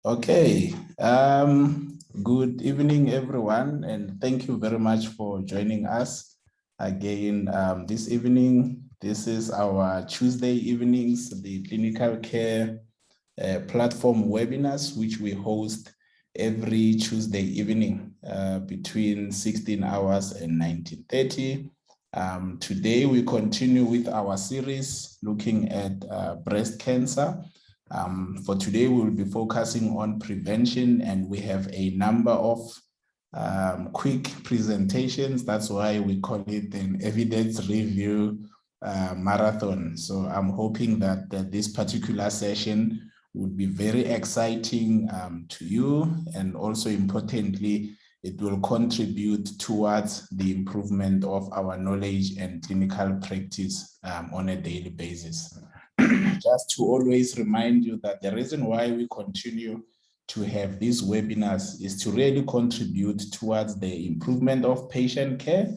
Okay. Good evening, everyone, and thank you very much for joining us again this evening. This is our Tuesday evenings, the clinical care platform webinars, which we host every Tuesday evening between 16 hours and 19:30. Today, we continue with our series looking at breast cancer. For today, we'll be focusing on prevention, and we have a number of quick presentations. That's why we call it an evidence review marathon. So I'm hoping that this particular session would be very exciting to you, and also importantly, it will contribute towards the improvement of our knowledge and clinical practice on a daily basis. Just to always remind you that the reason why we continue to have these webinars is to really contribute towards the improvement of patient care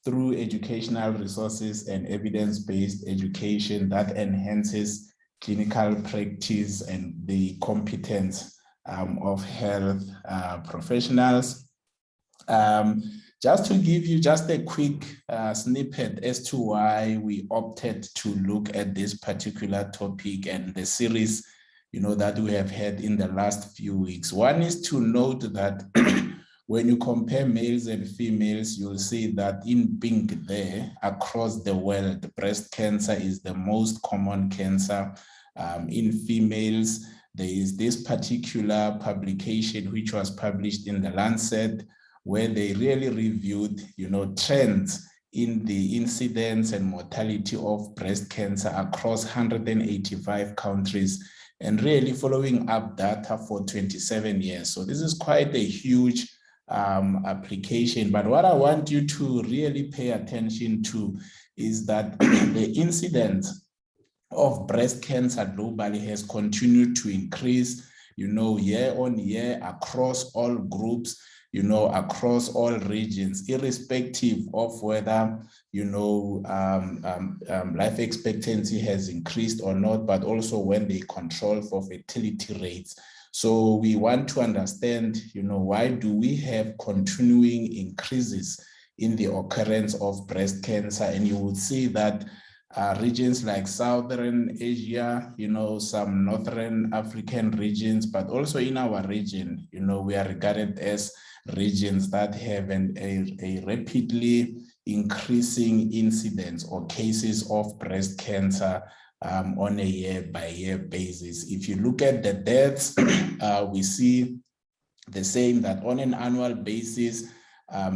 through educational resources and evidence-based education that enhances clinical practice and the competence of health professionals. Just to give you just a quick snippet as to why we opted to look at this particular topic and the series, that we have had in the last few weeks. One is to note that when you compare males and females, you'll see that in pink there, across the world, breast cancer is the most common cancer. In females, there is this particular publication which was published in the Lancet, where they really reviewed, trends in the incidence and mortality of breast cancer across 185 countries, and really following up data for 27 years. So this is quite a huge application. But what I want you to really pay attention to is that the incidence of breast cancer globally has continued to increase, year on year across all groups, across all regions, irrespective of whether, life expectancy has increased or not, but also when they control for fertility rates. So we want to understand, why do we have continuing increases in the occurrence of breast cancer? And you will see that regions like Southern Asia, some Northern African regions, but also in our region, we are regarded as regions that have a rapidly increasing incidence or cases of breast cancer on a year-by-year basis. If you look at the deaths, we see the same, that on an annual basis,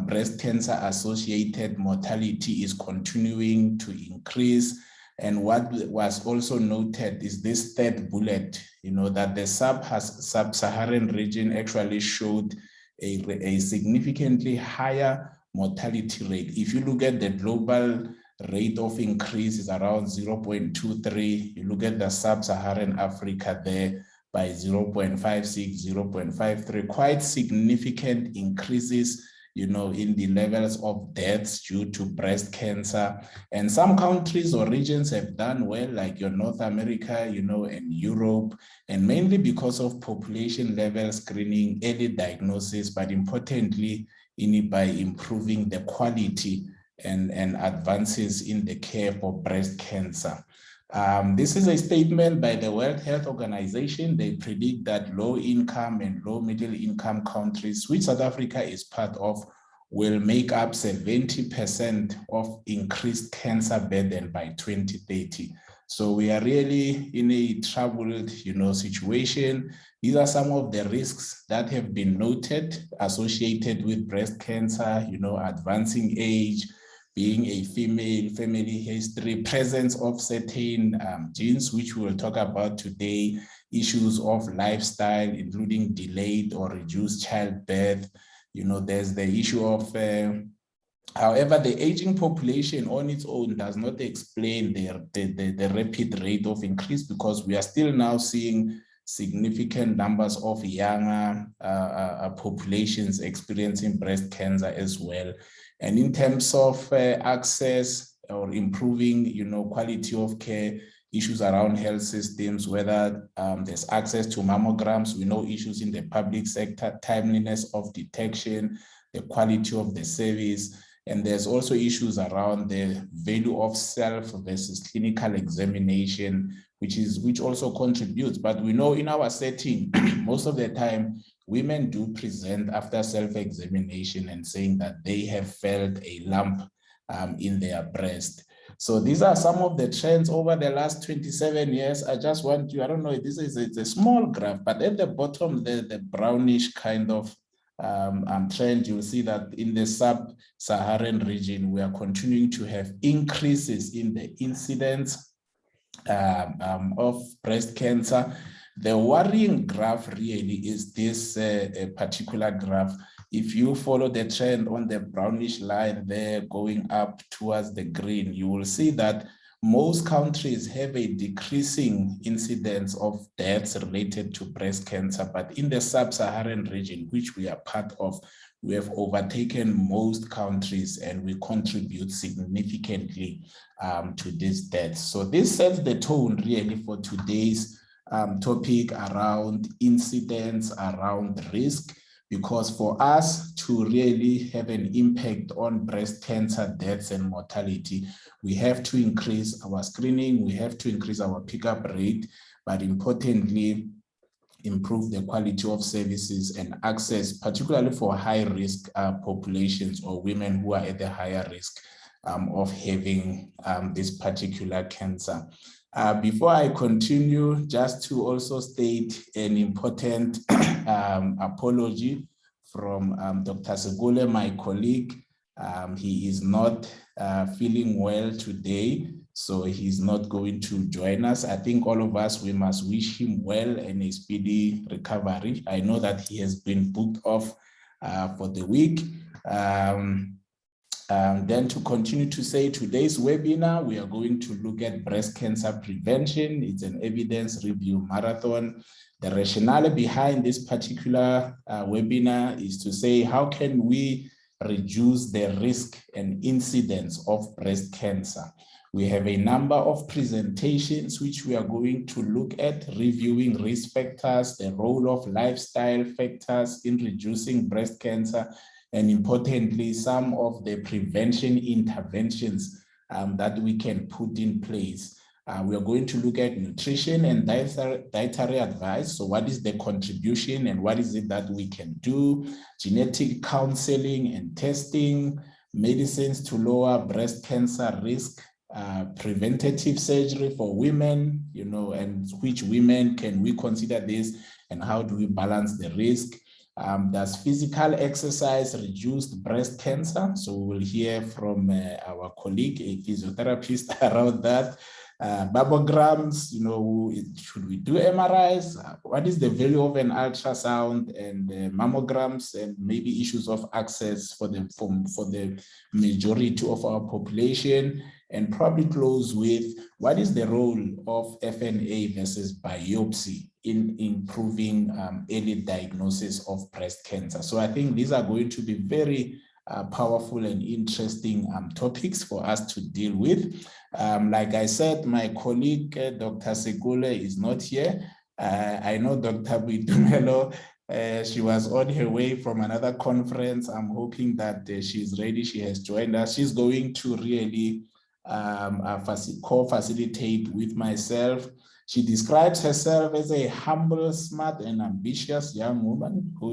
breast cancer-associated mortality is continuing to increase. And what was also noted is this third bullet, that the sub-Saharan region actually showed a significantly higher mortality rate. If you look at the global rate of increase is around 0.23, you look at the sub-Saharan Africa there by 0.56, 0.53, quite significant increases, in the levels of deaths due to breast cancer. And some countries or regions have done well, like your North America, and Europe, and mainly because of population level screening, early diagnosis, but importantly, by improving the quality and advances in the care for breast cancer. This is a statement by the World Health Organization. They predict that low-income and low-middle-income countries, which South Africa is part of, will make up 70% of increased cancer burden by 2030. So we are really in a troubled, situation. These are some of the risks that have been noted associated with breast cancer, advancing age, being a female, family history, presence of certain genes, which we will talk about today, issues of lifestyle, including delayed or reduced childbirth. There's the issue of, however, the aging population on its own does not explain the rapid rate of increase, because we are still now seeing significant numbers of younger populations experiencing breast cancer as well. And in terms of access or improving, quality of care, issues around health systems, whether there's access to mammograms. We know issues in the public sector, timeliness of detection, the quality of the service. And there's also issues around the value of self versus clinical examination, which also contributes. But we know in our setting, most of the time, women do present after self-examination and saying that they have felt a lump in their breast. So these are some of the trends over the last 27 years. I just want you, I don't know, it's a small graph, but at the bottom, the brownish kind of trend, you'll see that in the sub-Saharan region, we are continuing to have increases in the incidence of breast cancer. The worrying graph really is this particular graph. If you follow the trend on the brownish line there going up towards the green, you will see that most countries have a decreasing incidence of deaths related to breast cancer, but in the sub-Saharan region, which we are part of, we have overtaken most countries and we contribute significantly to these deaths. So this sets the tone really for today's topic around incidence, around risk, because for us to really have an impact on breast cancer deaths and mortality, we have to increase our screening, we have to increase our pickup rate, but importantly, improve the quality of services and access, particularly for high-risk populations or women who are at the higher risk of having this particular cancer. Before I continue, just to also state an important apology from Dr. Segule, my colleague. He is not feeling well today, so he's not going to join us. I think all of us, we must wish him well and a speedy recovery. I know that he has been booked off for the week. Then to continue to say, today's webinar, we are going to look at breast cancer prevention. It's an evidence review marathon. The rationale behind this particular webinar is to say, how can we reduce the risk and incidence of breast cancer? We have a number of presentations which we are going to look at, reviewing risk factors, the role of lifestyle factors in reducing breast cancer, and importantly, some of the prevention interventions that we can put in place. We are going to look at nutrition and dietary advice. So what is the contribution and what is it that we can do? Genetic counseling and testing, medicines to lower breast cancer risk, preventative surgery for women, you know, and which women can we consider this and how do we balance the risk? Does physical exercise reduce breast cancer? So we'll hear from our colleague, a physiotherapist around that. Mammograms, you know, should we do MRIs? What is the value of an ultrasound and mammograms, and maybe issues of access for the majority of our population? And probably close with what is the role of FNA versus biopsy in improving early diagnosis of breast cancer. So I think these are going to be very powerful and interesting topics for us to deal with. Like I said, my colleague, Dr. Segule, is not here. I know Dr. Buitumelo, she was on her way from another conference. I'm hoping that she's ready. She has joined us. She's going to really co-facilitate with myself. She describes herself as a humble, smart, and ambitious young woman who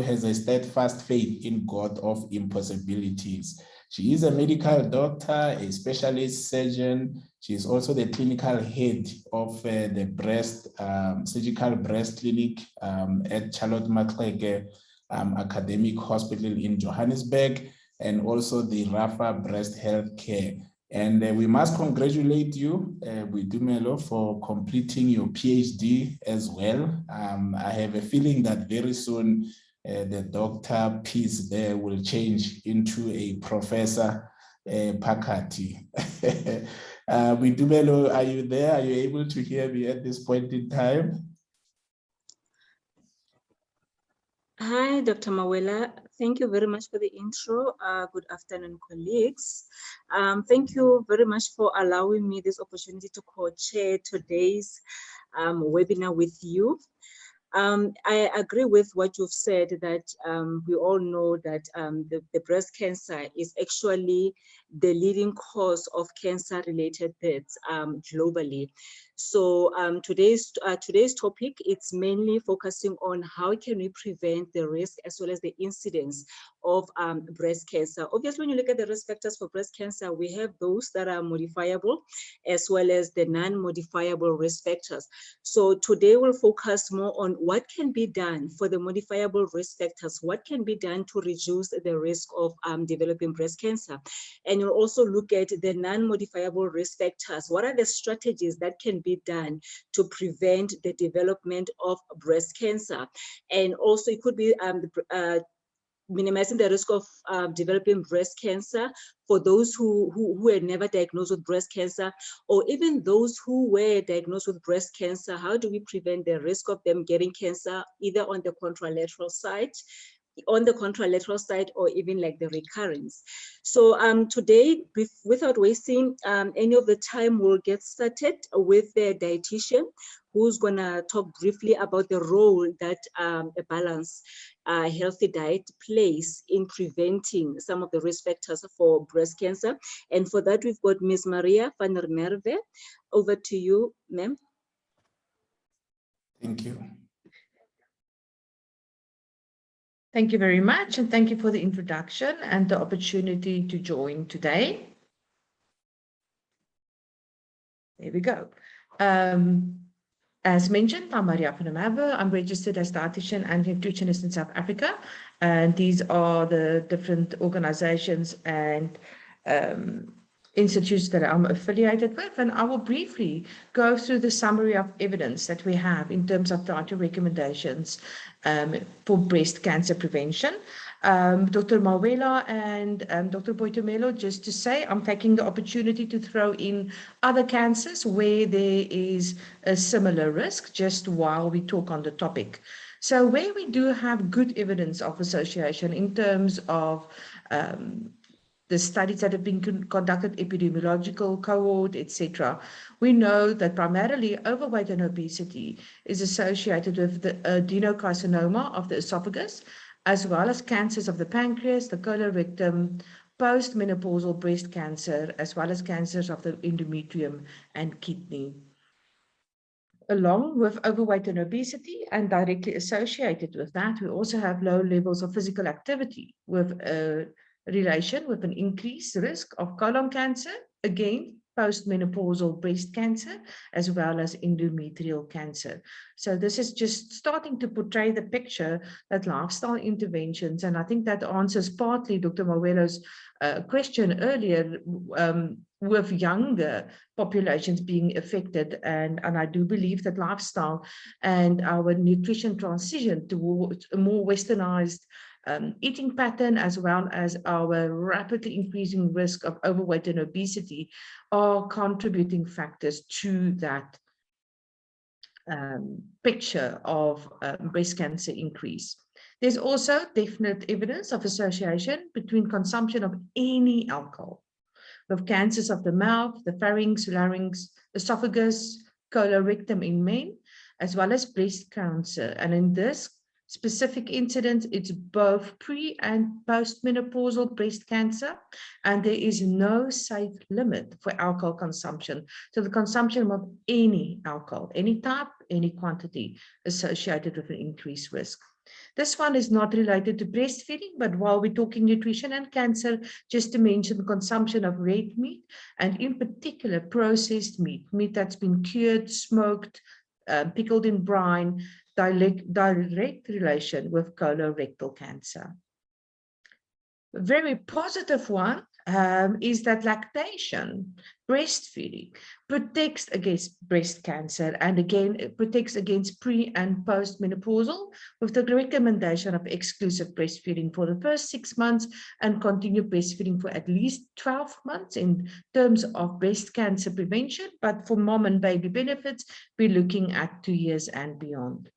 has a steadfast faith in God of impossibilities. She is a medical doctor, a specialist surgeon. She is also the clinical head of the surgical breast clinic at Charlotte Maxeke Academic Hospital in Johannesburg, and also the Rafa Breast Healthcare. And we must congratulate you, Buitumelo, for completing your PhD as well. I have a feeling that very soon the doctor piece there will change into a professor Pakati. Buitumelo, are you there? Are you able to hear me at this point in time? Hi, Dr. Mawela. Thank you very much for the intro. Good afternoon, colleagues. Thank you very much for allowing me this opportunity to co-chair today's webinar with you. I agree with what you've said, that we all know that the breast cancer is actually the leading cause of cancer-related deaths globally. So today's topic, it's mainly focusing on how can we prevent the risk as well as the incidence of breast cancer. Obviously, when you look at the risk factors for breast cancer, we have those that are modifiable as well as the non-modifiable risk factors. So today we'll focus more on what can be done for the modifiable risk factors, what can be done to reduce the risk of developing breast cancer. And you'll also look at the non-modifiable risk factors. What are the strategies that can be done to prevent the development of breast cancer? And also it could be minimizing the risk of developing breast cancer for those who were never diagnosed with breast cancer, or even those who were diagnosed with breast cancer. How do we prevent the risk of them getting cancer either on the contralateral side, or even like the recurrence? So today, without wasting any of the time, we'll get started with the dietitian, who's gonna talk briefly about the role that a balanced healthy diet plays in preventing some of the risk factors for breast cancer. And for that, we've got Ms. Maria van der Merwe. Over to you, ma'am. Thank you. Thank you very much, and thank you for the introduction and the opportunity to join today. There we go. As mentioned, I'm Maria van der Merwe. I'm registered as dietitian and nutritionist in South Africa, and these are the different organizations and institutes that I'm affiliated with, and I will briefly go through the summary of evidence that we have in terms of dietary recommendations for breast cancer prevention. Dr. Mawela and Dr. Boitumelo, just to say, I'm taking the opportunity to throw in other cancers where there is a similar risk, just while we talk on the topic. So where we do have good evidence of association in terms of the studies that have been conducted, epidemiological cohort, etc., we know that primarily overweight and obesity is associated with the adenocarcinoma of the esophagus, as well as cancers of the pancreas, the colorectum, postmenopausal breast cancer, as well as cancers of the endometrium and kidney. Along with overweight and obesity, and directly associated with that, we also have low levels of physical activity with a relation with an increased risk of colon cancer, again, postmenopausal breast cancer, as well as endometrial cancer. So this is just starting to portray the picture that lifestyle interventions, and I think that answers partly Dr. Mawela's question earlier, with younger populations being affected, and I do believe that lifestyle and our nutrition transition towards a more westernized eating pattern, as well as our rapidly increasing risk of overweight and obesity, are contributing factors to that picture of breast cancer increase. There's also definite evidence of association between consumption of any alcohol with cancers of the mouth, the pharynx, larynx, esophagus, colorectum in men, as well as breast cancer. And in this specific incident, it's both pre- and postmenopausal breast cancer, and there is no safe limit for alcohol consumption. So the consumption of any alcohol, any type, any quantity, associated with an increased risk. This one is not related to breastfeeding, but while we're talking nutrition and cancer, just to mention the consumption of red meat, and in particular processed meat, meat that's been cured, smoked, pickled in brine, direct relation with colorectal cancer. A very positive one is that lactation, breastfeeding, protects against breast cancer, and again, it protects against pre- and postmenopausal, with the recommendation of exclusive breastfeeding for the first 6 months and continue breastfeeding for at least 12 months in terms of breast cancer prevention. But for mom and baby benefits, we're looking at 2 years and beyond.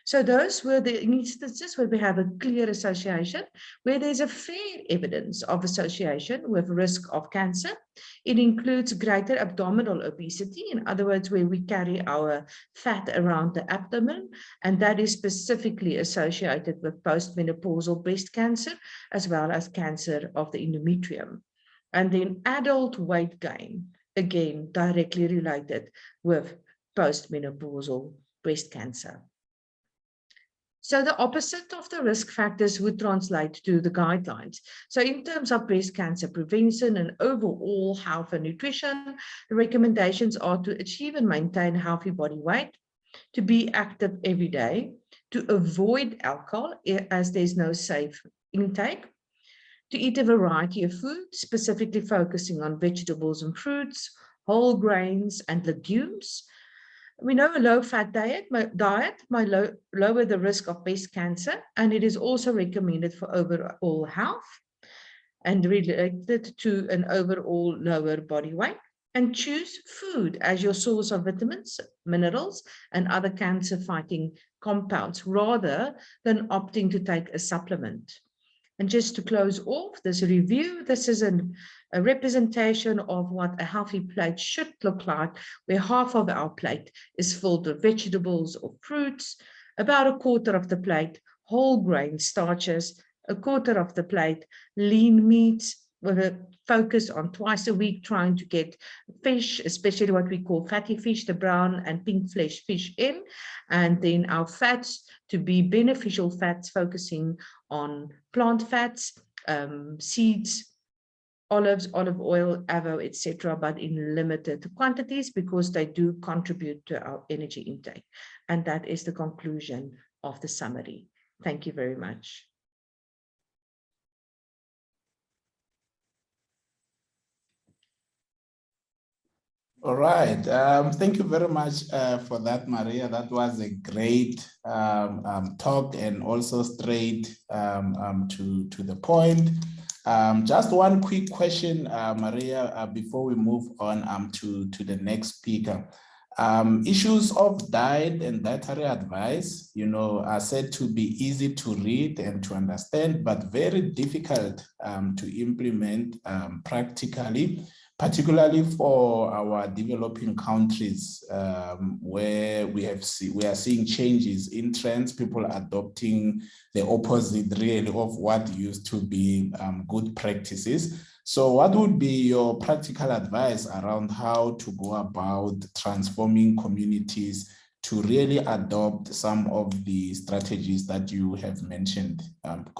So those were the instances where we have a clear association, where there's a fair evidence of association with risk of cancer. It includes greater abdominal obesity, in other words, where we carry our fat around the abdomen, and that is specifically associated with postmenopausal breast cancer, as well as cancer of the endometrium. And then adult weight gain, again, directly related with postmenopausal breast cancer. So the opposite of the risk factors would translate to the guidelines. So in terms of breast cancer prevention and overall health and nutrition, the recommendations are to achieve and maintain healthy body weight, to be active every day, to avoid alcohol as there's no safe intake, to eat a variety of food, specifically focusing on vegetables and fruits, whole grains and legumes. We know a low-fat diet might lower the risk of breast cancer, and it is also recommended for overall health and related to an overall lower body weight. And choose food as your source of vitamins, minerals, and other cancer-fighting compounds, rather than opting to take a supplement. And just to close off this review, this is a representation of what a healthy plate should look like, where half of our plate is filled with vegetables or fruits, about a quarter of the plate whole grain starches, a quarter of the plate lean meats, with a focus on twice a week trying to get fish, especially what we call fatty fish, the brown and pink flesh fish in, and then our fats to be beneficial fats, focusing on plant fats, seeds, olives, olive oil, avo, etc., but in limited quantities because they do contribute to our energy intake. And that is the conclusion of the summary. Thank you very much. All right. Thank you very much for that, Maria. That was a great talk and also straight to the point. Just one quick question, Maria, before we move on to the next speaker. Issues of diet and dietary advice, are said to be easy to read and to understand, but very difficult to implement practically, particularly for our developing countries, where we are seeing changes in trends, people adopting the opposite really of what used to be good practices. So what would be your practical advice around how to go about transforming communities to really adopt some of the strategies that you have mentioned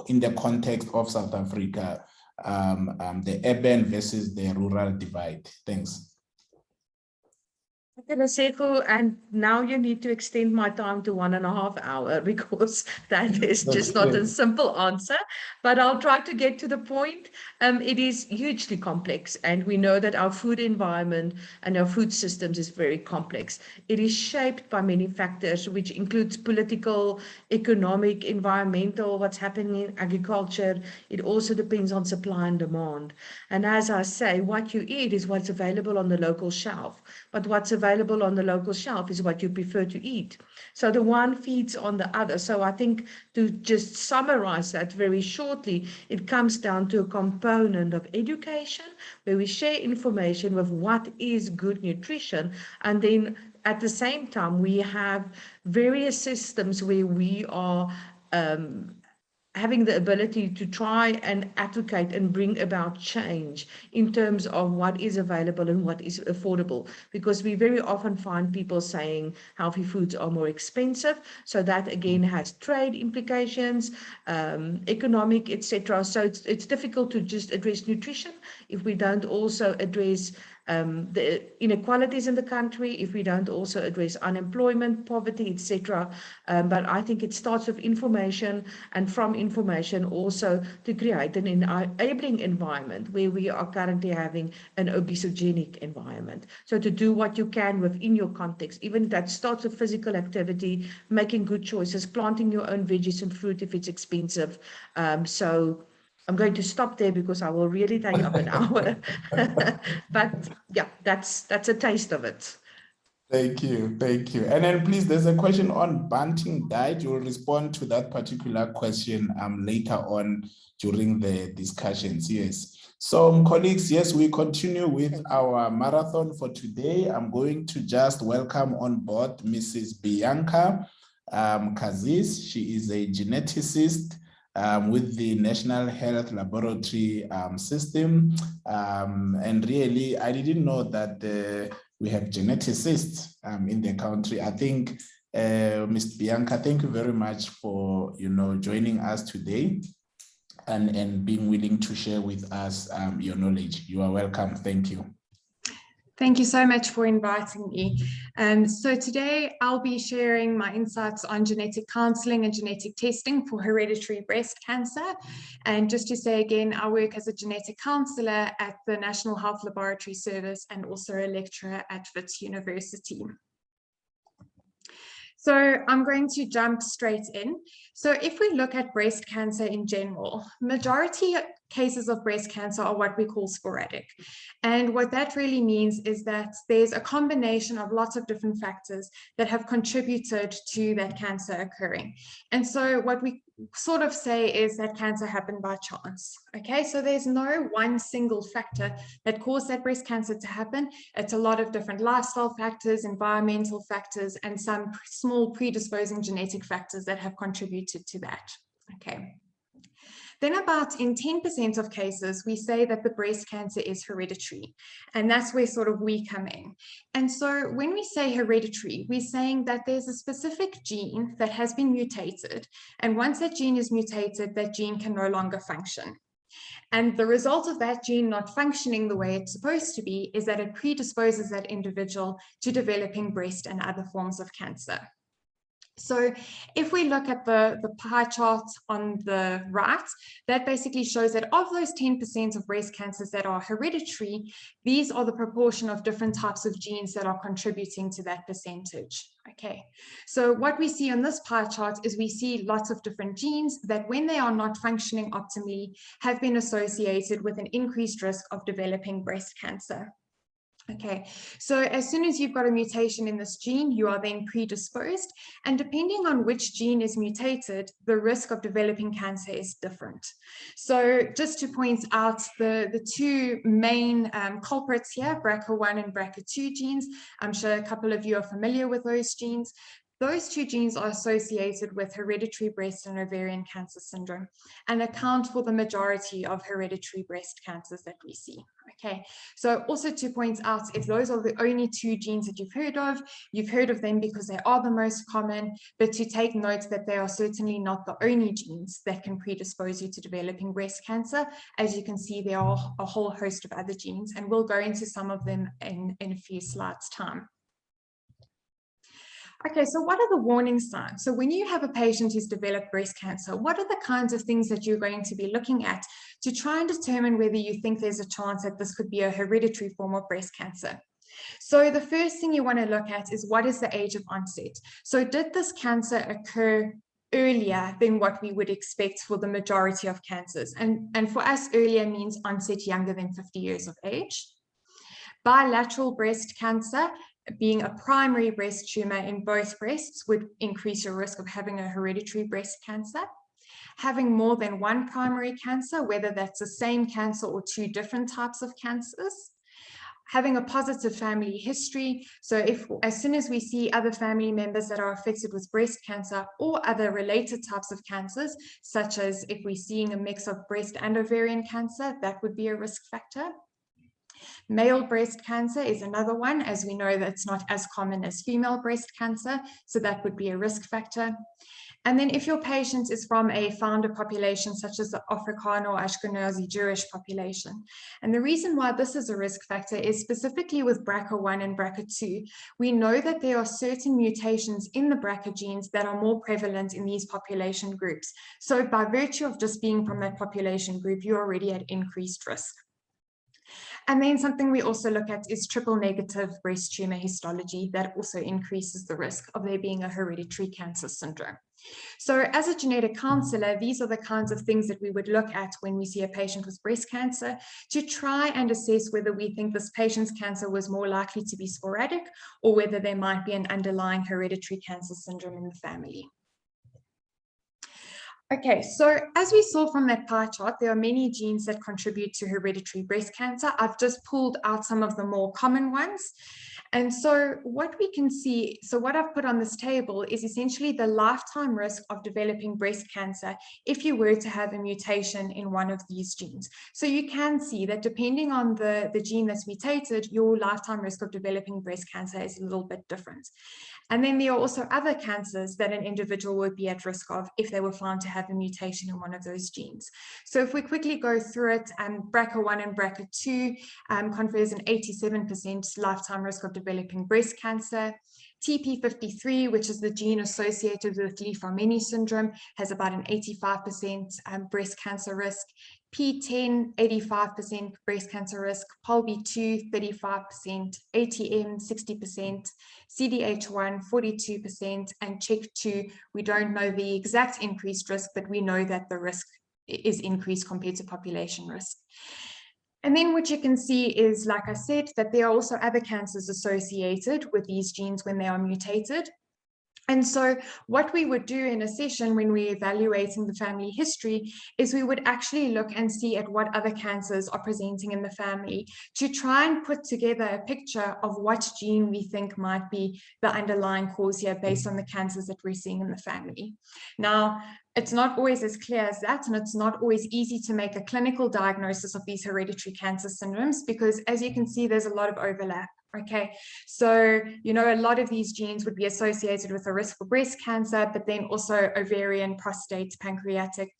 in the context of South Africa, the urban versus the rural divide? Thanks. And now you need to extend my time to 1.5 hours because that is just not a simple answer, but I'll try to get to the point. It is hugely complex, and we know that our food environment and our food systems is very complex. It is shaped by many factors, which includes political, economic, environmental, what's happening in agriculture. It also depends on supply and demand. And as I say, what you eat is what's available on the local shelf, but what's available on the local shelf is what you prefer to eat. So the one feeds on the other. So I think to just summarize that very shortly, it comes down to a component of education where we share information with what is good nutrition. And then at the same time, we have various systems where we are having the ability to try and advocate and bring about change in terms of what is available and what is affordable, because we very often find people saying healthy foods are more expensive. So that again has trade implications, economic, etc. So it's difficult to just address nutrition if we don't also address the inequalities in the country, if we don't also address unemployment, poverty, etc. But I think it starts with information, and from information also to create an enabling environment where we are currently having an obesogenic environment. So to do what you can within your context, even that starts with physical activity, making good choices, planting your own veggies and fruit if it's expensive. So I'm going to stop there because I will really take up an hour. But yeah, that's a taste of it. Thank you. Thank you. And then please, there's a question on Banting diet. You'll respond to that particular question later on during the discussions. Yes. So colleagues, yes, we continue with our marathon for today. I'm going to just welcome on board Mrs. Bianca Kazis. She is a geneticist with the National Health Laboratory System. And really, I didn't know that we have geneticists in the country. I think, Ms. Bianca, thank you very much for joining us today and being willing to share with us your knowledge. You are welcome. Thank you. Thank you so much for inviting me. So today I'll be sharing my insights on genetic counseling and genetic testing for hereditary breast cancer. And just to say again, I work as a genetic counselor at the National Health Laboratory Service and also a lecturer at Wits University. So I'm going to jump straight in. So if we look at breast cancer in general, majority cases of breast cancer are what we call sporadic. And what that really means is that there's a combination of lots of different factors that have contributed to that cancer occurring. And so what we sort of say is that cancer happened by chance. Okay, so there's no one single factor that caused that breast cancer to happen. It's a lot of different lifestyle factors, environmental factors, and some small predisposing genetic factors that have contributed to that. Okay. Then about in 10% of cases, we say that the breast cancer is hereditary, and that's where sort of we come in. And so when we say hereditary, we're saying that there's a specific gene that has been mutated, and once that gene is mutated, that gene can no longer function. And the result of that gene not functioning the way it's supposed to be is that it predisposes that individual to developing breast and other forms of cancer. So if we look at the pie chart on the right, that basically shows that of those 10% of breast cancers that are hereditary, these are the proportion of different types of genes that are contributing to that percentage. Okay, so what we see on this pie chart is we see lots of different genes that when they are not functioning optimally have been associated with an increased risk of developing breast cancer. Okay, so as soon as you've got a mutation in this gene, you are then predisposed, and depending on which gene is mutated, the risk of developing cancer is different. So just to point out the two main culprits here, BRCA1 and BRCA2 genes, I'm sure a couple of you are familiar with those genes. Those two genes are associated with hereditary breast and ovarian cancer syndrome and account for the majority of hereditary breast cancers that we see. Okay, so also to point out, if those are the only two genes that you've heard of them because they are the most common, but to take note that they are certainly not the only genes that can predispose you to developing breast cancer. As you can see, there are a whole host of other genes, and we'll go into some of them in a few slides' time. Okay, so what are the warning signs? So when you have a patient who's developed breast cancer, what are the kinds of things that you're going to be looking at to try and determine whether you think there's a chance that this could be a hereditary form of breast cancer? So the first thing you want to look at is what is the age of onset? So did this cancer occur earlier than what we would expect for the majority of cancers? And for us, earlier means onset younger than 50 years of age. Bilateral breast cancer, being a primary breast tumor in both breasts, would increase your risk of having a hereditary breast cancer. Having more than one primary cancer, whether that's the same cancer or two different types of cancers. Having a positive family history. So if as soon as we see other family members that are affected with breast cancer or other related types of cancers, such as if we're seeing a mix of breast and ovarian cancer, that would be a risk factor. Male breast cancer is another one, as we know that's not as common as female breast cancer, so that would be a risk factor. And then if your patient is from a founder population, such as the Afrikaner or Ashkenazi Jewish population. And the reason why this is a risk factor is specifically with BRCA1 and BRCA2, we know that there are certain mutations in the BRCA genes that are more prevalent in these population groups. So by virtue of just being from that population group, you're already at increased risk. And then something we also look at is triple negative breast tumor histology. That also increases the risk of there being a hereditary cancer syndrome. So as a genetic counselor, these are the kinds of things that we would look at when we see a patient with breast cancer to try and assess whether we think this patient's cancer was more likely to be sporadic or whether there might be an underlying hereditary cancer syndrome in the family. Okay, so as we saw from that pie chart, there are many genes that contribute to hereditary breast cancer. I've just pulled out some of the more common ones. And so what we can see, so what I've put on this table is essentially the lifetime risk of developing breast cancer if you were to have a mutation in one of these genes. So you can see that depending on the gene that's mutated, your lifetime risk of developing breast cancer is a little bit different. And then there are also other cancers that an individual would be at risk of if they were found to have a mutation in one of those genes. So if we quickly go through it, BRCA1 and BRCA2 confers an 87% lifetime risk of developing breast cancer. TP53, which is the gene associated with Li-Fraumeni syndrome, has about an 85% breast cancer risk. P10, 85% breast cancer risk, POLB2, 35%, ATM, 60%, CDH1, 42%, and CHEK2, we don't know the exact increased risk, but we know that the risk is increased compared to population risk. And then what you can see is, like I said, that there are also other cancers associated with these genes when they are mutated. And so what we would do in a session when we're evaluating the family history is we would actually look and see at what other cancers are presenting in the family to try and put together a picture of what gene we think might be the underlying cause here based on the cancers that we're seeing in the family. Now, it's not always as clear as that, and it's not always easy to make a clinical diagnosis of these hereditary cancer syndromes because, as you can see, there's a lot of overlap. Okay, so, you know, a lot of these genes would be associated with a risk for breast cancer, but then also ovarian, prostate, pancreatic.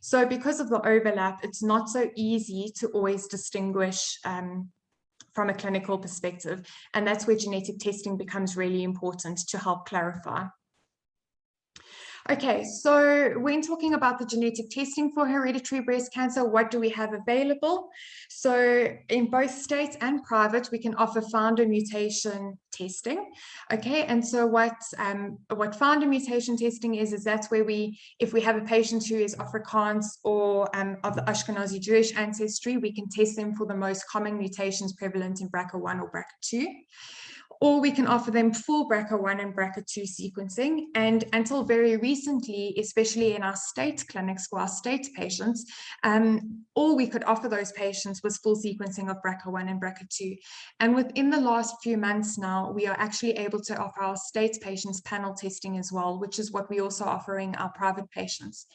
So because of the overlap, it's not so easy to always distinguish from a clinical perspective. And that's where genetic testing becomes really important to help clarify. Okay, so when talking about the genetic testing for hereditary breast cancer, what do we have available? So in both state and private, we can offer founder mutation testing. Okay, and so what founder mutation testing is that's where if we have a patient who is Afrikaans or of the Ashkenazi Jewish ancestry, we can test them for the most common mutations prevalent in BRCA1 or BRCA2. Or we can offer them full BRCA1 and BRCA2 sequencing. And until very recently, especially in our state clinics for our state patients, all we could offer those patients was full sequencing of BRCA1 and BRCA2. And within the last few months now, we are actually able to offer our state patients panel testing as well, which is what we're also offering our private patients.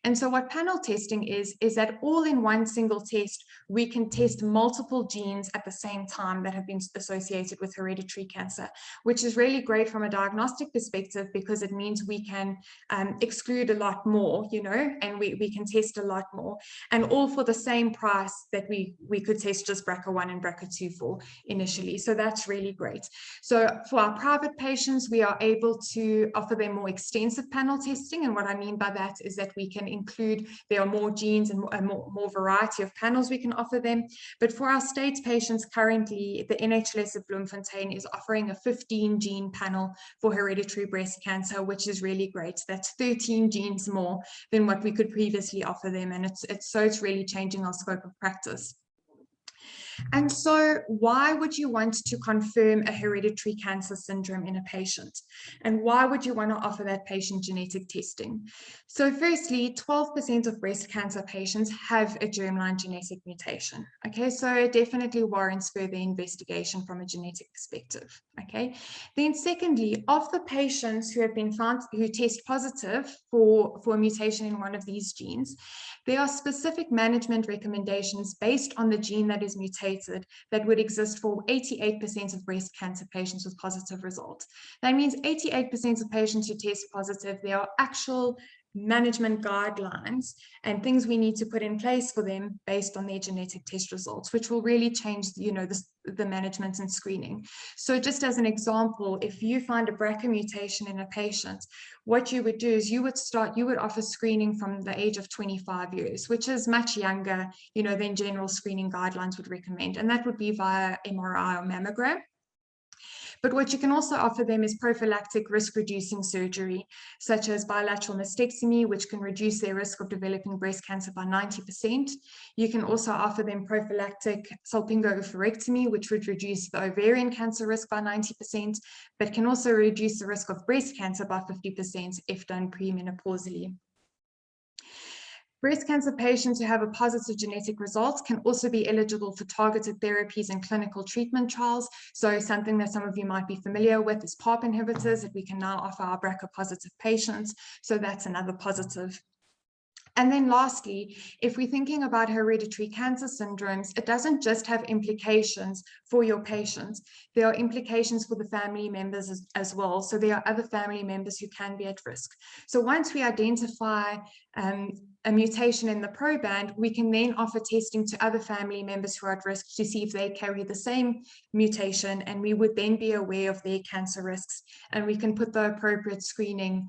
And so what panel testing is that all in one single test, we can test multiple genes at the same time that have been associated with hereditary cancer, which is really great from a diagnostic perspective because it means we can exclude a lot more, you know, and we can test a lot more, and all for the same price that we could test just BRCA1 and BRCA2 for initially. So that's really great. So for our private patients, we are able to offer them more extensive panel testing. And what I mean by that is that we can include, there are more genes and more variety of panels we can offer them. But for our state patients currently, the NHLS of Bloemfontein is offering a 15 gene panel for hereditary breast cancer, which is really great. That's 13 genes more than what we could previously offer them. And it's really changing our scope of practice. And so why would you want to confirm a hereditary cancer syndrome in a patient? And why would you want to offer that patient genetic testing? So firstly, 12% of breast cancer patients have a germline genetic mutation. Okay, so it definitely warrants further investigation from a genetic perspective. Okay, then secondly, of the patients who have been found, who test positive for a mutation in one of these genes, there are specific management recommendations based on the gene that is mutated that would exist for 88% of breast cancer patients with positive results. That means 88% of patients who test positive, there are actual management guidelines and things we need to put in place for them based on their genetic test results, which will really change, the management and screening. So just as an example, if you find a BRCA mutation in a patient, what you would do is you would offer screening from the age of 25 years, which is much younger, than general screening guidelines would recommend. And that would be via MRI or mammogram. But what you can also offer them is prophylactic risk-reducing surgery, such as bilateral mastectomy, which can reduce their risk of developing breast cancer by 90%. You can also offer them prophylactic salpingo-oophorectomy, which would reduce the ovarian cancer risk by 90%, but can also reduce the risk of breast cancer by 50% if done premenopausally. Breast cancer patients who have a positive genetic result can also be eligible for targeted therapies and clinical treatment trials. So something that some of you might be familiar with is PARP inhibitors that we can now offer our BRCA positive patients. So that's another positive. And then lastly, if we're thinking about hereditary cancer syndromes, it doesn't just have implications for your patients. There are implications for the family members as well. So there are other family members who can be at risk. So once we identify a mutation in the proband, we can then offer testing to other family members who are at risk to see if they carry the same mutation, and we would then be aware of their cancer risks, and we can put the appropriate screening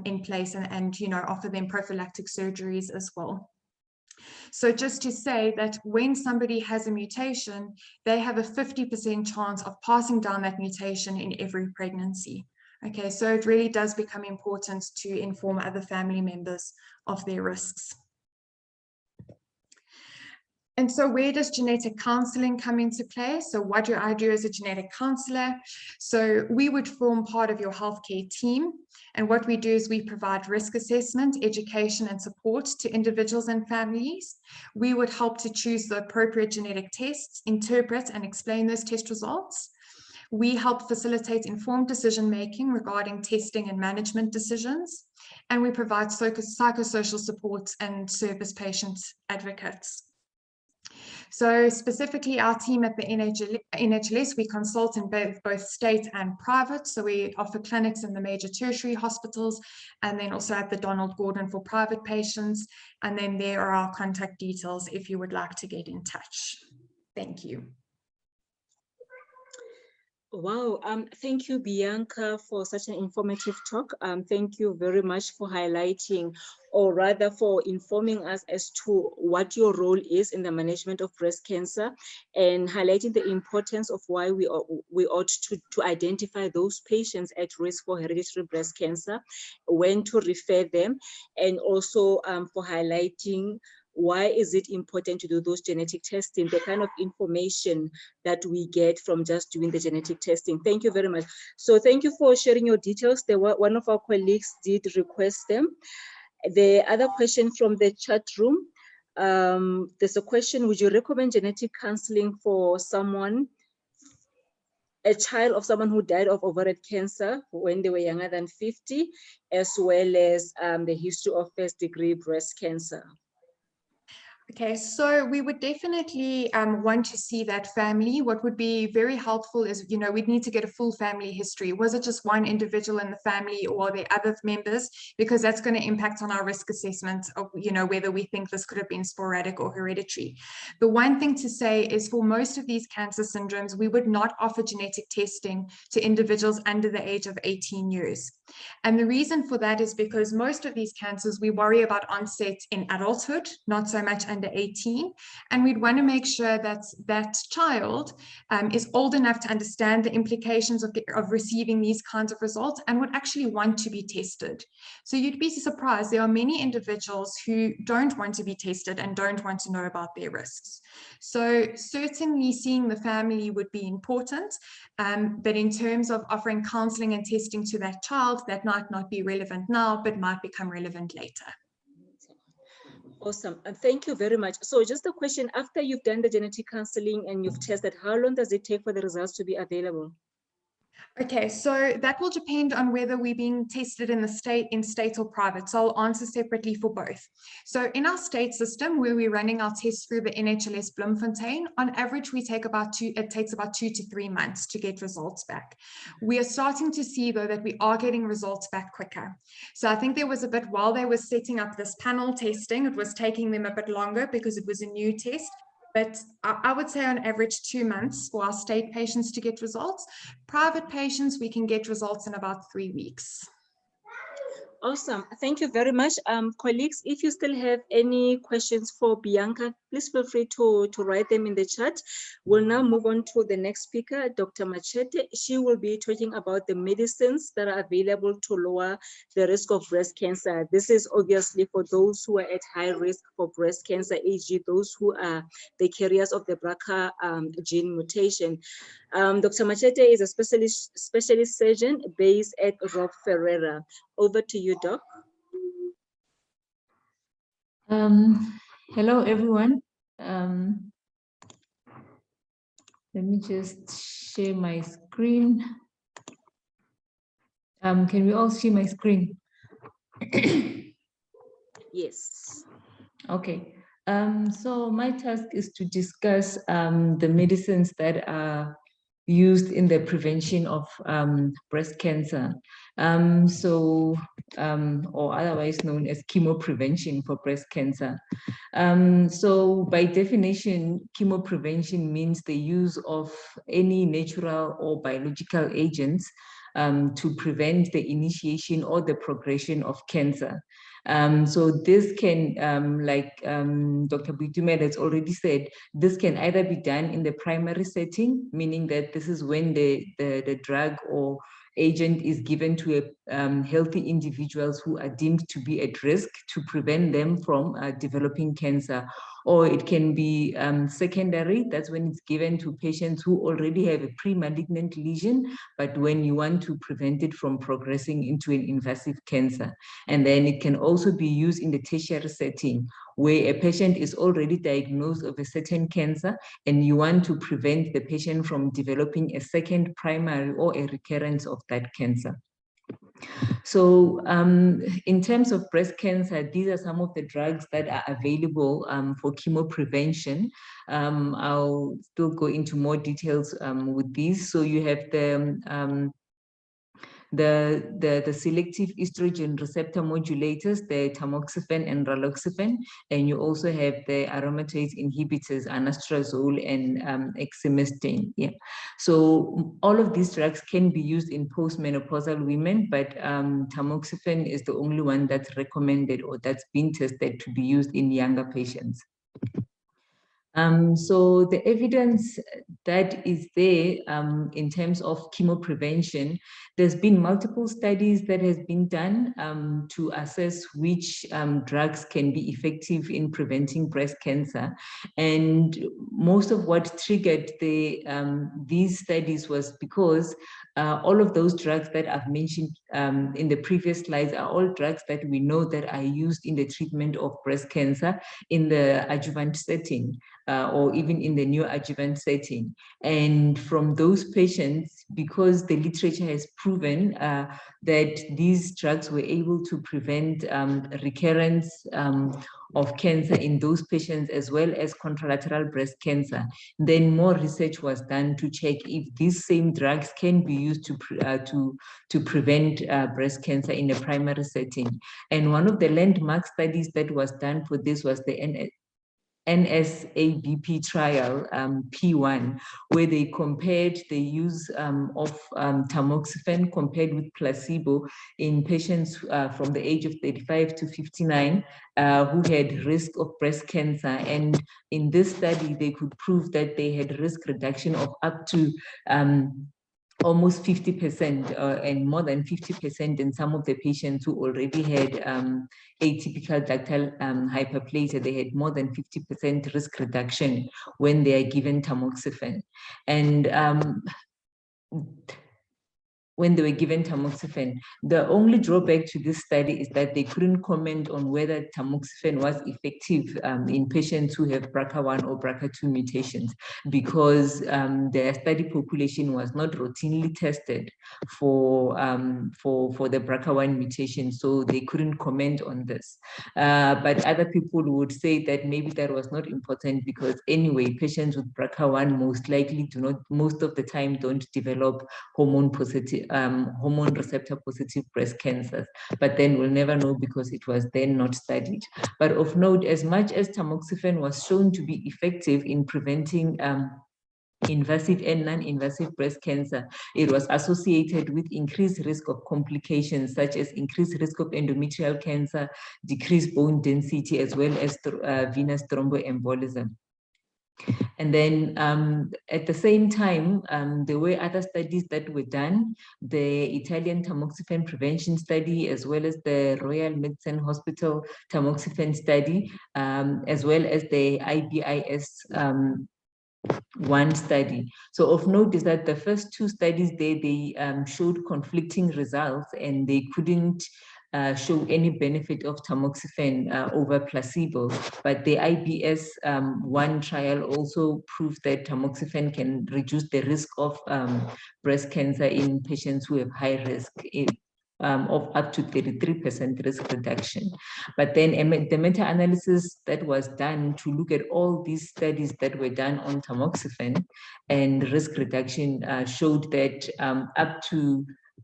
in place and offer them prophylactic surgeries as well. So just to say that when somebody has a mutation, they have a 50% chance of passing down that mutation in every pregnancy. Okay, so it really does become important to inform other family members of their risks. And so where does genetic counselling come into play? So what do I do as a genetic counsellor? So we would form part of your healthcare team. And what we do is we provide risk assessment, education, and support to individuals and families. We would help to choose the appropriate genetic tests, interpret and explain those test results. We help facilitate informed decision-making regarding testing and management decisions. And we provide psychosocial support and service patient advocates. So specifically our team at the NHLS, we consult in both state and private. So we offer clinics in the major tertiary hospitals and then also at the Donald Gordon for private patients. And then there are our contact details if you would like to get in touch. Thank you. Wow, thank you, Bianca, for such an informative talk. Thank you very much for highlighting, or rather for informing us as to what your role is in the management of breast cancer and highlighting the importance of why we ought to identify those patients at risk for hereditary breast cancer, when to refer them, and also for highlighting why is it important to do those genetic testing, the kind of information that we get from just doing the genetic testing. Thank you very much. So thank you for sharing your details. One of our colleagues did request them. The other question from the chat room, there's a question: would you recommend genetic counseling for someone, a child of someone who died of ovarian cancer when they were younger than 50, as well as the history of first-degree breast cancer? Okay, so we would definitely want to see that family. What would be very helpful is, we'd need to get a full family history. Was it just one individual in the family or the other members? Because that's going to impact on our risk assessment of, whether we think this could have been sporadic or hereditary. The one thing to say is for most of these cancer syndromes, we would not offer genetic testing to individuals under the age of 18 years. And the reason for that is because most of these cancers, we worry about onset in adulthood, not so much under 18. And we'd want to make sure that that child is old enough to understand the implications of receiving these kinds of results and would actually want to be tested. So you'd be surprised. There are many individuals who don't want to be tested and don't want to know about their risks. So certainly seeing the family would be important. But in terms of offering counseling and testing to that child, that might not be relevant now, but might become relevant later. Awesome, and thank you very much. So just a question, after you've done the genetic counseling and you've tested, how long does it take for the results to be available? Okay, so that will depend on whether we're being tested in state or private. So I'll answer separately for both. So in our state system, where we're running our tests through the NHLS Bloemfontein, on average, it takes about 2 to 3 months to get results back. We are starting to see, though, that we are getting results back quicker. So I think there was a bit, while they were setting up this panel testing, it was taking them a bit longer because it was a new test. But I would say on average 2 months for our state patients to get results. Private patients, we can get results in about 3 weeks. Awesome. Thank you very much. Colleagues, if you still have any questions for Bianca, please feel free to write them in the chat. We'll now move on to the next speaker, Dr. Machete. She will be talking about the medicines that are available to lower the risk of breast cancer. This is obviously for those who are at high risk for breast cancer, e.g. those who are the carriers of the BRCA gene mutation. Dr. Machete is a specialist surgeon based at Rob Ferreira. Over to you, Doc. Hello, everyone. Let me just share my screen. Can we all see my screen? Yes. Okay. So my task is to discuss the medicines that are used in the prevention of breast cancer, or otherwise known as chemoprevention for breast cancer. So by definition, chemoprevention means the use of any natural or biological agents to prevent the initiation or the progression of cancer. So this can, like Dr. Buitumed has already said, this can either be done in the primary setting, meaning that this is when the drug or agent is given to healthy individuals who are deemed to be at risk to prevent them from developing cancer. Or it can be secondary, that's when it's given to patients who already have a pre-malignant lesion, but when you want to prevent it from progressing into an invasive cancer. And then it can also be used in the tertiary setting, where a patient is already diagnosed of a certain cancer and you want to prevent the patient from developing a second primary or a recurrence of that cancer. So in terms of breast cancer, these are some of the drugs that are available for chemoprevention. I'll still go into more details with these. So you have the selective estrogen receptor modulators, the Tamoxifen and Raloxifene, and you also have the aromatase inhibitors, anastrozole and exemestane. Yeah, so all of these drugs can be used in postmenopausal women, but Tamoxifen is the only one that's recommended or that's been tested to be used in younger patients. So the evidence that is there in terms of chemoprevention, there's been multiple studies that has been done to assess which drugs can be effective in preventing breast cancer. And most of what triggered these studies was because all of those drugs that I've mentioned in the previous slides are all drugs that we know that are used in the treatment of breast cancer in the adjuvant setting. Or even in the neoadjuvant setting. And from those patients, because the literature has proven that these drugs were able to prevent recurrence of cancer in those patients as well as contralateral breast cancer, then more research was done to check if these same drugs can be used to prevent breast cancer in a primary setting. And one of the landmark studies that was done for this was the NSABP trial, P1, where they compared the use of tamoxifen compared with placebo in patients from the age of 35 to 59 who had risk of breast cancer. And in this study, they could prove that they had risk reduction of up to almost 50% and more than 50% in some of the patients who already had atypical ductal hyperplasia. They had more than 50% risk reduction when they are given tamoxifen. And when they were given tamoxifen. The only drawback to this study is that they couldn't comment on whether tamoxifen was effective in patients who have BRCA1 or BRCA2 mutations, because their study population was not routinely tested for the BRCA1 mutation, so they couldn't comment on this. But other people would say that maybe that was not important, because anyway, patients with BRCA1 most likely most of the time don't develop hormone receptor positive breast cancers. But then we'll never know, because it was then not studied. But of note, as much as tamoxifen was shown to be effective in preventing invasive and non-invasive breast cancer, it was associated with increased risk of complications, such as increased risk of endometrial cancer, decreased bone density, as well as venous thromboembolism. And then at the same time, there were other studies that were done, the Italian tamoxifen prevention study, as well as the Royal Medicine Hospital tamoxifen study, as well as the IBIS one study. So of note is that the first two studies, they showed conflicting results, and they couldn't show any benefit of tamoxifen over placebo. But the IBS one trial also proved that tamoxifen can reduce the risk of breast cancer in patients who have high risk, of up to 33% risk reduction. But then the meta-analysis that was done to look at all these studies that were done on tamoxifen and risk reduction showed that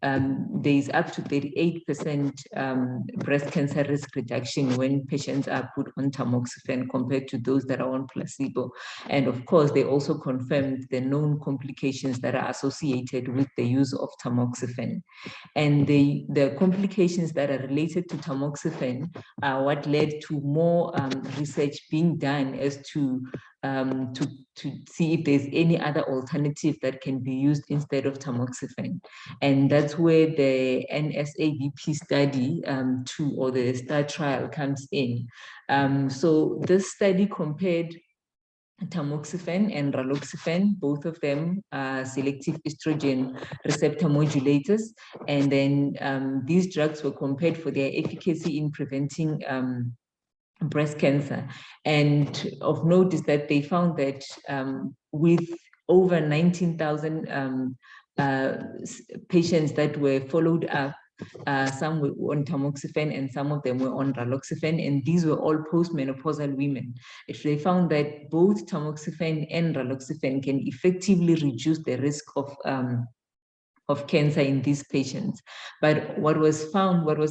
there is up to 38% breast cancer risk reduction when patients are put on tamoxifen compared to those that are on placebo. And of course, they also confirmed the known complications that are associated with the use of tamoxifen. And the complications that are related to tamoxifen are what led to more research being done as to see if there's any other alternative that can be used instead of tamoxifen. And that's where the NSABP study or the STAR trial comes in. So this study compared tamoxifen and raloxifene, both of them are selective estrogen receptor modulators. And then these drugs were compared for their efficacy in preventing breast cancer. And of note is that they found that with over 19,000 patients that were followed up, some were on tamoxifen and some of them were on raloxifene, and these were all postmenopausal women. If they found that both tamoxifen and raloxifene can effectively reduce the risk of cancer in these patients. But what was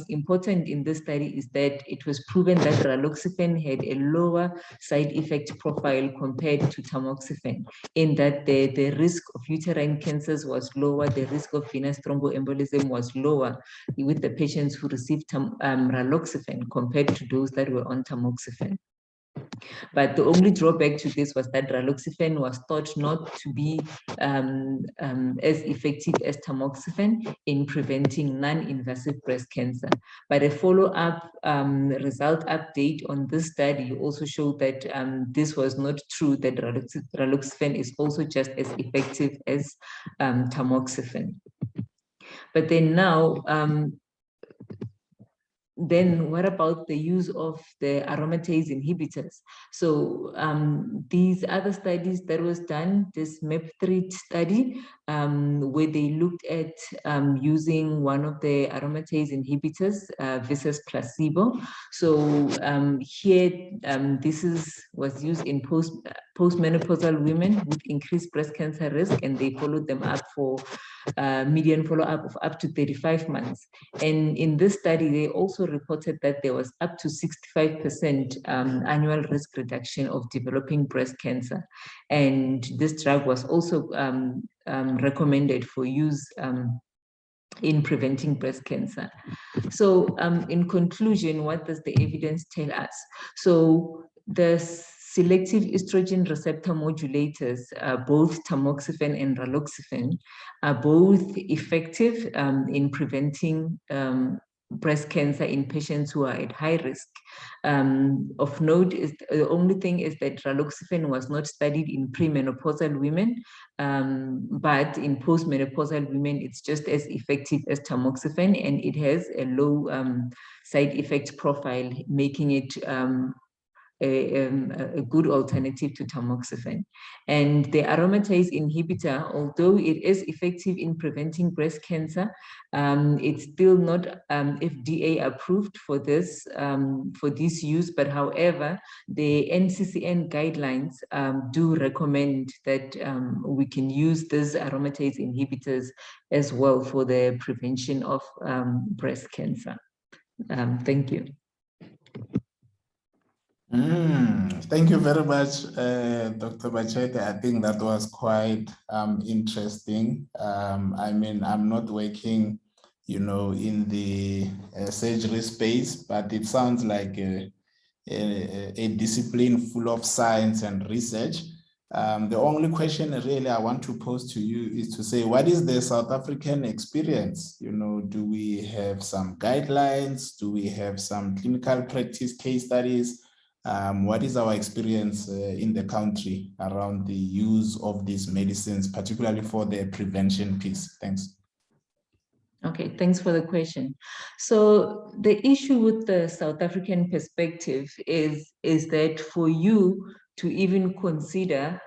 important in this study is that it was proven that raloxifene had a lower side effect profile compared to tamoxifen, in that the risk of uterine cancers was lower, the risk of venous thromboembolism was lower with the patients who received raloxifene compared to those that were on tamoxifen. But the only drawback to this was that raloxifene was thought not to be as effective as tamoxifen in preventing non-invasive breast cancer. But a follow-up result update on this study also showed that this was not true, that raloxifene is also just as effective as tamoxifen. But then now, then what about the use of the aromatase inhibitors? So these other studies that was done, this MAP3 study, where they looked at using one of the aromatase inhibitors versus placebo. So here, this was used in postmenopausal women with increased breast cancer risk, and they followed them up for median follow-up of up to 35 months. And in this study, they also reported that there was up to 65% annual risk reduction of developing breast cancer. And this drug was also recommended for use in preventing breast cancer. So in conclusion, what does the evidence tell us? So the selective estrogen receptor modulators, both tamoxifen and raloxifene, are both effective in preventing breast cancer in patients who are at high risk. Of note is the only thing is that Raloxifene was not studied in premenopausal women, but in postmenopausal women, it's just as effective as Tamoxifen, and it has a low side effect profile, making it a good alternative to Tamoxifen. And the aromatase inhibitor, although it is effective in preventing breast cancer, it's still not FDA approved for this use. But however, the NCCN guidelines do recommend that we can use these aromatase inhibitors as well for the prevention of breast cancer. Thank you. Thank you very much, Dr. Bachete. I think that was quite interesting. I mean, I'm not working, you know, in the surgery space, but it sounds like a discipline full of science and research. The only question really I want to pose to you is to say, what is the South African experience? You know, do we have some guidelines? Do we have some clinical practice case studies? What is our experience in the country around the use of these medicines, particularly for the prevention piece? Thanks. Okay, thanks for the question. So the issue with the South African perspective is that for you to even consider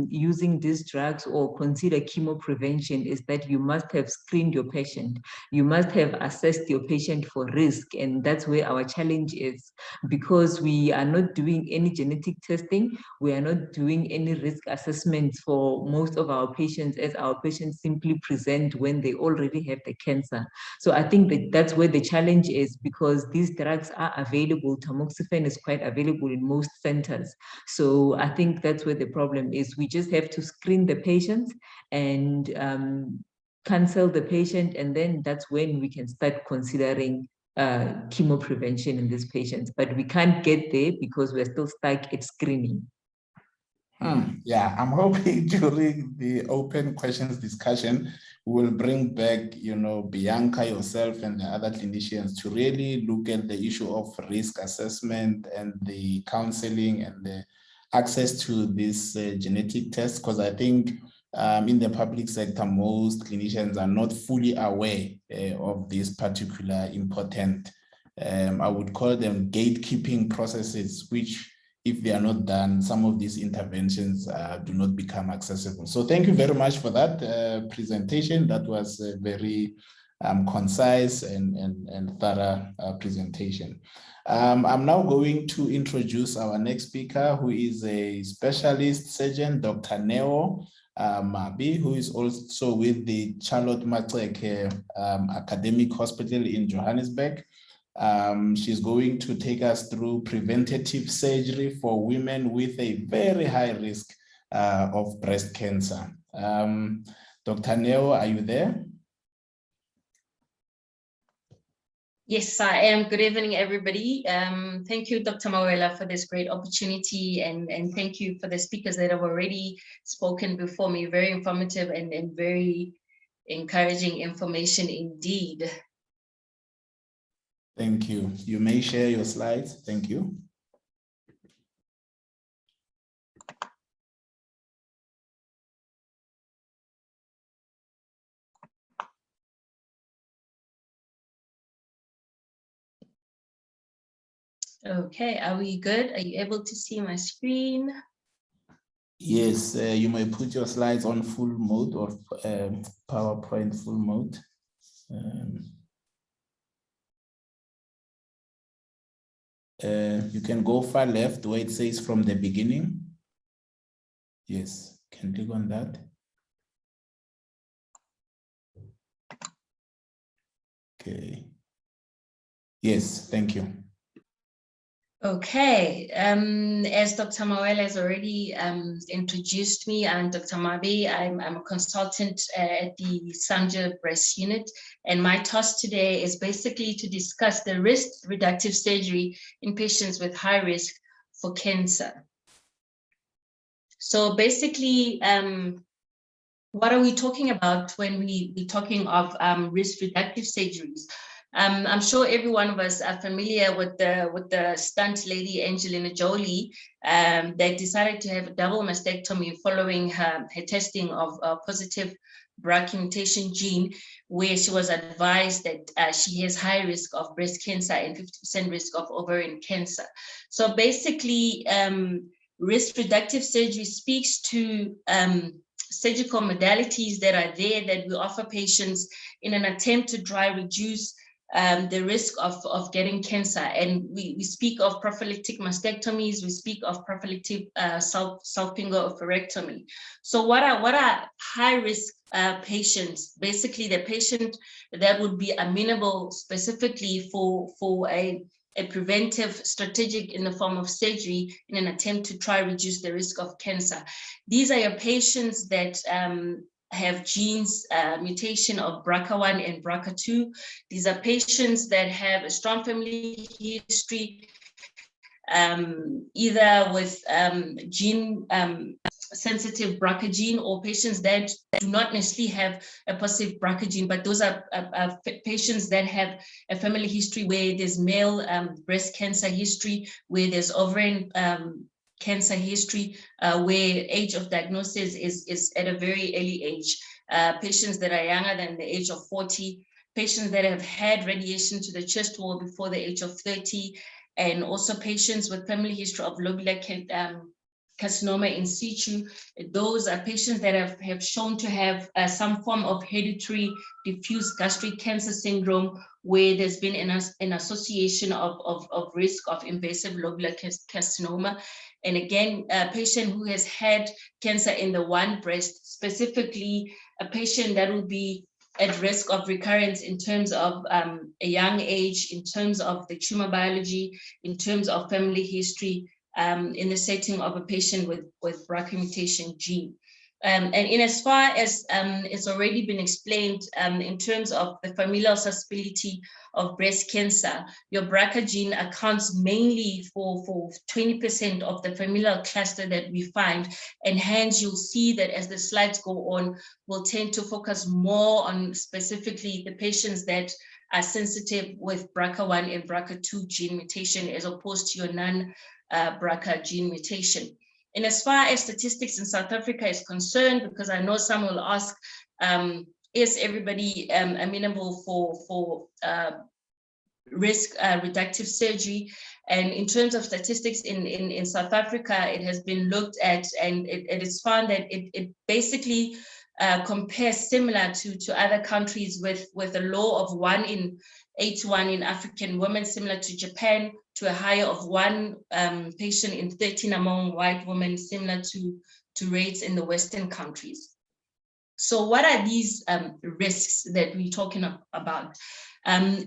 using these drugs or consider chemo prevention is that you must have screened your patient. You must have assessed your patient for risk. And that's where our challenge is, because we are not doing any genetic testing. We are not doing any risk assessments for most of our patients, as our patients simply present when they already have the cancer. So I think that that's where the challenge is, because these drugs are available. Tamoxifen is quite available in most centers. So I think that's where the problem is. We just have to screen the patients and counsel the patient, and then that's when we can start considering chemo prevention in these patients. But we can't get there because we're still stuck at screening. Yeah, I'm hoping during the open questions discussion, we will bring back, you know, Bianca, yourself, and the other clinicians to really look at the issue of risk assessment and the counseling and the access to this genetic test, because I think in the public sector, most clinicians are not fully aware of this particular important, I would call them gatekeeping processes, which if they are not done, some of these interventions do not become accessible. So thank you very much for that presentation. That was a very concise and thorough presentation. I'm now going to introduce our next speaker, who is a specialist surgeon, Dr. Neo Mabi, who is also with the Charlotte Maxeke Academic Hospital in Johannesburg. She's going to take us through preventative surgery for women with a very high risk of breast cancer. Dr. Neo, are you there? Yes, I am. Good evening, everybody. Thank you, Dr. Mawela, for this great opportunity, and thank you for the speakers that have already spoken before me. Very informative and very encouraging information indeed. Thank you. You may share your slides. Thank you. Okay, are we good? Are you able to see my screen? Yes, you may put your slides on full mode or PowerPoint full mode. You can go far left where it says from the beginning. Yes, can click on that. Okay. Yes, thank you. Okay, as Dr. Mawela has already introduced me, I'm Dr. Mabi. I'm a consultant at the Sanja Breast Unit, and my task today is basically to discuss the risk reductive surgery in patients with high risk for cancer. So basically, what are we talking about when we're talking of risk reductive surgeries? I'm sure every one of us are familiar with the stunt lady Angelina Jolie that decided to have a double mastectomy following her testing of a positive BRCA mutation gene, where she was advised that she has high risk of breast cancer and 50% risk of ovarian cancer. So basically, risk reductive surgery speaks to surgical modalities that are there that we offer patients in an attempt to try reduce the risk of getting cancer. And we speak of prophylactic mastectomies, we speak of prophylactic salpingo-oophorectomy. So what are high-risk patients? Basically, the patient that would be amenable specifically for a preventive strategic in the form of surgery in an attempt to try reduce the risk of cancer. These are your patients that have genes mutation of BRCA1 and BRCA2. These are patients that have a strong family history, either with gene sensitive BRCA gene, or patients that do not necessarily have a positive BRCA gene, but those are patients that have a family history where there's male breast cancer history, where there's ovarian cancer history, where age of diagnosis is at a very early age, patients that are younger than the age of 40, patients that have had radiation to the chest wall before the age of 30, and also patients with family history of lobular carcinoma in situ. Those are patients that have shown to have some form of hereditary diffuse gastric cancer syndrome, where there's been an association of risk of invasive lobular carcinoma. And again, a patient who has had cancer in the one breast, specifically a patient that will be at risk of recurrence in terms of a young age, in terms of the tumor biology, in terms of family history, in the setting of a patient with BRCA mutation gene. And in as far as it's already been explained, in terms of the familial susceptibility of breast cancer, your BRCA gene accounts mainly for 20% of the familial cluster that we find, and hence you'll see that as the slides go on, we'll tend to focus more on specifically the patients that are sensitive with BRCA1 and BRCA2 gene mutation, as opposed to your non-BRCA gene mutation. And as far as statistics in South Africa is concerned, because I know some will ask, is everybody amenable for risk reductive surgery? And in terms of statistics in South Africa, it has been looked at, and it is found that it basically compares similar to other countries with a low of 1 in 81 in African women, similar to Japan, to a higher of 1 patient in 13 among white women, similar to rates in the Western countries. So what are these risks that we're talking about?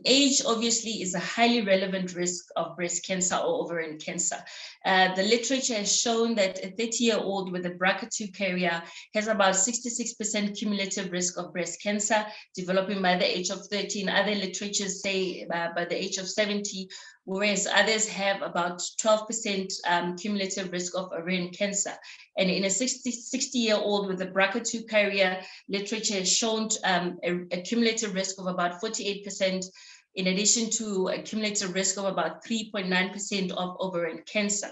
Age obviously is a highly relevant risk of breast cancer or ovarian cancer. The literature has shown that a 30-year-old with a BRCA2 carrier has about 66% cumulative risk of breast cancer developing by the age of 13. Other literatures say by the age of 70, whereas others have about 12% cumulative risk of ovarian cancer. And in a 60-year-old with a BRCA2 carrier, literature has shown a cumulative risk of about 48%, in addition to a cumulative risk of about 3.9% of ovarian cancer.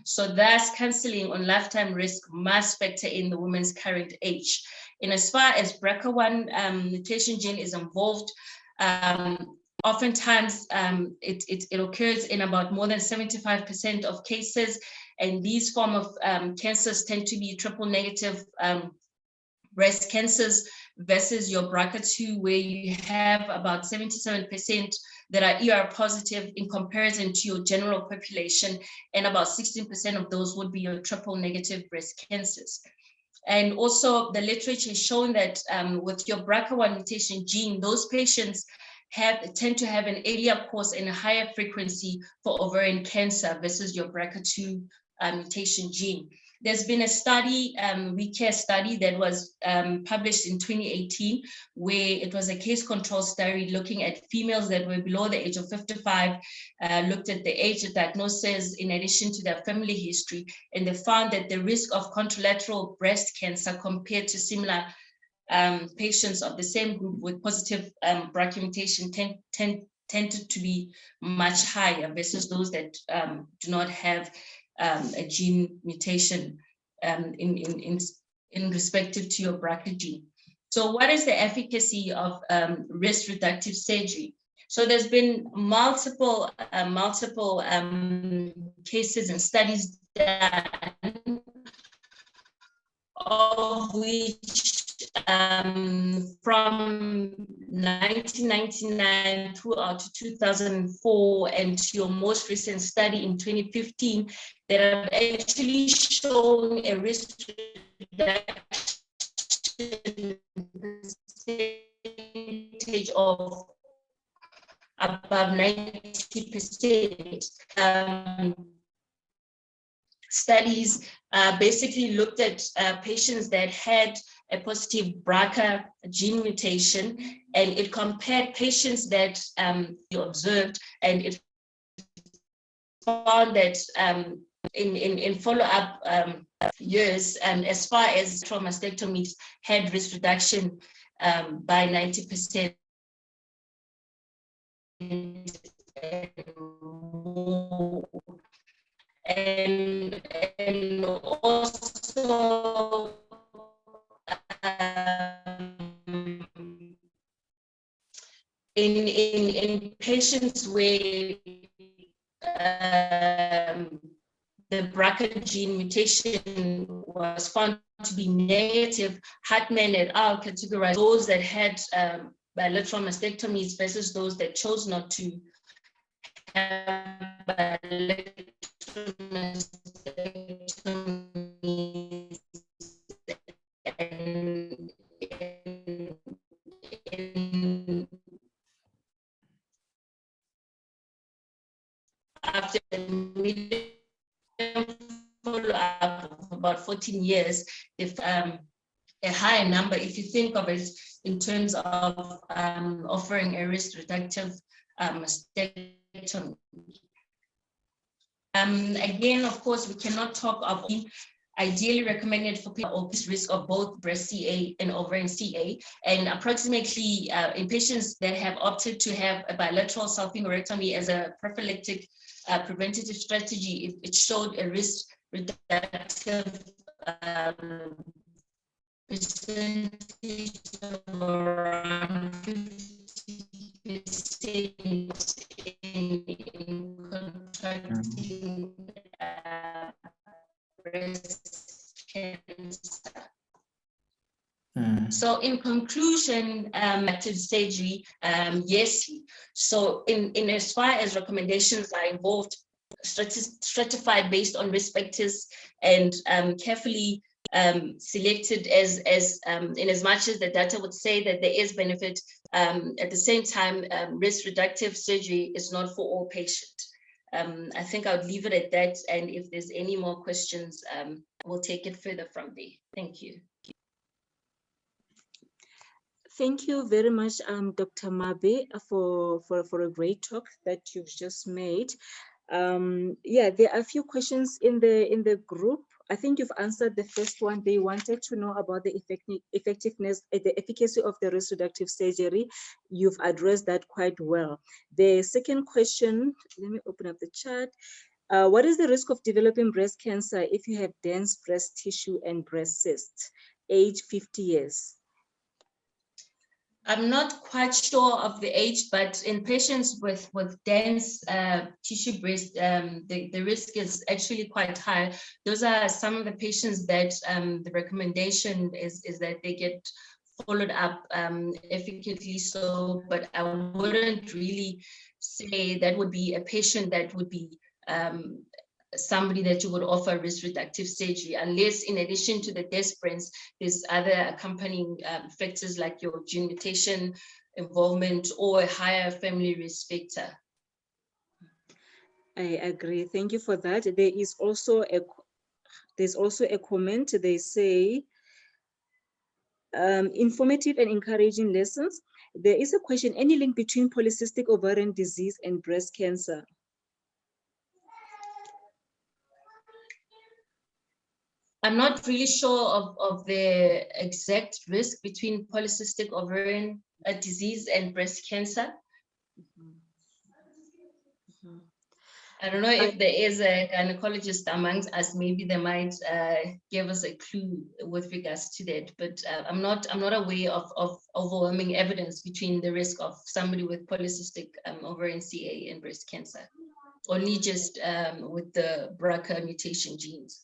So thus, counseling on lifetime risk must factor in the woman's current age. And as far as BRCA1 mutation gene is involved, oftentimes it occurs in about more than 75% of cases, and these form of cancers tend to be triple negative breast cancers versus your BRCA2, where you have about 77% that are ER positive in comparison to your general population, and about 16% of those would be your triple negative breast cancers. And also the literature has shown that with your BRCA1 mutation gene, those patients tend to have an earlier course and a higher frequency for ovarian cancer versus your BRCA2 mutation gene. There's been a study, WeCare study, that was published in 2018, where it was a case control study looking at females that were below the age of 55, looked at the age of diagnosis in addition to their family history, and they found that the risk of contralateral breast cancer compared to similar patients of the same group with positive BRCA mutation tended to be much higher versus those that do not have a gene mutation in respective to your BRCA gene. So what is the efficacy of breast reductive surgery? So there's been multiple cases and studies done, of which from 1999 throughout to 2004 and to your most recent study in 2015 that have actually shown a risk reduction percentage of above 90%. Studies basically looked at patients that had a positive BRCA gene mutation, and it compared patients that you observed, and it found that in follow-up years, as far as mastectomies had risk reduction by 90%. And also in patients where the BRCA gene mutation was found to be negative, Hartman et al. Categorized those that had bilateral mastectomies versus those that chose not to have bilateral mastectomies. After the median follow-up of about 14 years, if a higher number, if you think of it in terms of offering a risk reductive mastectomy. Again, of course, we cannot talk of ideally recommended for people with risk of both breast CA and ovarian CA, and approximately in patients that have opted to have a bilateral salpingorectomy as a prophylactic preventative strategy, it showed a risk reductive percentage of around 50% in contracting breast cancer. So in conclusion, active surgery, yes. So in as far as recommendations are involved, stratified based on risk factors and carefully selected in as much as the data would say that there is benefit. At the same time, risk reductive surgery is not for all patients. I think I would leave it at that. And if there's any more questions, we'll take it further from there. Thank you. Thank you very much, Dr. Mabe, for a great talk that you've just made. Yeah, there are a few questions in the group. I think you've answered the first one. They wanted to know about the effectiveness, the efficacy of the risk reductive surgery. You've addressed that quite well. The second question, let me open up the chat. What is the risk of developing breast cancer if you have dense breast tissue and breast cysts, age 50 years? I'm not quite sure of the age, but in patients with dense tissue breast, the risk is actually quite high. Those are some of the patients that the recommendation is that they get followed up efficiently. So, but I wouldn't really say that would be a patient that would be somebody that you would offer risk reductive surgery, unless in addition to the desperance, there's other accompanying factors like your gene mutation involvement or a higher family risk factor. I agree. Thank you for that. There's also a comment. They say, informative and encouraging lessons. There is a question, any link between polycystic ovarian disease and breast cancer? I'm not really sure of the exact risk between polycystic ovarian disease and breast cancer. I don't know if there is a gynecologist amongst us. Maybe they might give us a clue with regards to that. But I'm not aware of overwhelming evidence between the risk of somebody with polycystic ovarian CA and breast cancer, only just with the BRCA mutation genes.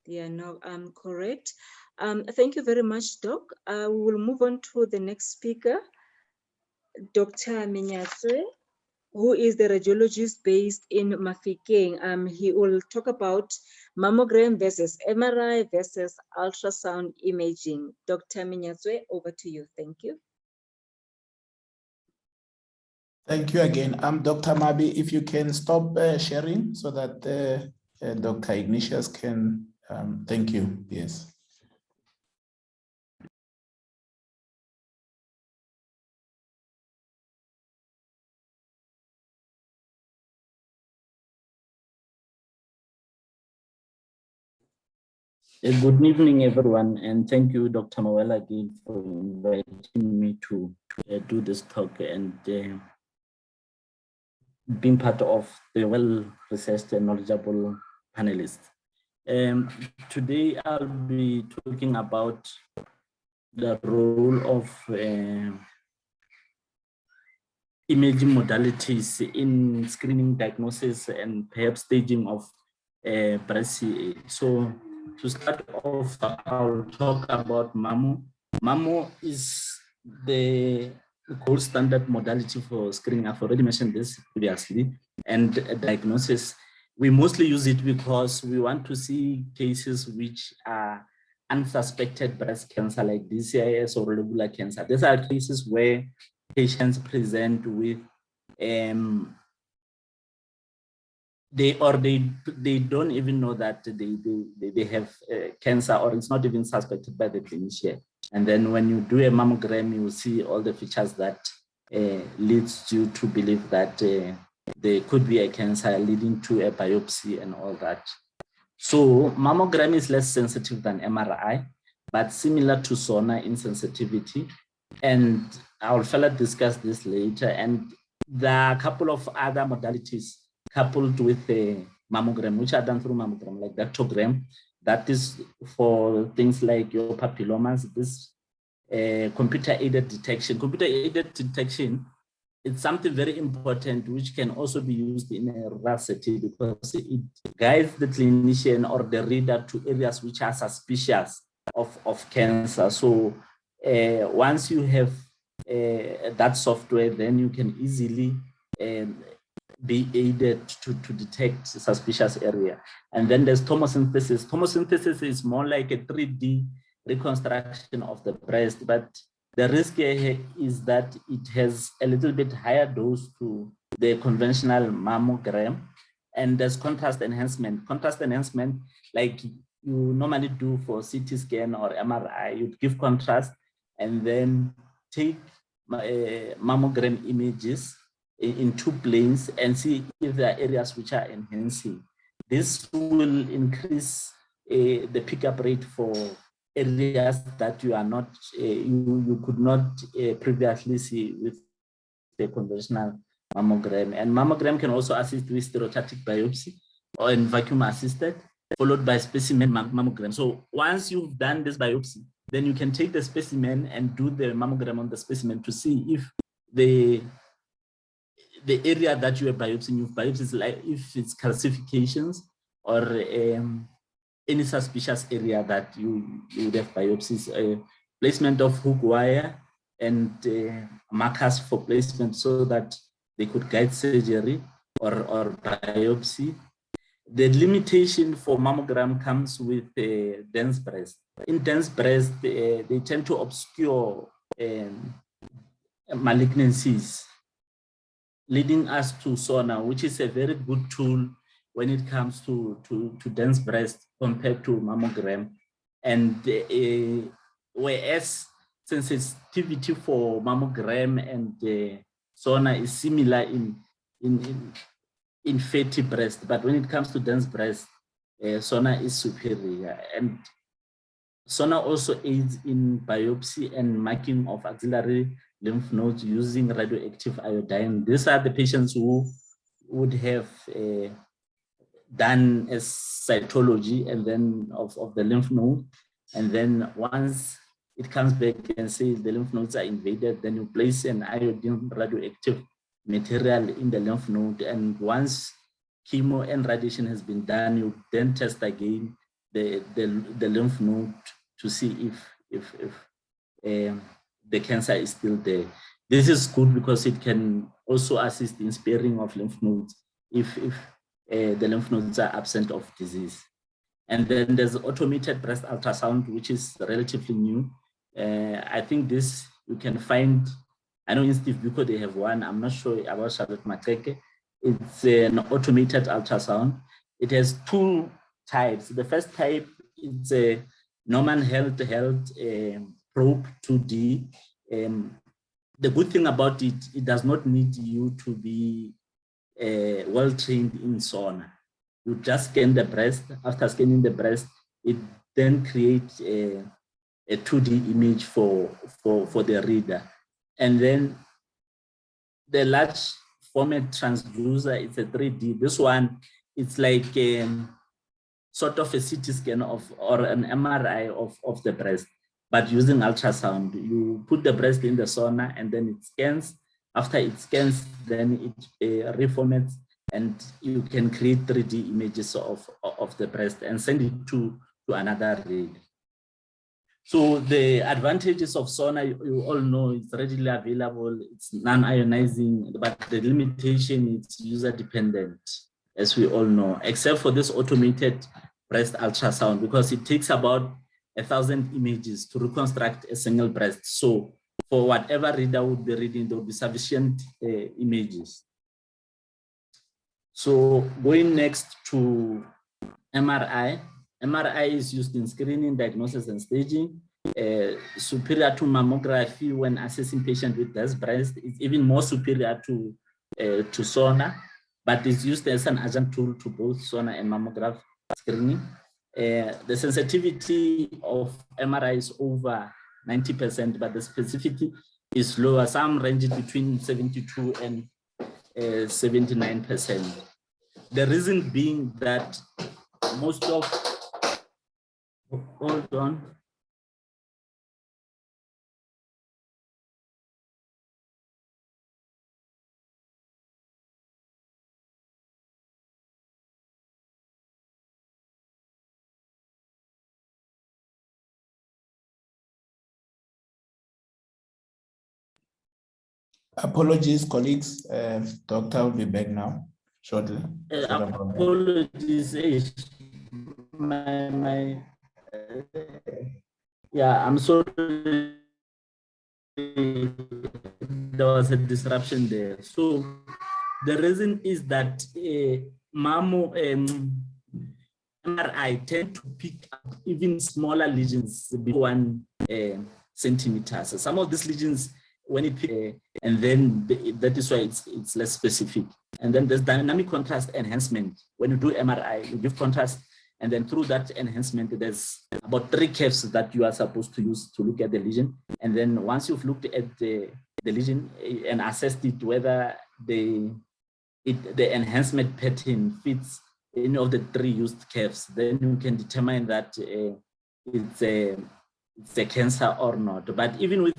Yeah, no, correct. Thank you very much, Doc. We will move on to the next speaker, Dr. Minyatswe, who is the radiologist based in Mafikeng. He will talk about mammogram versus MRI versus ultrasound imaging. Dr. Minyatswe, over to you. Thank you. Thank you again. I'm Dr. Mabi. If you can stop sharing so that Dr. Ignatius can, thank you. Yes. Good evening, everyone, and thank you, Dr. Mawela, again for inviting me to do this talk and being part of the well-researched and knowledgeable panelists. Today, I'll be talking about the role of imaging modalities in screening, diagnosis, and perhaps staging of breast CA. So, to start off, I'll talk about mammo. Mammo is the gold standard modality for screening. I've already mentioned this previously. And diagnosis, we mostly use it because we want to see cases which are unsuspected breast cancer like DCIS or regular cancer. These are cases where patients present with they don't even know that they have cancer, or it's not even suspected by the clinician. And then when you do a mammogram, you will see all the features that leads you to believe that there could be a cancer, leading to a biopsy and all that. So mammogram is less sensitive than MRI, but similar to sonar in sensitivity. And I will further discuss this later. And there are a couple of other modalities coupled with a mammogram, which are done through mammogram, like ductogram. That is for things like your papillomas. This computer-aided detection. Computer-aided detection is something very important, which can also be used in a rural setting because it guides the clinician or the reader to areas which are suspicious of cancer. So once you have that software, then you can easily be aided to detect suspicious area. And then there's tomosynthesis. Tomosynthesis is more like a 3D reconstruction of the breast, but the risk here is that it has a little bit higher dose to the conventional mammogram. And there's contrast enhancement. Contrast enhancement, like you normally do for CT scan or MRI, you'd give contrast and then take mammogram images in two planes and see if there are areas which are enhancing. This will increase the pickup rate for areas that you are not, you could not previously see with the conventional mammogram. And mammogram can also assist with stereotactic biopsy or in vacuum assisted, followed by specimen mammogram. So once you've done this biopsy, then you can take the specimen and do the mammogram on the specimen to see if the area that you are biopsying, is like if it's calcifications or any suspicious area that you would have biopsies, placement of hook wire and markers for placement so that they could guide surgery or biopsy. The limitation for mammogram comes with dense breast. In dense breast, they tend to obscure malignancies, leading us to sonar, which is a very good tool when it comes to dense breast compared to mammogram. And whereas sensitivity for mammogram and sonar is similar in fatty breast, but when it comes to dense breast, sonar is superior. And sonar also aids in biopsy and marking of axillary lymph nodes using radioactive iodine. These are the patients who would have done a cytology and then of the lymph node. And then once it comes back and says the lymph nodes are invaded, then you place an iodine radioactive material in the lymph node. And once chemo and radiation has been done, you then test again the lymph node to see if the cancer is still there. This is good because it can also assist in sparing of lymph nodes if the lymph nodes are absent of disease. And then there's automated breast ultrasound, which is relatively new. I think this you can find, I know in Steve Biko they have one, I'm not sure about Charlotte Mateke. It's an automated ultrasound. It has two types. The first type is a normal health probe 2D. The good thing about it, it does not need you to be well trained in sauna. You just scan the breast. After scanning the breast, it then creates a 2D image for the reader. And then the large format transducer, it's a 3D. This one, it's like sort of a CT scan or an MRI of the breast, but using ultrasound. You put the breast in the sauna and then it scans. After it scans, then it reformats, and you can create 3D images of the breast and send it to another reader. So the advantages of sauna, you all know, it's readily available, it's non-ionizing, but the limitation is user-dependent, as we all know, except for this automated breast ultrasound, because it takes about 1,000 images to reconstruct a single breast. So for whatever reader would be reading, there would be sufficient images. So going next to MRI. MRI is used in screening, diagnosis, and staging. Superior to mammography when assessing patients with breast. It's even more superior to sauna, but it's used as an adjunct tool to both sauna and mammograph screening. The sensitivity of MRI is over 90%, but the specificity is lower. Some range between 72 and 79%. The reason being that most of, hold on. Apologies, colleagues. Doctor will be back now shortly. Apologies. Yeah, I'm sorry. There was a disruption there. So the reason is that MRI tend to pick up even smaller lesions below 1 centimeter. So some of these lesions, when it and then that is why it's less specific. And then there's dynamic contrast enhancement. When you do MRI, you give contrast, and then through that enhancement, there's about 3 curves that you are supposed to use to look at the lesion. And then once you've looked at the lesion and assessed it, whether the enhancement pattern fits any of the 3 used curves, then you can determine that it's a cancer or not. But even with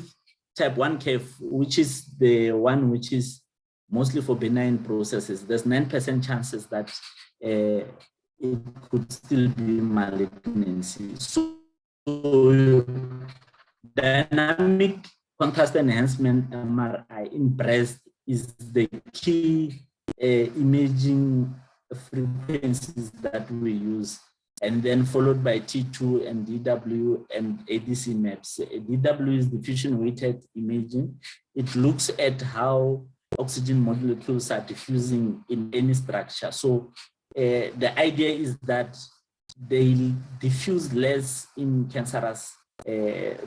type 1 curve, which is the one which is mostly for benign processes, there's 9% chances that it could still be malignancy. So dynamic contrast enhancement MRI in breast is the key imaging frequencies that we use, and then followed by T2 and DW and ADC maps. DW is diffusion weighted imaging. It looks at how oxygen molecules are diffusing in any structure. So the idea is that they diffuse less in cancerous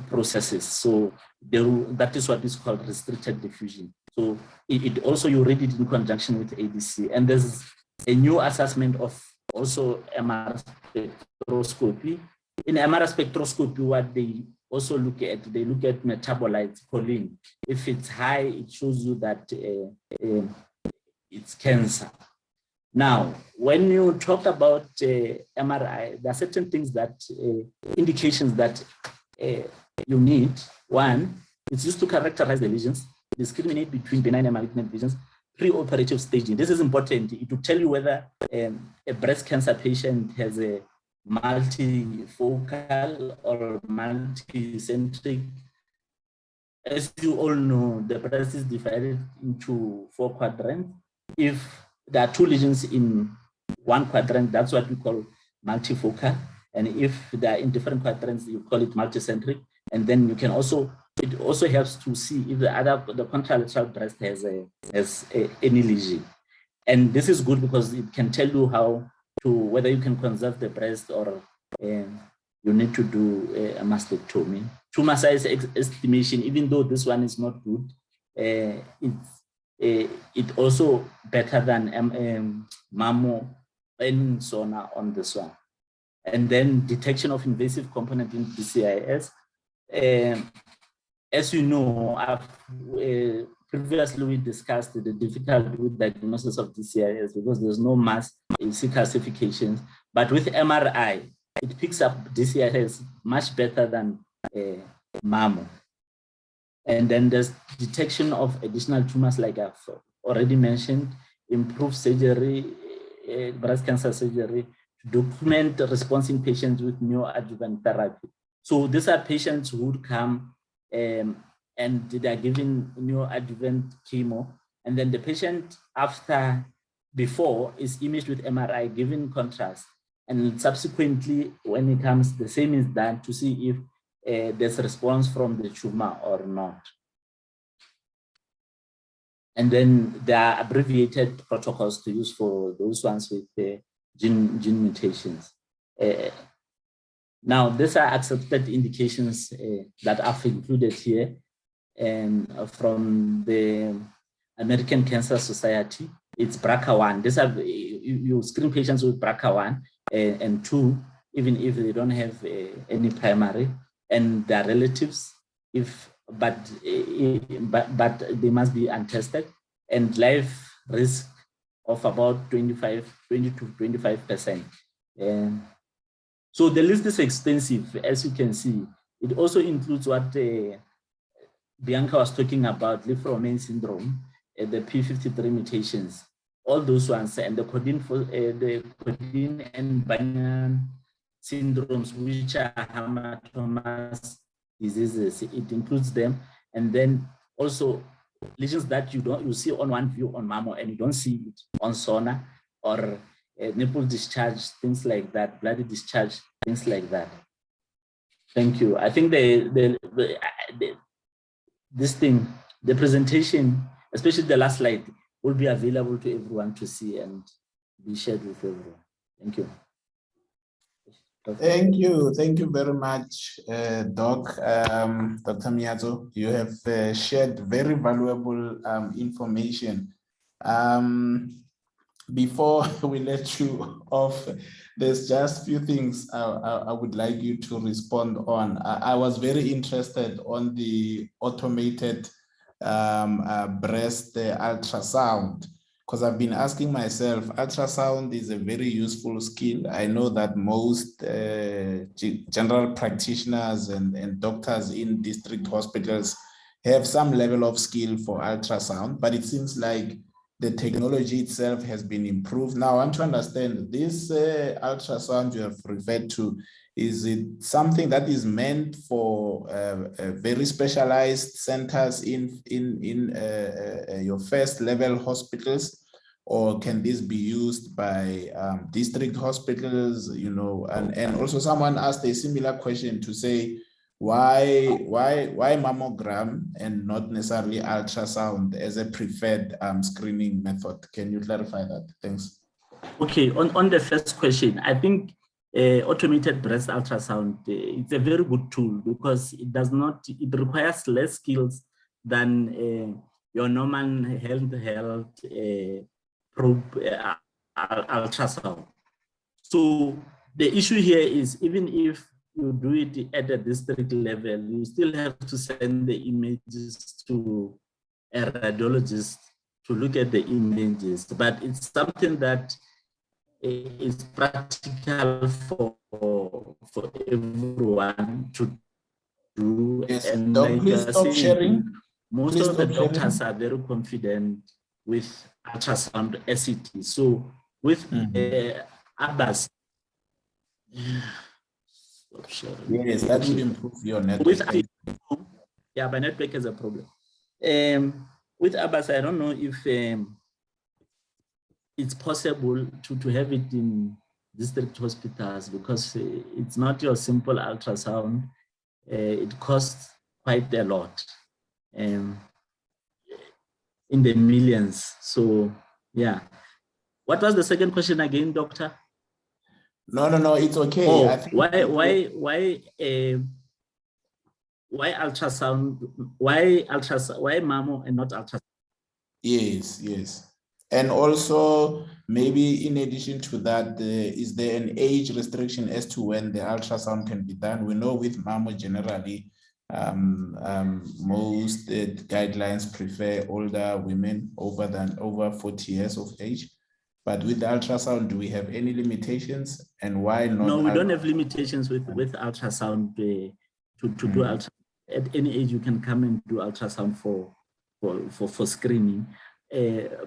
processes. So that is what is called restricted diffusion. So it also, you read it in conjunction with ADC. And there's a new assessment of also MR spectroscopy. In MR spectroscopy, what they also look at metabolites, choline. If it's high, it shows you that it's cancer. Now, when you talk about MRI, there are certain things that, indications that you need. One, it's used to characterize the lesions, discriminate between benign and malignant lesions, pre-operative staging. This is important. It will tell you whether a breast cancer patient has a multifocal or multicentric. As you all know, the breast is divided into 4 quadrants. If there are 2 lesions in one quadrant, that's what we call multifocal. And if they are in different quadrants, you call it multicentric. And then you can also, it also helps to see if the contralateral breast has any lesion. And this is good because it can tell you whether you can conserve the breast or you need to do a mastectomy. Tumor size estimation, even though this one is not good, it's also better than mammo and SONA on this one. And then detection of invasive component in DCIS. As you know, previously we discussed the difficulty with diagnosis of DCIS because there's no mass C classifications. But with MRI, it picks up DCIS much better than mammo. And then there's detection of additional tumors, like I've already mentioned, improved surgery, breast cancer surgery, document response in patients with neoadjuvant therapy. So these are patients who would come and they are given neoadjuvant chemo, and then the patient before is imaged with MRI, given contrast, and subsequently when it comes, the same is done to see if there's a response from the tumor or not. And then there are abbreviated protocols to use for those ones with gene mutations. Now, these are accepted indications that I've included here from the American Cancer Society. It's BRCA1. These are, you screen patients with BRCA1 and 2, even if they don't have any primary, and their relatives, but they must be untested, and life risk of about 20 to 25%. So the list is extensive, as you can see. It also includes what Bianca was talking about, Lief-Romain syndrome, the P53 mutations, all those ones, and the Codin and Banyan syndromes, which are hematomas diseases. It includes them, and then also lesions that you see on one view on mammo and you don't see it on SONA, or nipple discharge, things like that, bloody discharge, things like that. Thank you. I think the presentation, especially the last slide, will be available to everyone to see and be shared with everyone. Thank you. Thank you very much, Doc. Dr. Miyazo, you have shared very valuable information. Before we let you off, there's just a few things I would like you to respond on. I was very interested on the automated breast ultrasound, because I've been asking myself, ultrasound is a very useful skill. I know that most general practitioners and doctors in district hospitals have some level of skill for ultrasound, but it seems like the technology itself has been improved. Now I want to understand, this ultrasound you have referred to, is it something that is meant for very specialized centers in your first level hospitals, or can this be used by district hospitals? You know, and also someone asked a similar question to say, why mammogram and not necessarily ultrasound as a preferred screening method? Can you clarify that? Thanks. Okay, on the first question, I think automated breast ultrasound, it's a very good tool because it requires less skills than your normal handheld probe ultrasound. So the issue here is, even if you do it at the district level, you still have to send the images to a radiologist look at the images, but it's something that is practical for everyone to do. Yes, And Doc, like please stop sharing. most Please of the stop doctors sharing. are very confident with ultrasound SCT. So with ABAS, yes, that would improve your network. With yeah, my network is a problem. With ABAS, I don't know if it's possible to have it in district hospitals, because it's not your simple ultrasound. It costs quite a lot, in the millions. So yeah. What was the second question again, doctor? No, it's okay. Oh, I think why ultrasound? Why mammo and not ultrasound? Yes. And also, maybe in addition to that, is there an age restriction as to when the ultrasound can be done? We know with mammo generally, most guidelines prefer older women over 40 years of age. But with the ultrasound, do we have any limitations, and why not? No, we don't have limitations with ultrasound to do ultrasound. At any age, you can come and do ultrasound for screening.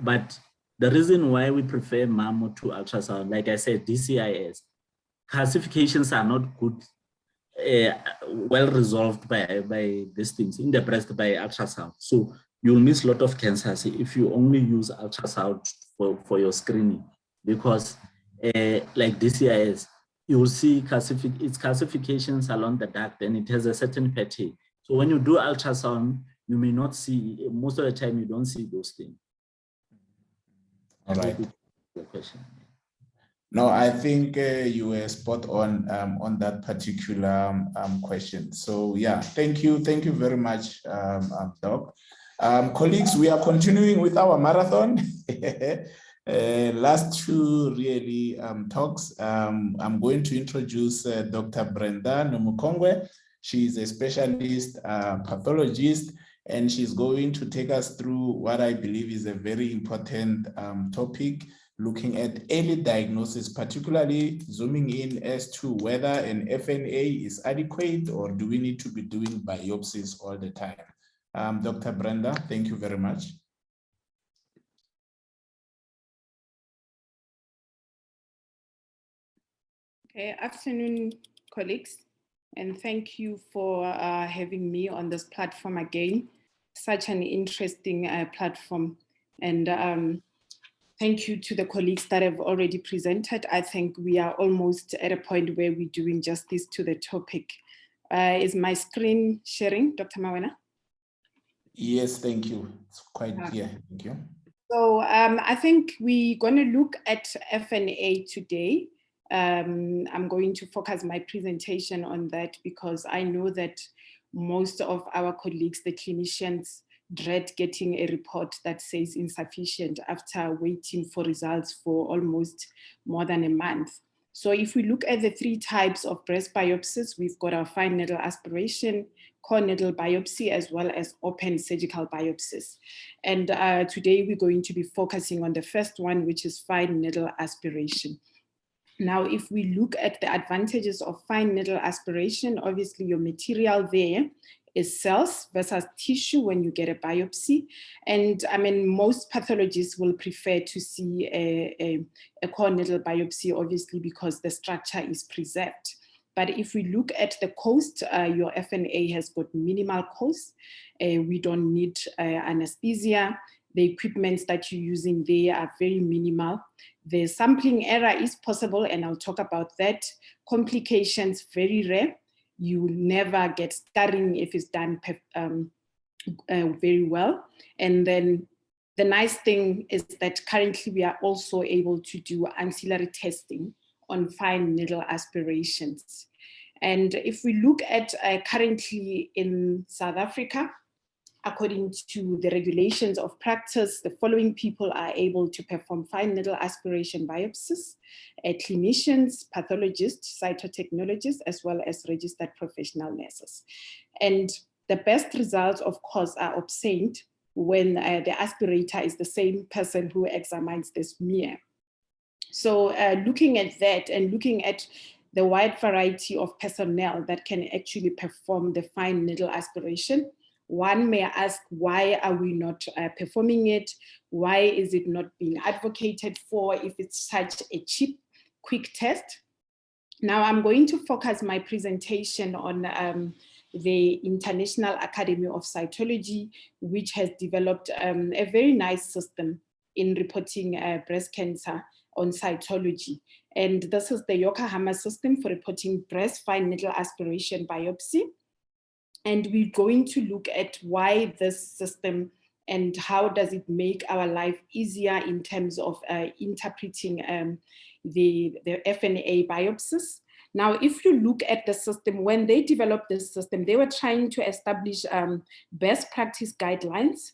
But the reason why we prefer mammo to ultrasound, like I said, DCIS, calcifications are not good, well resolved by these things in the breast by ultrasound. So you'll miss a lot of cancers if you only use ultrasound for your screening, because like DCIS, you will see its calcifications along the duct, and it has a certain pattern. So when you do ultrasound, you may not see, most of the time you don't see those things. All right. No, I think you were spot on that particular question. So yeah, thank you very much, Doc. Colleagues, we are continuing with our marathon. Last two really talks. I'm going to introduce Dr. Brenda Nomukongwe. She is a specialist pathologist, and she's going to take us through what I believe is a very important topic, looking at early diagnosis, particularly zooming in as to whether an FNA is adequate, or do we need to be doing biopsies all the time. Dr. Brenda, thank you very much. Okay, afternoon, colleagues, and thank you for having me on this platform again. Such an interesting platform, and thank you to the colleagues that have already presented. I think we are almost at a point where we're doing justice to the topic. Is my screen sharing, Dr. Mawena? Yes, thank you. It's quite clear. Thank you. So I think we're going to look at FNA today. I'm going to focus my presentation on that because I know that most of our colleagues, the clinicians, dread getting a report that says insufficient after waiting for results for almost more than a month. So if we look at the three types of breast biopsies, we've got our fine needle aspiration, core needle biopsy, as well as open surgical biopsies. And today we're going to be focusing on the first one, which is fine needle aspiration. Now, if we look at the advantages of fine needle aspiration, obviously your material there is cells versus tissue when you get a biopsy. And I mean, most pathologists will prefer to see a core needle biopsy, obviously, because the structure is preserved. But if we look at the cost, your FNA has got minimal cost. We don't need anesthesia. The equipments that you're using there are very minimal. The sampling error is possible, and I'll talk about that. Complications, very rare. You will never get scarring if it's done very well. And then the nice thing is that currently we are also able to do ancillary testing on fine needle aspirations. And if we look at currently in South Africa, according to the regulations of practice, the following people are able to perform fine needle aspiration biopsies: clinicians, pathologists, cytotechnologists, as well as registered professional nurses. And the best results, of course, are obtained when the aspirator is the same person who examines the smear. So looking at that and looking at the wide variety of personnel that can actually perform the fine needle aspiration, one may ask, why are we not performing it? Why is it not being advocated for if it's such a cheap, quick test? Now I'm going to focus my presentation on the International Academy of Cytology, which has developed a very nice system in reporting breast cancer on cytology. And this is the Yokohama system for reporting breast fine needle aspiration biopsy. And we're going to look at why this system and how does it make our life easier in terms of interpreting the FNA biopsies. Now, if you look at the system, when they developed this system, they were trying to establish best practice guidelines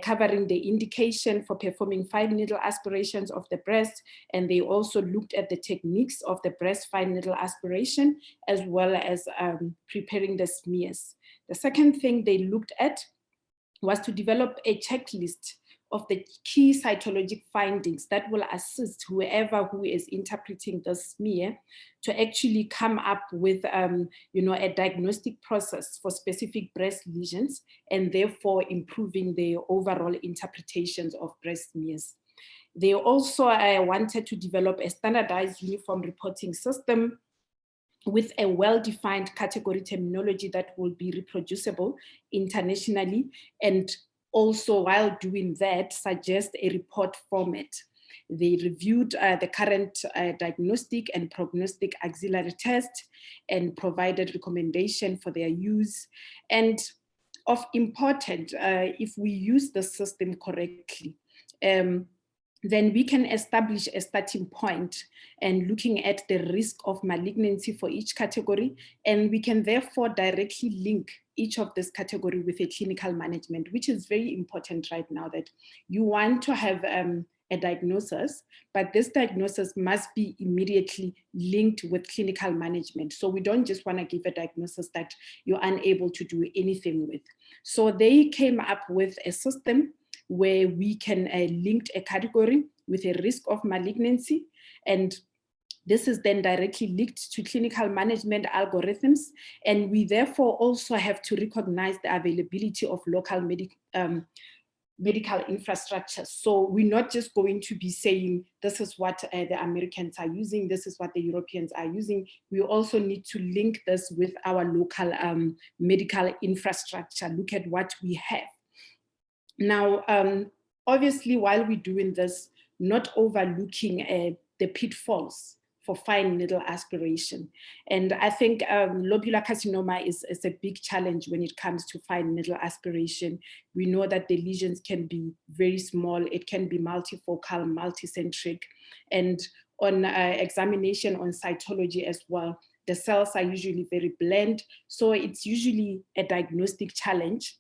covering the indication for performing fine needle aspirations of the breast. And they also looked at the techniques of the breast fine needle aspiration, as well as preparing the smears. The second thing they looked at was to develop a checklist of the key cytologic findings that will assist whoever who is interpreting the smear to actually come up with a diagnostic process for specific breast lesions, and therefore improving the overall interpretations of breast smears. They also wanted to develop a standardized uniform reporting system with a well-defined category terminology that will be reproducible internationally, and also while doing that, suggest a report format. They reviewed the current diagnostic and prognostic auxiliary test and provided recommendation for their use. And of importance, if we use the system correctly, then we can establish a starting point and looking at the risk of malignancy for each category. And we can therefore directly link each of this category with a clinical management, which is very important right now, that you want to have a diagnosis, but this diagnosis must be immediately linked with clinical management. So we don't just want to give a diagnosis that you're unable to do anything with. So they came up with a system where we can link a category with a risk of malignancy, and this is then directly linked to clinical management algorithms. And we therefore also have to recognize the availability of local medical infrastructure. So we're not just going to be saying, this is what the Americans are using, this is what the Europeans are using. We also need to link this with our local medical infrastructure, look at what we have. Now, obviously, while we're doing this, not overlooking the pitfalls for fine needle aspiration. And I think lobular carcinoma is a big challenge when it comes to fine needle aspiration. We know that the lesions can be very small, it can be multifocal, multicentric, and on examination on cytology as well, the cells are usually very bland. So it's usually a diagnostic challenge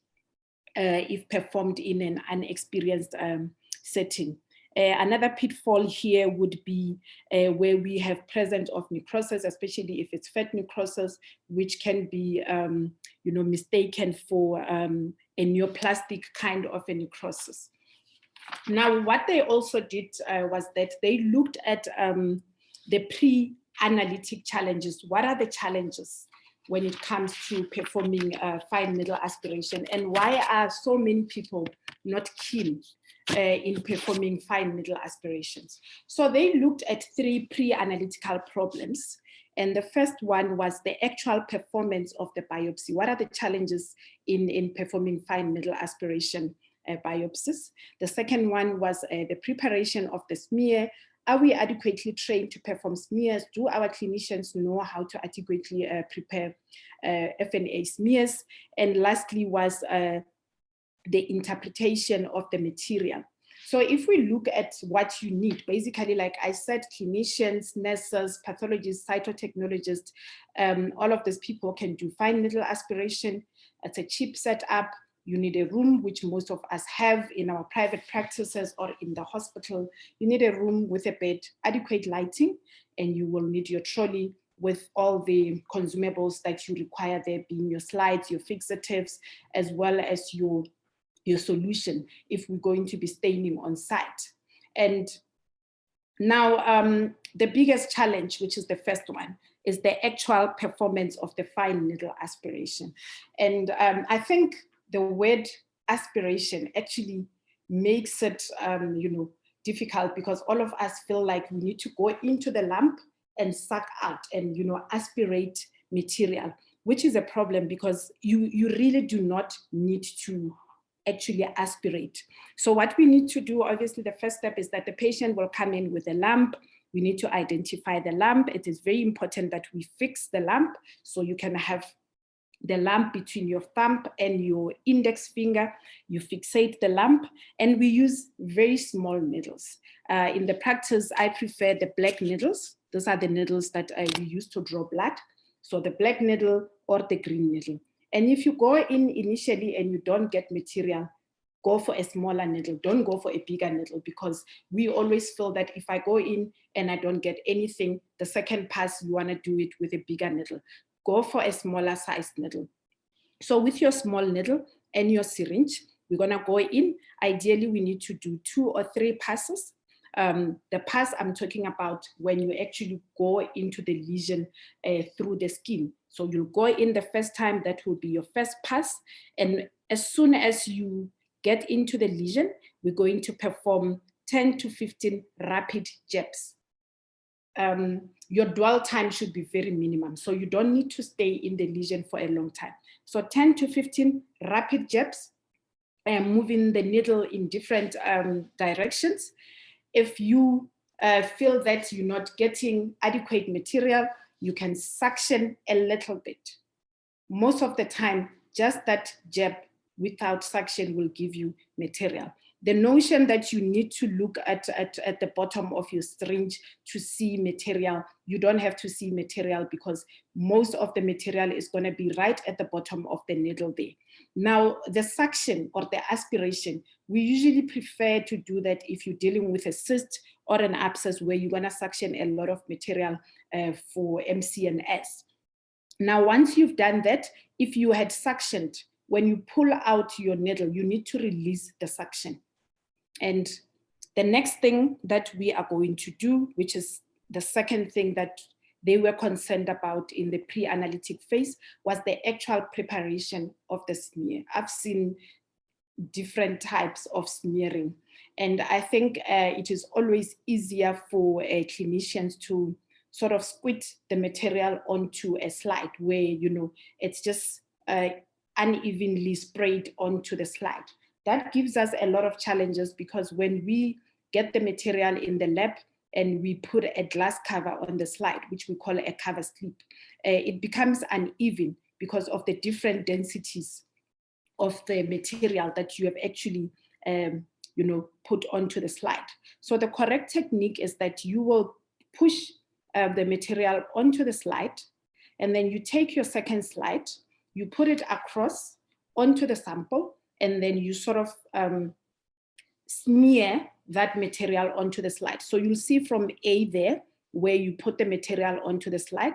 if performed in an unexperienced setting. Another pitfall here would be where we have presence of necrosis, especially if it's fat necrosis, which can be mistaken for a neoplastic kind of a necrosis. Now, what they also did was that they looked at the pre-analytic challenges. What are the challenges when it comes to performing fine needle aspiration, and why are so many people not keen in performing fine needle aspirations? So they looked at 3 pre-analytical problems. And the first one was the actual performance of the biopsy. What are the challenges in performing fine needle aspiration biopsies? The second one was the preparation of the smear. Are we adequately trained to perform smears? Do our clinicians know how to adequately prepare FNA smears? And lastly was the interpretation of the material. So if we look at what you need, basically, like I said, clinicians, nurses, pathologists, cytotechnologists, all of these people can do fine needle aspiration. It's a cheap setup. You need a room, which most of us have in our private practices or in the hospital. You need a room with a bed, adequate lighting, and you will need your trolley with all the consumables that you require there, being your slides, your fixatives, as well as your your solution if we're going to be staining on site. And now the biggest challenge, which is the first one, is the actual performance of the fine needle aspiration. And I think the word aspiration actually makes it difficult, because all of us feel like we need to go into the lump and suck out and aspirate material, which is a problem, because you really do not need to actually aspirate. So what we need to do, obviously the first step is that the patient will come in with a lump. We need to identify the lump. It is very important that we fix the lump, so you can have the lump between your thumb and your index finger. You fixate the lump, and we use very small needles. In the practice, I prefer the black needles. Those are the needles that we use to draw blood. So the black needle or the green needle. And if you go in initially and you don't get material, go for a smaller needle. Don't go for a bigger needle, because we always feel that if I go in and I don't get anything, the second pass you want to do it with a bigger needle. Go for a smaller sized needle. So with your small needle and your syringe, we're going to go in. Ideally, we need to do 2 or 3 passes. The pass I'm talking about when you actually go into the lesion through the skin. So you'll go in the first time, that will be your first pass. And as soon as you get into the lesion, we're going to perform 10 to 15 rapid jabs. Your dwell time should be very minimum, so you don't need to stay in the lesion for a long time. So 10 to 15 rapid jabs, moving the needle in different directions. If you feel that you're not getting adequate material, you can suction a little bit. Most of the time, just that jab without suction will give you material. The notion that you need to look at the bottom of your syringe to see material, you don't have to see material, because most of the material is going to be right at the bottom of the needle there. Now, the suction or the aspiration, we usually prefer to do that if you're dealing with a cyst or an abscess where you're going to suction a lot of material for MC&S. Now, once you've done that, if you had suctioned, when you pull out your needle, you need to release the suction. And the next thing that we are going to do, which is the second thing that they were concerned about in the pre-analytic phase, was the actual preparation of the smear. I've seen different types of smearing, and I think it is always easier for clinicians to sort of squid the material onto a slide where, it's just unevenly sprayed onto the slide. That gives us a lot of challenges, because when we get the material in the lab and we put a glass cover on the slide, which we call a cover slip, it becomes uneven because of the different densities of the material that you have actually put onto the slide. So the correct technique is that you will push the material onto the slide, and then you take your second slide, you put it across onto the sample, and then you sort of smear that material onto the slide. So you'll see from A there, where you put the material onto the slide.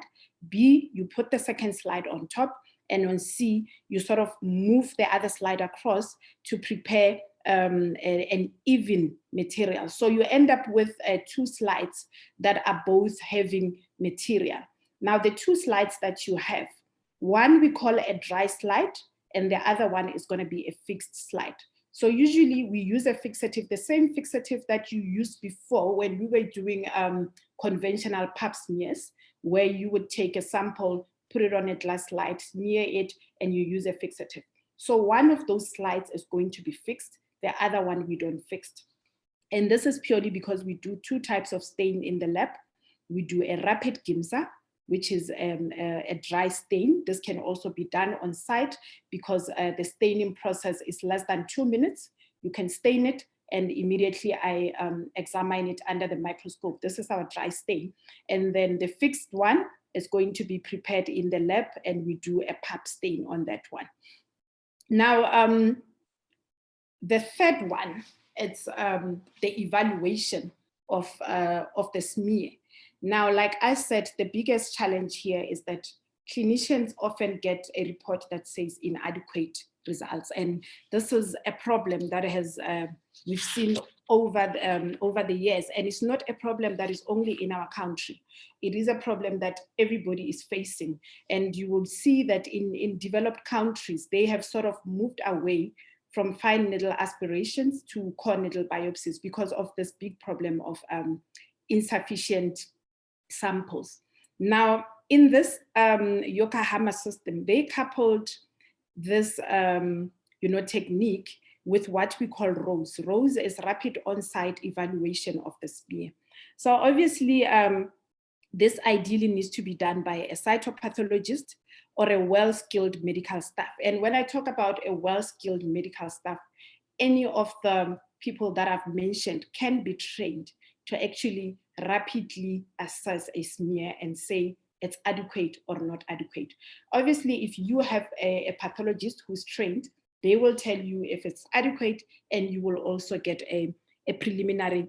B, you put the second slide on top. And on C, you sort of move the other slide across to prepare an even material. So you end up with 2 slides that are both having material. Now, the 2 slides that you have, one we call a dry slide, and the other one is going to be a fixed slide. So usually we use a fixative, the same fixative that you used before when we were doing conventional pap smears, where you would take a sample, put it on a glass slide, smear it, and you use a fixative. So one of those slides is going to be fixed, the other one we don't fix. And this is purely because we do 2 types of stain in the lab. We do a rapid Gimsa, which is a dry stain. This can also be done on site because the staining process is less than 2 minutes. You can stain it, and immediately I examine it under the microscope. This is our dry stain. And then the fixed one is going to be prepared in the lab, and we do a pap stain on that one. Now, the third one, it's the evaluation of the smear. Now, like I said, the biggest challenge here is that clinicians often get a report that says inadequate results. And this is a problem that has we've seen over the years. And it's not a problem that is only in our country. It is a problem that everybody is facing. And you will see that in developed countries, they have sort of moved away from fine needle aspirations to core needle biopsies because of this big problem of insufficient samples. Now, in this Yokohama system, they coupled this technique with what we call ROSE. ROSE is rapid on-site evaluation of the smear. So obviously, this ideally needs to be done by a cytopathologist or a well-skilled medical staff. And when I talk about a well-skilled medical staff, any of the people that I've mentioned can be trained to actually rapidly assess a smear and say it's adequate or not adequate. Obviously, if you have a pathologist who's trained, they will tell you if it's adequate, and you will also get a preliminary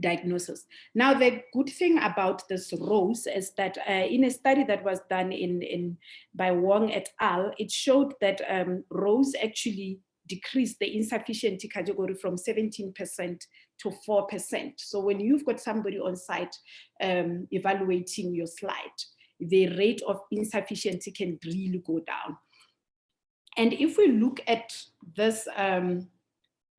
diagnosis. Now, the good thing about this ROSE is that in a study that was done by Wong et al., it showed that ROSE actually decreased the insufficiency category from 17% to 4%. So when you've got somebody on site evaluating your slide, the rate of insufficiency can really go down. And if we look at this,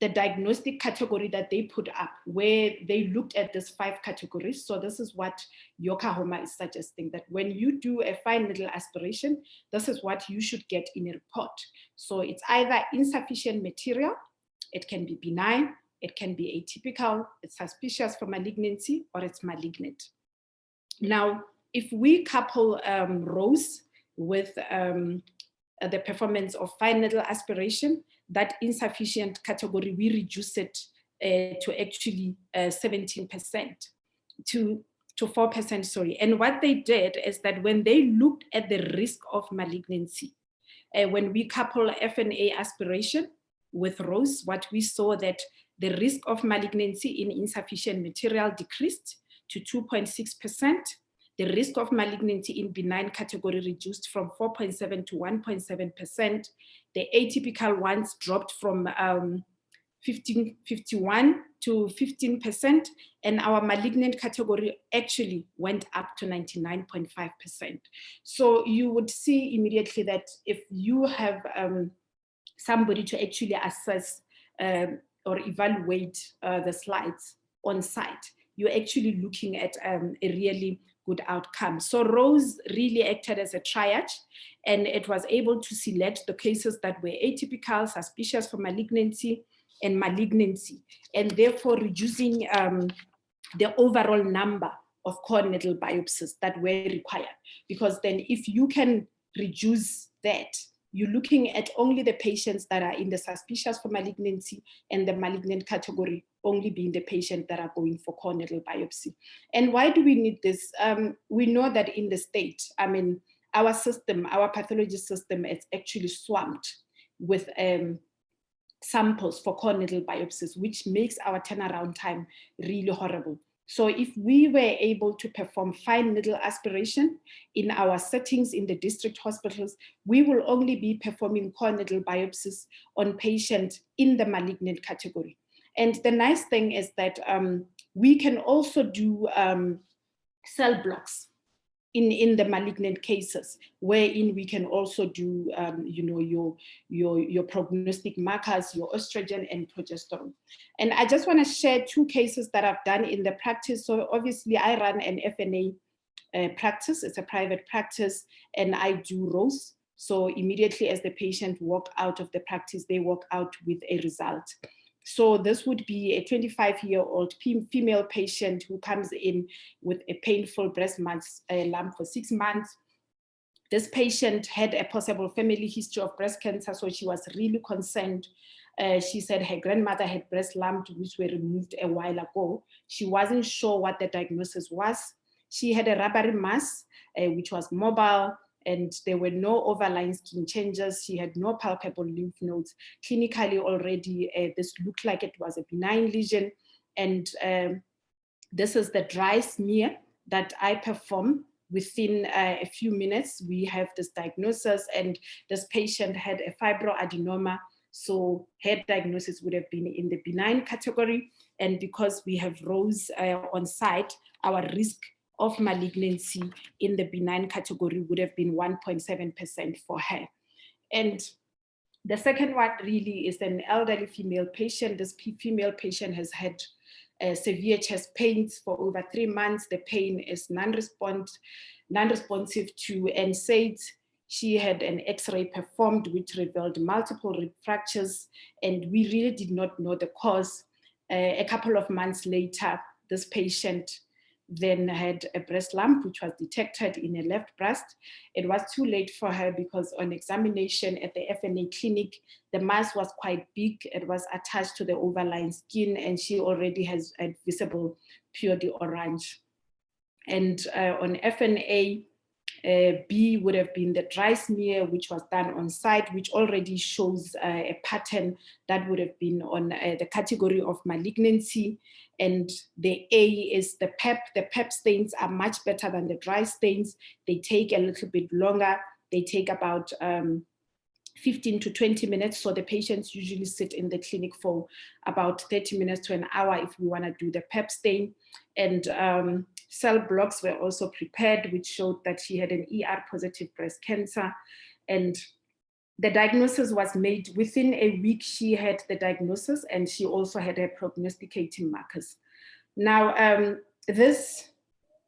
the diagnostic category that they put up, where they looked at these 5 categories. So this is what Yokohama is suggesting, that when you do a fine needle aspiration, this is what you should get in a report. So it's either insufficient material, it can be benign, it can be atypical, it's suspicious for malignancy, or it's malignant. Now, if we couple ROSE with the performance of fine needle aspiration, that insufficient category, we reduce it to actually 17%, to 4%, sorry. And what they did is that when they looked at the risk of malignancy, when we couple FNA aspiration with ROSE, what we saw that the risk of malignancy in insufficient material decreased to 2.6%. The risk of malignancy in benign category reduced from 4.7 to 1.7%. The atypical ones dropped from 51 to 15%, and our malignant category actually went up to 99.5%. So you would see immediately that if you have somebody to actually assess or evaluate the slides on site, you're actually looking at a really good outcome. So ROSE really acted as a triage, and it was able to select the cases that were atypical, suspicious for malignancy, and malignancy, and therefore reducing the overall number of core needle biopsies that were required. Because then if you can reduce that, you're looking at only the patients that are in the suspicious for malignancy, and the malignant category only being the patient that are going for core needle biopsy. And why do we need this? We know that in the state, I mean, our system, our pathology system is actually swamped with samples for core needle biopsies, which makes our turnaround time really horrible. So if we were able to perform fine needle aspiration in our settings in the district hospitals, we will only be performing core needle biopsies on patients in the malignant category. And the nice thing is that we can also do cell blocks in the malignant cases, wherein we can also do your prognostic markers, your estrogen and progesterone. And I just want to share 2 cases that I've done in the practice. So obviously I run an FNA practice, it's a private practice, and I do ROSE. So immediately as the patient walk out of the practice, they walk out with a result. So this would be a 25-year-old female patient who comes in with a painful breast lump for 6 months. This patient had a possible family history of breast cancer, so she was really concerned. She said her grandmother had breast lumps which were removed a while ago. She wasn't sure what the diagnosis was. She had a rubbery mass, which was mobile, and there were no overlying skin changes. She had no palpable lymph nodes. Clinically already, this looked like it was a benign lesion. And this is the dry smear that I perform within a few minutes, we have this diagnosis, and this patient had a fibroadenoma. So her diagnosis would have been in the benign category. And because we have rows on site, our risk of malignancy in the benign category would have been 1.7% for her. And the second one really is an elderly female patient. This female patient has had severe chest pains for over 3 months. The pain is non-responsive to NSAIDs. She had an X-ray performed which revealed multiple rib fractures, and we really did not know the cause. A couple of months later, this patient then had a breast lump which was detected in her left breast. It was too late for her because on examination at the FNA clinic, the mass was quite big. It was attached to the overlying skin, and she already has a visible pure orange. And on FNA, B would have been the dry smear, which was done on site, which already shows a pattern that would have been on the category of malignancy. And the A is the PEP. The PEP stains are much better than the dry stains. They take a little bit longer. They take about 15 to 20 minutes. So the patients usually sit in the clinic for about 30 minutes to an hour if we want to do the PEP stain. And cell blocks were also prepared, which showed that she had an ER-positive breast cancer. And the diagnosis was made within a week. She had the diagnosis, and she also had her prognosticating markers. Now, this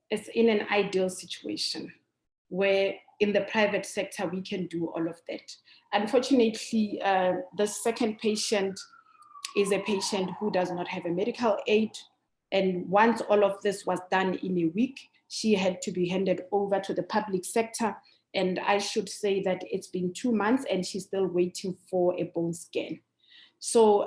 is in an ideal situation where in the private sector, we can do all of that. Unfortunately, the second patient is a patient who does not have a medical aid. And once all of this was done in a week, she had to be handed over to the public sector. And I should say that it's been 2 months and she's still waiting for a bone scan. So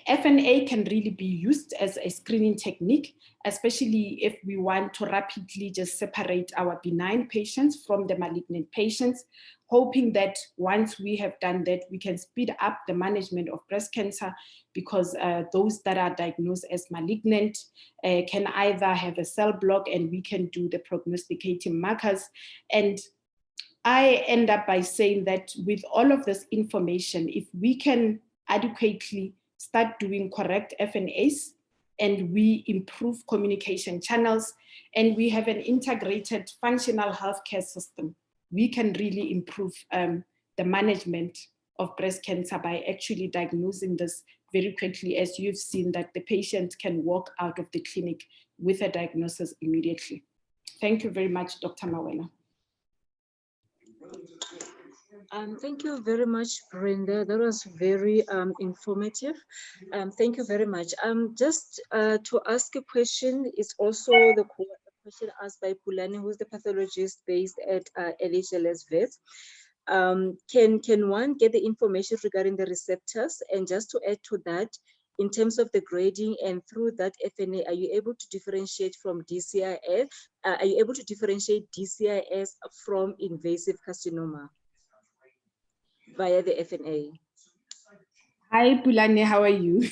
FNA can really be used as a screening technique, especially if we want to rapidly just separate our benign patients from the malignant patients, hoping that once we have done that, we can speed up the management of breast cancer, because those that are diagnosed as malignant can either have a cell block, and we can do the prognosticating markers. And I end up by saying that with all of this information, if we can adequately start doing correct FNAs, and we improve communication channels, and we have an integrated functional healthcare system, we can really improve the management of breast cancer by actually diagnosing this very quickly, as you've seen that the patient can walk out of the clinic with a diagnosis immediately. Thank you very much, Dr. Mawela. Thank you very much, Brenda. That was very informative. Thank you very much. Just to ask a question, it's also the question asked by Pulani, who's the pathologist based at LHLS Vet. Can one get the information regarding the receptors? And just to add to that, in terms of the grading and through that FNA, are you able to differentiate from DCIS? Are you able to differentiate DCIS from invasive carcinoma via the FNA? Hi, Pulane, how are you?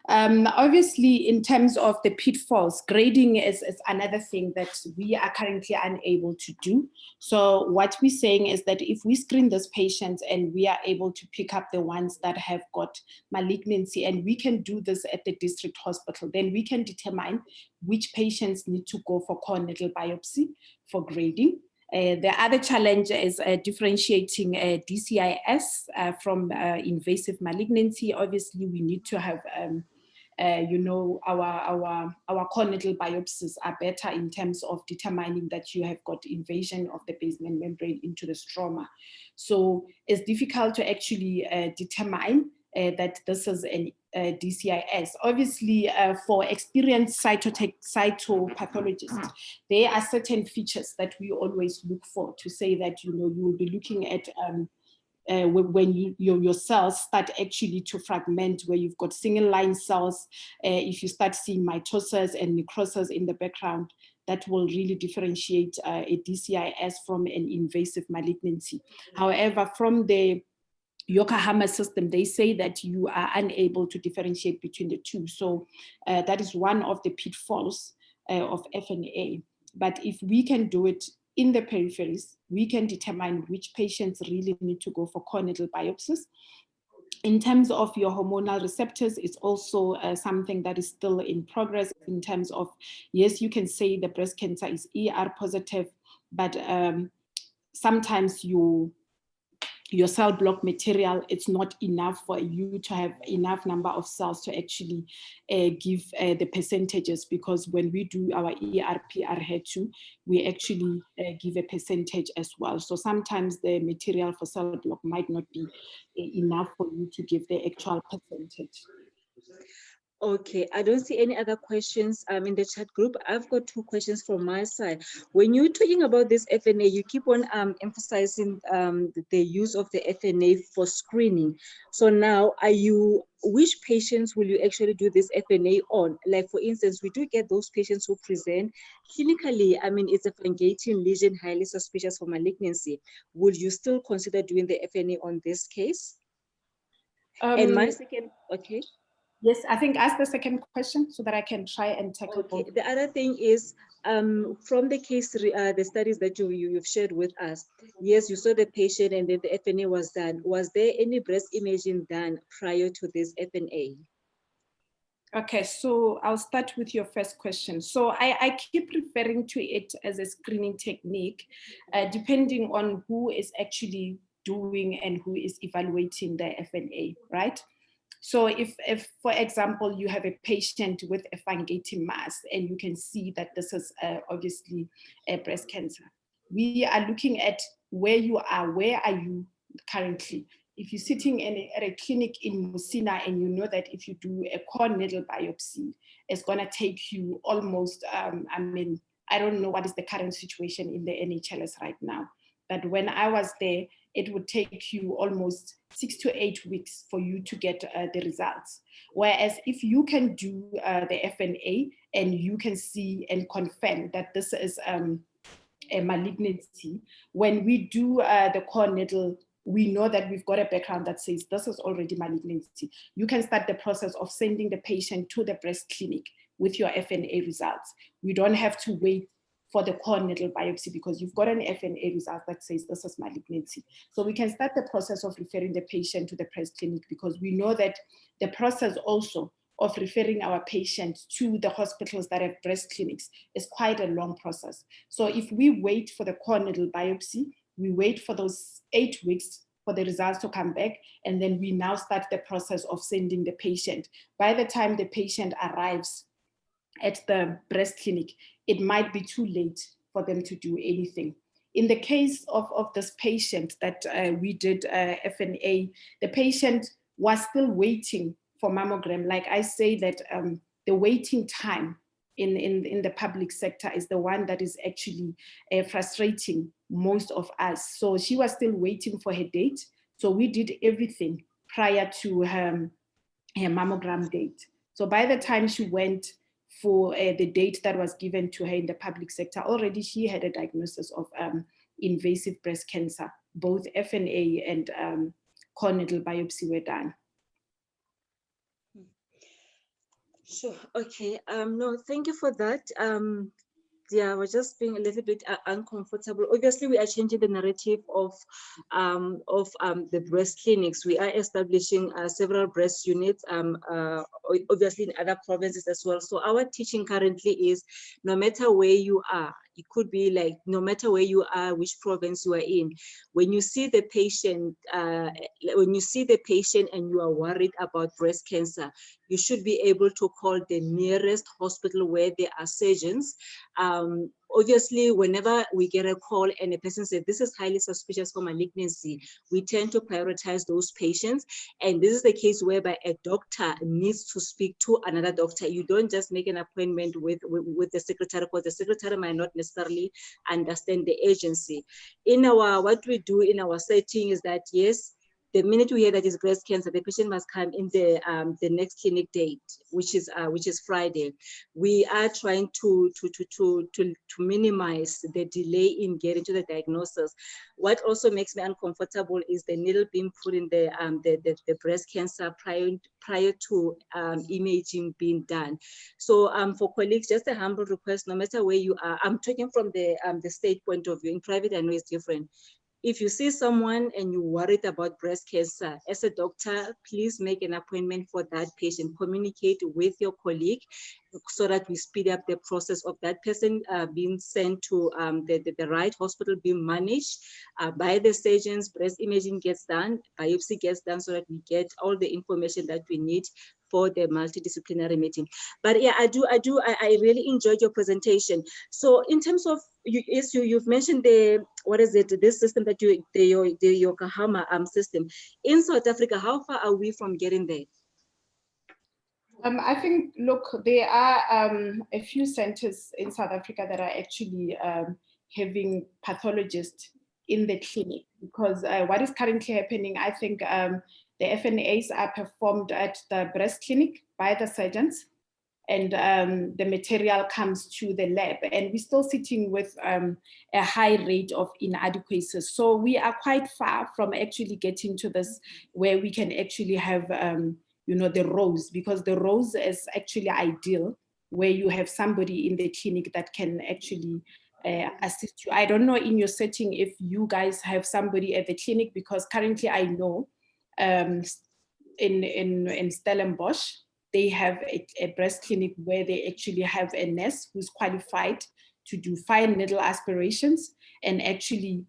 Obviously, in terms of the pitfalls, grading is another thing that we are currently unable to do. So what we're saying is that if we screen those patients and we are able to pick up the ones that have got malignancy, and we can do this at the district hospital, then we can determine which patients need to go for core needle biopsy for grading. The other challenge is differentiating DCIS from invasive malignancy. Obviously, we need to have, you know, our core needle biopsies are better in terms of determining that you have got invasion of the basement membrane into the stroma. So it's difficult to actually determine that this is a DCIS. Obviously, for experienced cytopathologists, there are certain features that we always look for to say that, you know, you will be looking at when your cells start actually to fragment, where you've got single line cells. If you start seeing mitosis and necrosis in the background, that will really differentiate a DCIS from an invasive malignancy. However, from the Yokohama system, they say that you are unable to differentiate between the two. So that is one of the pitfalls of FNA. But if we can do it in the peripheries, we can determine which patients really need to go for core needle biopsies. In terms of your hormonal receptors, it's also something that is still in progress in terms of, yes, you can say the breast cancer is ER positive, but sometimes your cell block material, it's not enough for you to have enough number of cells to actually give the percentages, because when we do our ER/PR HER2, we actually give a percentage as well. So sometimes the material for cell block might not be enough for you to give the actual percentage. Okay, I don't see any other questions in the chat group. I've got 2 questions from my side. When you're talking about this FNA, you keep on emphasizing the use of the FNA for screening. So now, which patients will you actually do this FNA on? Like, for instance, we do get those patients who present clinically, I mean, it's a fungating lesion, highly suspicious for malignancy. Would you still consider doing the FNA on this case? And my second, okay. Yes, I think ask the second question so that I can try and tackle both. The other thing is, from the case, the studies that you've shared with us, yes, you saw the patient and then the FNA was done. Was there any breast imaging done prior to this FNA? Okay, so I'll start with your first question. So I keep referring to it as a screening technique, depending on who is actually doing and who is evaluating the FNA, right? So if, for example, you have a patient with a fungating mass and you can see that this is obviously a breast cancer, we are looking at where you are, where are you currently? If you're sitting at a clinic in Musina and you know that if you do a core needle biopsy, it's gonna take you almost, I mean, I don't know what is the current situation in the NHLS right now, but when I was there, it would take you almost 6 to 8 weeks for you to get the results. Whereas if you can do the FNA and you can see and confirm that this is a malignancy, when we do the core needle, we know that we've got a background that says this is already malignancy. You can start the process of sending the patient to the breast clinic with your FNA results. We don't have to wait for the core needle biopsy because you've got an FNA result that says this is malignancy. So we can start the process of referring the patient to the breast clinic because we know that the process also of referring our patients to the hospitals that have breast clinics is quite a long process. So if we wait for the core needle biopsy, we wait for those 8 weeks for the results to come back, and then we now start the process of sending the patient. By the time the patient arrives at the breast clinic, it might be too late for them to do anything. In the case of this patient that we did FNA, the patient was still waiting for mammogram. Like I say that the waiting time in the public sector is the one that is actually frustrating most of us. So she was still waiting for her date. So we did everything prior to her mammogram date. So by the time she went for the date that was given to her in the public sector, already she had a diagnosis of invasive breast cancer. Both FNA and core needle biopsy were done. Sure. Okay. No, thank you for that. Yeah, I was just being a little bit uncomfortable. Obviously, we are changing the narrative of the breast clinics. We are establishing several breast units, obviously in other provinces as well. So our teaching currently is no matter where you are, it could be like no matter where you are, which province you are in, when you see the patient, and you are worried about breast cancer, you should be able to call the nearest hospital where there are surgeons. Obviously, whenever we get a call and a person says this is highly suspicious for malignancy, we tend to prioritize those patients. And this is the case whereby a doctor needs to speak to another doctor. You don't just make an appointment with the secretary, because the secretary might not necessarily understand the agency. What we do in our setting is that, yes, the minute we hear that it's breast cancer, the patient must come in the next clinic date, which is Friday. We are trying to minimize the delay in getting to the diagnosis. What also makes me uncomfortable is the needle being put in the breast cancer prior to imaging being done. So for colleagues, just a humble request, no matter where you are, I'm talking from the state point of view. In private, I know it's different. If you see someone and you're worried about breast cancer, as a doctor, please make an appointment for that patient. Communicate with your colleague so that we speed up the process of that person being sent to the right hospital, being managed by the surgeons. Breast imaging gets done, biopsy gets done, so that we get all the information that we need for the multidisciplinary meeting. But yeah, I really enjoyed your presentation. So in terms of, you've mentioned this system that your Kahama system. In South Africa, how far are we from getting there? I think, look, there are a few centers in South Africa that are actually having pathologists in the clinic, because what is currently happening, I think the FNAs are performed at the breast clinic by the surgeons, and the material comes to the lab, and we're still sitting with a high rate of inadequacies. So we are quite far from actually getting to this where we can actually have the rows, because the rows is actually ideal, where you have somebody in the clinic that can actually assist you. I don't know in your setting if you guys have somebody at the clinic, because currently I know in Stellenbosch, they have a breast clinic where they actually have a nurse who's qualified to do fine needle aspirations and actually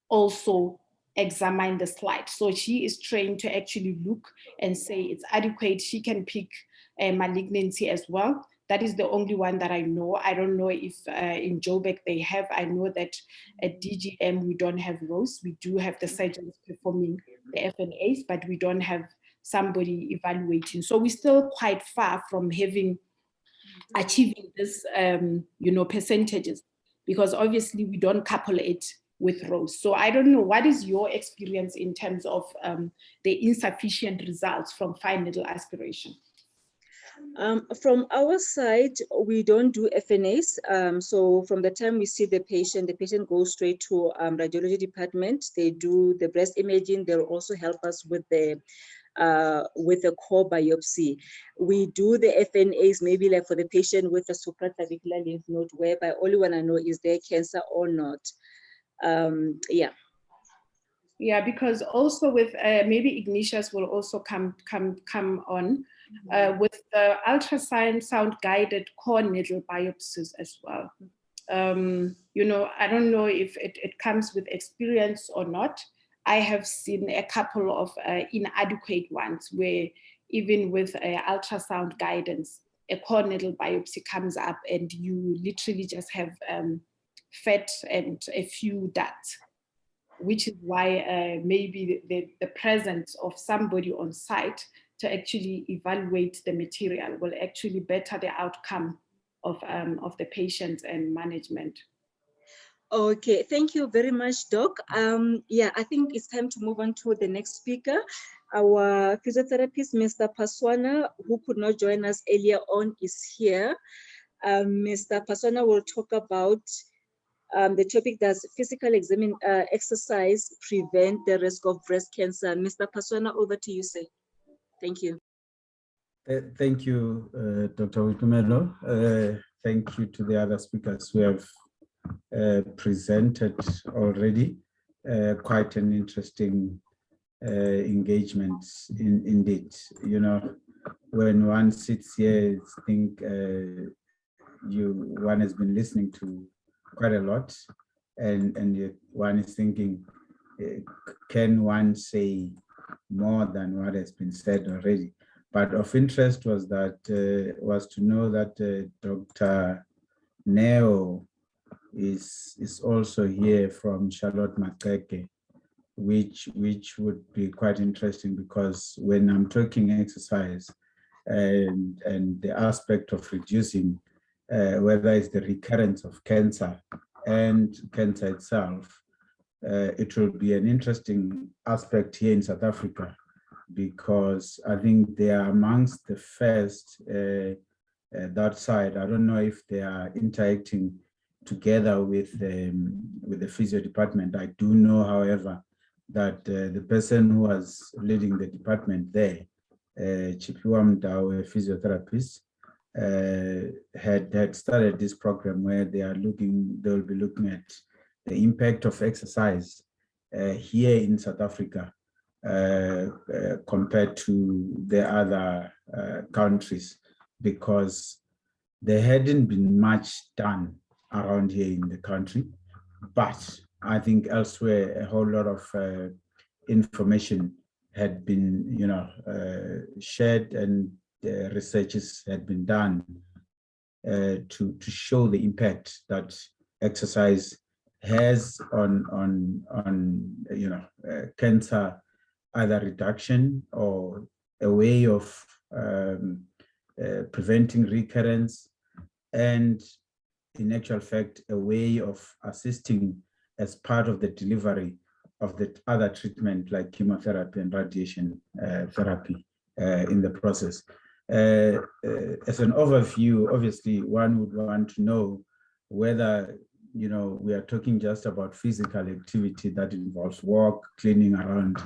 also examine the slide. So she is trained to actually look and say it's adequate. She can pick a malignancy as well. That is the only one that I know. I don't know if in Joburg they have. I know that at DGM we don't have rows. We do have the surgeons performing the FNAs, but we don't have somebody evaluating. So we're still quite far from achieving this, percentages, because obviously we don't couple it with rows. So I don't know, what is your experience in terms of the insufficient results from fine needle aspiration? From our side, we don't do FNAs. So from the time we see the patient goes straight to radiology department. They do the breast imaging. They'll also help us with the core biopsy. We do the FNAs maybe like for the patient with a supraclavicular lymph node, whereby all you want to know is there cancer or not. Yeah, because also with maybe Ignatius will also come on with the ultrasound guided core needle biopsies as well. I don't know if it comes with experience or not. I have seen a couple of inadequate ones where even with ultrasound guidance, a core needle biopsy comes up and you literally just have fat and a few ducts, which is why maybe the presence of somebody on site to actually evaluate the material will actually better the outcome of the patient and management. Okay, thank you very much, Doc. I think it's time to move on to the next speaker. Our physiotherapist, Mr. Paswana, who could not join us earlier on, is here. Mr. Paswana will talk about the topic, does physical exercise prevent the risk of breast cancer? Mr. Paswana, over to you, sir. Thank you. Thank you, Dr. Wikumelo. Thank you to the other speakers who have presented already. Quite an interesting engagement indeed. When one sits here, I think one has been listening to quite a lot, and yet one is thinking, can one say more than what has been said already? But of interest was to know that Dr. Neo is also here from Charlotte Makeke, which would be quite interesting, because when I'm talking exercise and the aspect of reducing whether it's the recurrence of cancer and cancer itself, it will be an interesting aspect here in South Africa, because I think they are amongst the first that side. I don't know if they are interacting together with the physio department. I do know, however, that the person who was leading the department there, Chipiwa Mdawe, a physiotherapist, had started this program where they will be looking at the impact of exercise here in South Africa compared to the other countries, because there hadn't been much done around here in the country. But I think elsewhere, a whole lot of information had been, shared, and researches had been done to show the impact that exercise has on cancer, either reduction or a way of preventing recurrence, and in actual fact, a way of assisting as part of the delivery of the other treatment like chemotherapy and radiation therapy in the process. As an overview, obviously, one would want to know whether we are talking just about physical activity that involves walk, cleaning around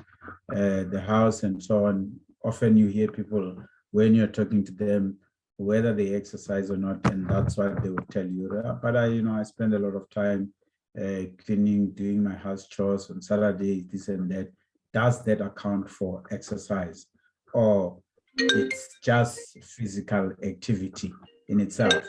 the house, and so on. Often you hear people, when you're talking to them, whether they exercise or not, and that's what they will tell you. But I spend a lot of time cleaning, doing my house chores on Saturdays, this and that. Does that account for exercise, or it's just physical activity in itself?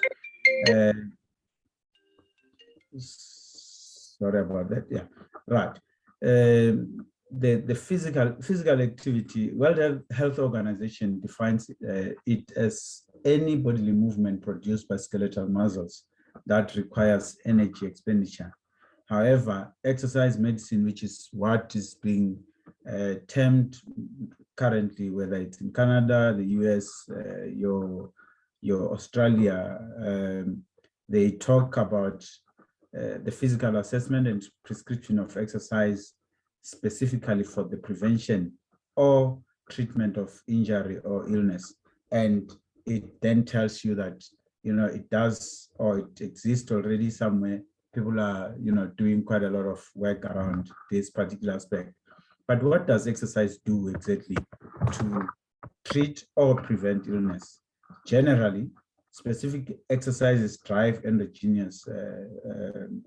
Sorry about that. Yeah, right. The physical activity, World Health Organization defines it as any bodily movement produced by skeletal muscles that requires energy expenditure. However, exercise medicine, which is what is being termed currently, whether it's in Canada, the US, your Australia, they talk about the physical assessment and prescription of exercise specifically for the prevention or treatment of injury or illness. And it then tells you that, it does, or it exists already somewhere. People are, doing quite a lot of work around this particular aspect. But what does exercise do exactly to treat or prevent illness? Generally, specific exercises drive endogenous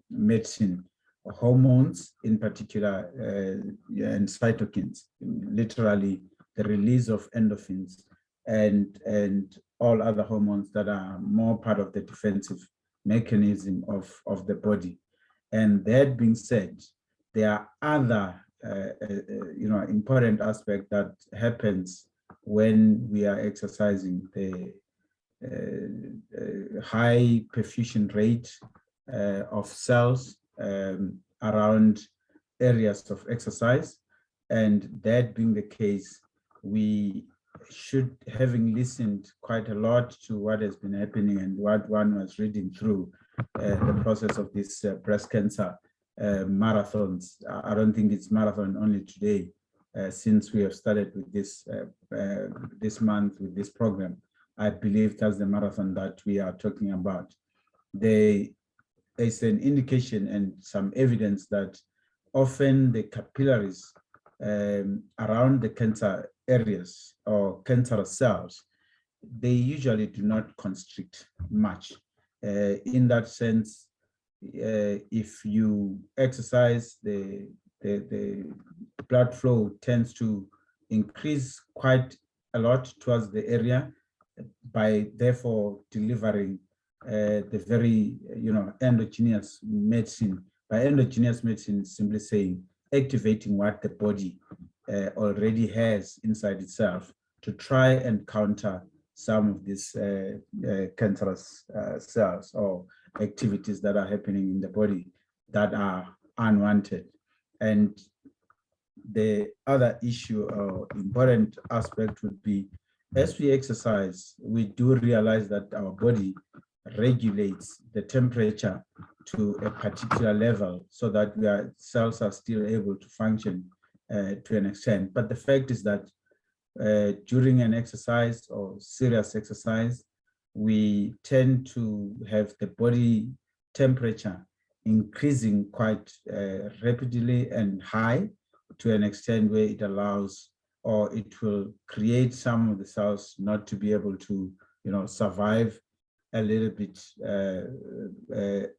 medicine, hormones in particular, and cytokines, literally the release of endorphins and all other hormones that are more part of the defensive mechanism of the body. And that being said, there are other important aspect that happens when we are exercising. The high perfusion rate of cells around areas of exercise. And that being the case, we should, having listened quite a lot to what has been happening and what one was reading through the process of this breast cancer marathons. I don't think it's marathon only today, since we have started with this this month with this program. I believe that's the marathon that we are talking about. There is an indication and some evidence that often the capillaries around the cancer areas or cancerous cells, they usually do not constrict much. In that sense, if you exercise, the blood flow tends to increase quite a lot towards the area, by therefore delivering the very endogenous medicine. By endogenous medicine, simply saying activating what the body already has inside itself to try and counter some of these cancerous cells or activities that are happening in the body that are unwanted. And the other issue or important aspect would be, as we exercise, we do realize that our body regulates the temperature to a particular level so that their cells are still able to function to an extent. But the fact is that during an exercise or serious exercise, we tend to have the body temperature increasing quite rapidly and high to an extent where it allows, or it will create some of the cells not to be able to, survive a little bit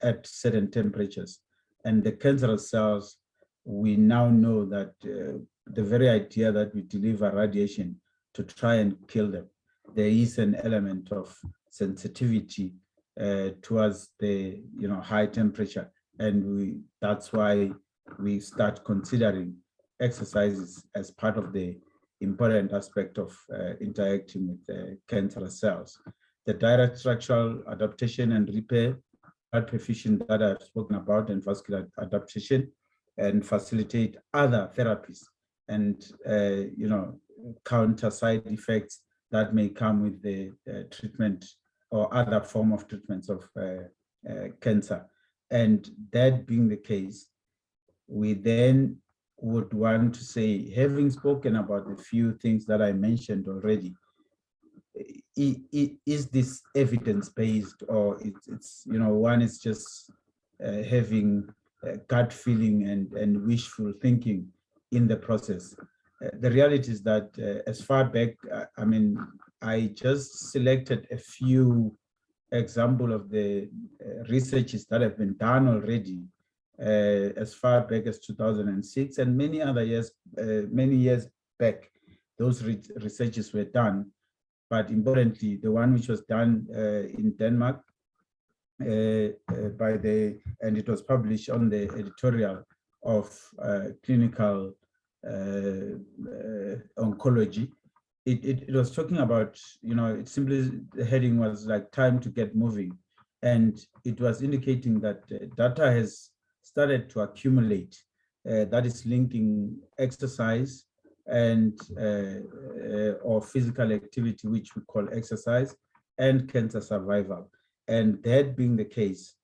at certain temperatures. And the cancerous cells, we now know that the very idea that we deliver radiation to try and kill them, there is an element of sensitivity towards the high temperature, and that's why we start considering exercises as part of the important aspect of interacting with cancerous cells. The direct structural adaptation and repair, blood perfusion that I've spoken about, and vascular adaptation, and facilitate other therapies and counter side effects that may come with the treatment or other form of treatments of cancer. And that being the case, we then would want to say, having spoken about the few things that I mentioned already, is this evidence-based, or it's one is just having gut feeling and wishful thinking in the process? The reality is that as far back, I just selected a few examples of the researches that have been done already as far back as 2006 and many other years, many years back. Those researches were done, but importantly, the one which was done in Denmark and it was published on the editorial of clinical oncology. It was talking about, it simply, the heading was like time to get moving. And it was indicating that data has started to accumulate that is linking exercise and or physical activity, which we call exercise, and cancer survival. And that being the case,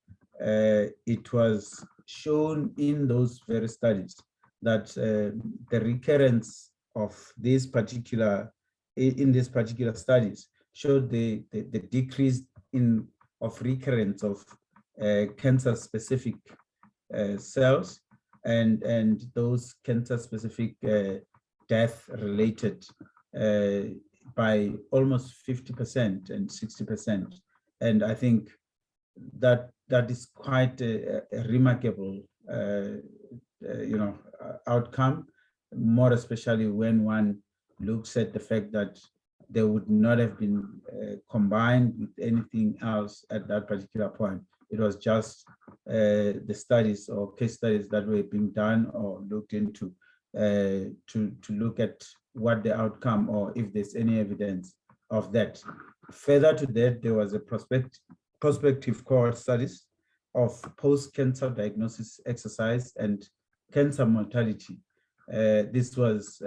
it was shown in those very studies that the recurrence of these particular, in these particular studies, showed the decrease of recurrence of cancer-specific cells and those cancer-specific death-related by almost 50% and 60%. And I think that is quite a remarkable outcome, more especially when one looks at the fact that they would not have been combined with anything else at that particular point. It was just the studies or case studies that were being done or looked into to look at what the outcome, or if there's any evidence of that. Further to that, there was a prospective cohort studies of post-cancer diagnosis exercise and cancer mortality. This was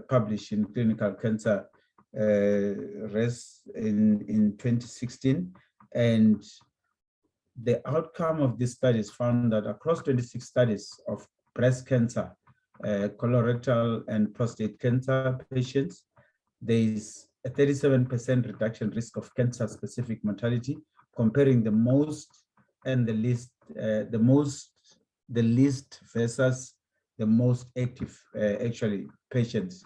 published in Clinical Cancer Res in 2016, and the outcome of these studies found that across 26 studies of breast cancer, colorectal and prostate cancer patients, there is a 37% reduction risk of cancer-specific mortality, comparing the most and the least, the least versus the most active actually patients,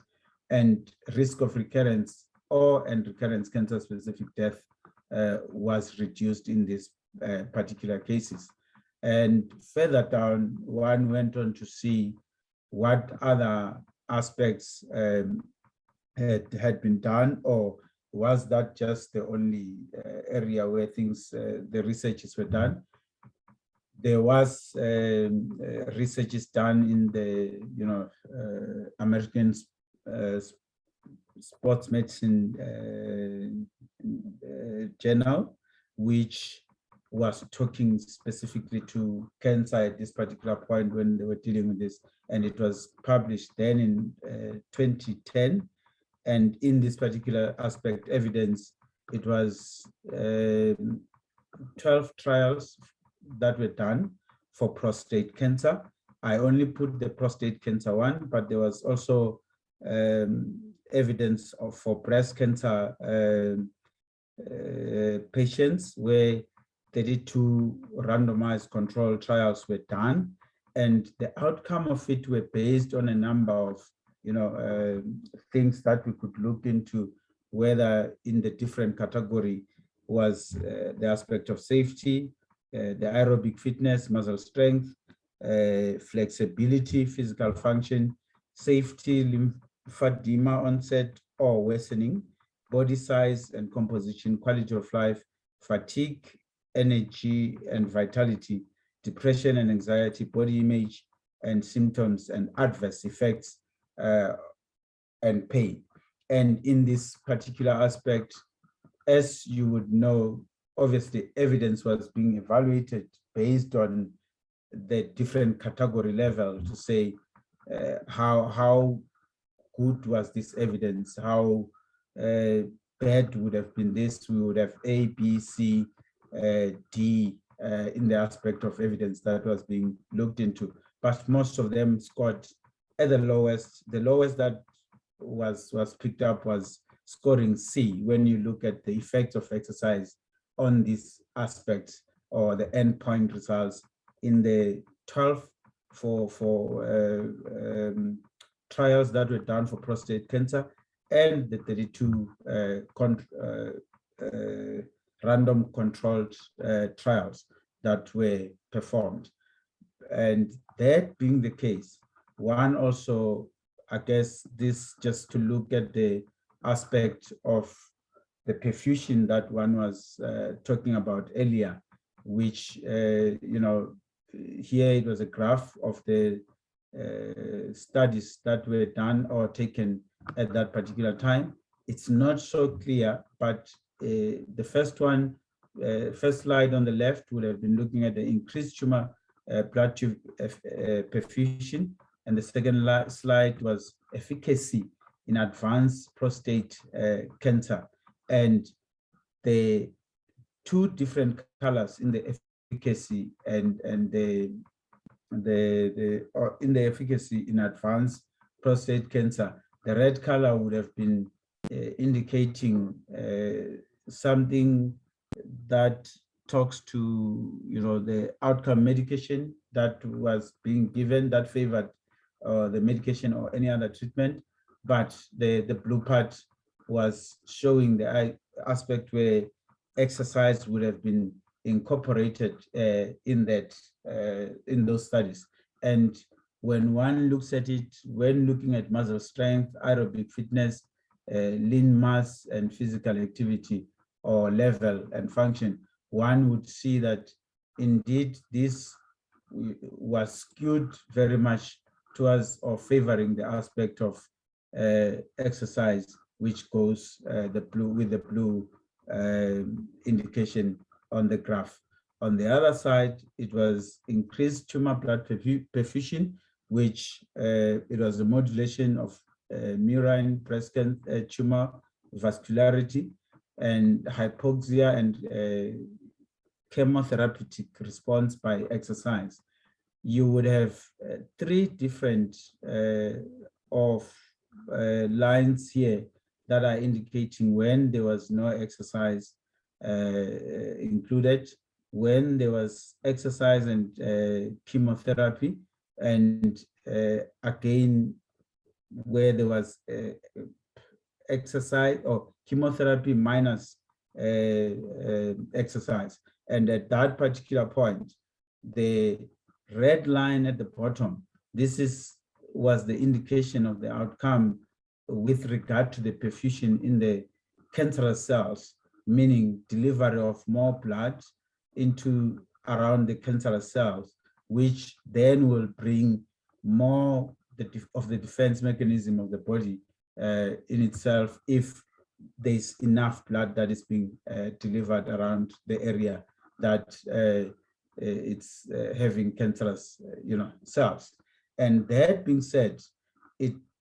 and risk of recurrence and recurrence cancer-specific death was reduced in these particular cases. And further down, one went on to see what other aspects had been done, or was that just the only area where things, the researches were done. There was researches done in the American Sports Medicine journal, which was talking specifically to cancer at this particular point when they were dealing with this, and it was published then in 2010. And in this particular aspect evidence, it was 12 trials that were done for prostate cancer. I only put the prostate cancer one, but there was also evidence for breast cancer patients where 32 randomized controlled trials were done, and the outcome of it were based on a number of things that we could look into, whether in the different category was the aspect of safety, the aerobic fitness, muscle strength, flexibility, physical function, safety, lymphedema onset or worsening, body size and composition, quality of life, fatigue, energy and vitality, depression and anxiety, body image and symptoms, and adverse effects and pain. And in this particular aspect, as you would know, obviously evidence was being evaluated based on the different category level to say how good was this evidence, how bad would have been this. We would have A, B, C, D in the aspect of evidence that was being looked into, but most of them scored at the lowest. The lowest that was picked up was scoring C when you look at the effects of exercise on these aspects or the endpoint results in the 12 trials that were done for prostate cancer and the 32 random controlled trials that were performed. And that being the case, one also, I guess this just to look at the aspect of the perfusion that one was talking about earlier, which, here it was a graph of the studies that were done or taken at that particular time. It's not so clear, but the first one, first slide on the left would have been looking at the increased tumor blood tube perfusion, and the second slide was efficacy in advanced prostate cancer. And the two different colors in the efficacy and in the efficacy in advanced prostate cancer, the red color would have been indicating something that talks to the outcome medication that was being given that favored the medication or any other treatment, but the blue part was showing the aspect where exercise would have been incorporated in those studies. And when one looks at it, when looking at muscle strength, aerobic fitness, lean mass, and physical activity or level and function, one would see that indeed this was skewed very much towards or favoring the aspect of exercise, which goes with the blue indication on the graph. On the other side, it was increased tumor blood perfusion, which it was a modulation of murine breast tumor vascularity and hypoxia and chemotherapeutic response by exercise. You would have three different lines here that are indicating when there was no exercise included, when there was exercise and chemotherapy, and again where there was exercise or chemotherapy minus exercise. And at that particular point, the red line at the bottom, this was the indication of the outcome with regard to the perfusion in the cancerous cells, meaning delivery of more blood into around the cancerous cells, which then will bring more of the defense mechanism of the body in itself if there's enough blood that is being delivered around the area that it's having cancerous cells. And that being said,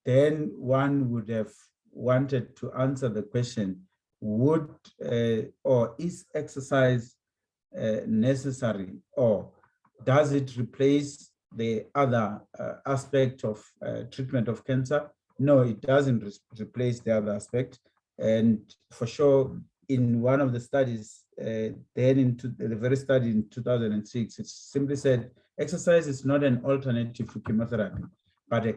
then one would have wanted to answer the question, would or is exercise necessary, or does it replace the other aspect of treatment of cancer? No, it doesn't replace the other aspect. And for sure, in one of the studies, then into the very study in 2006, it simply said exercise is not an alternative to chemotherapy, but a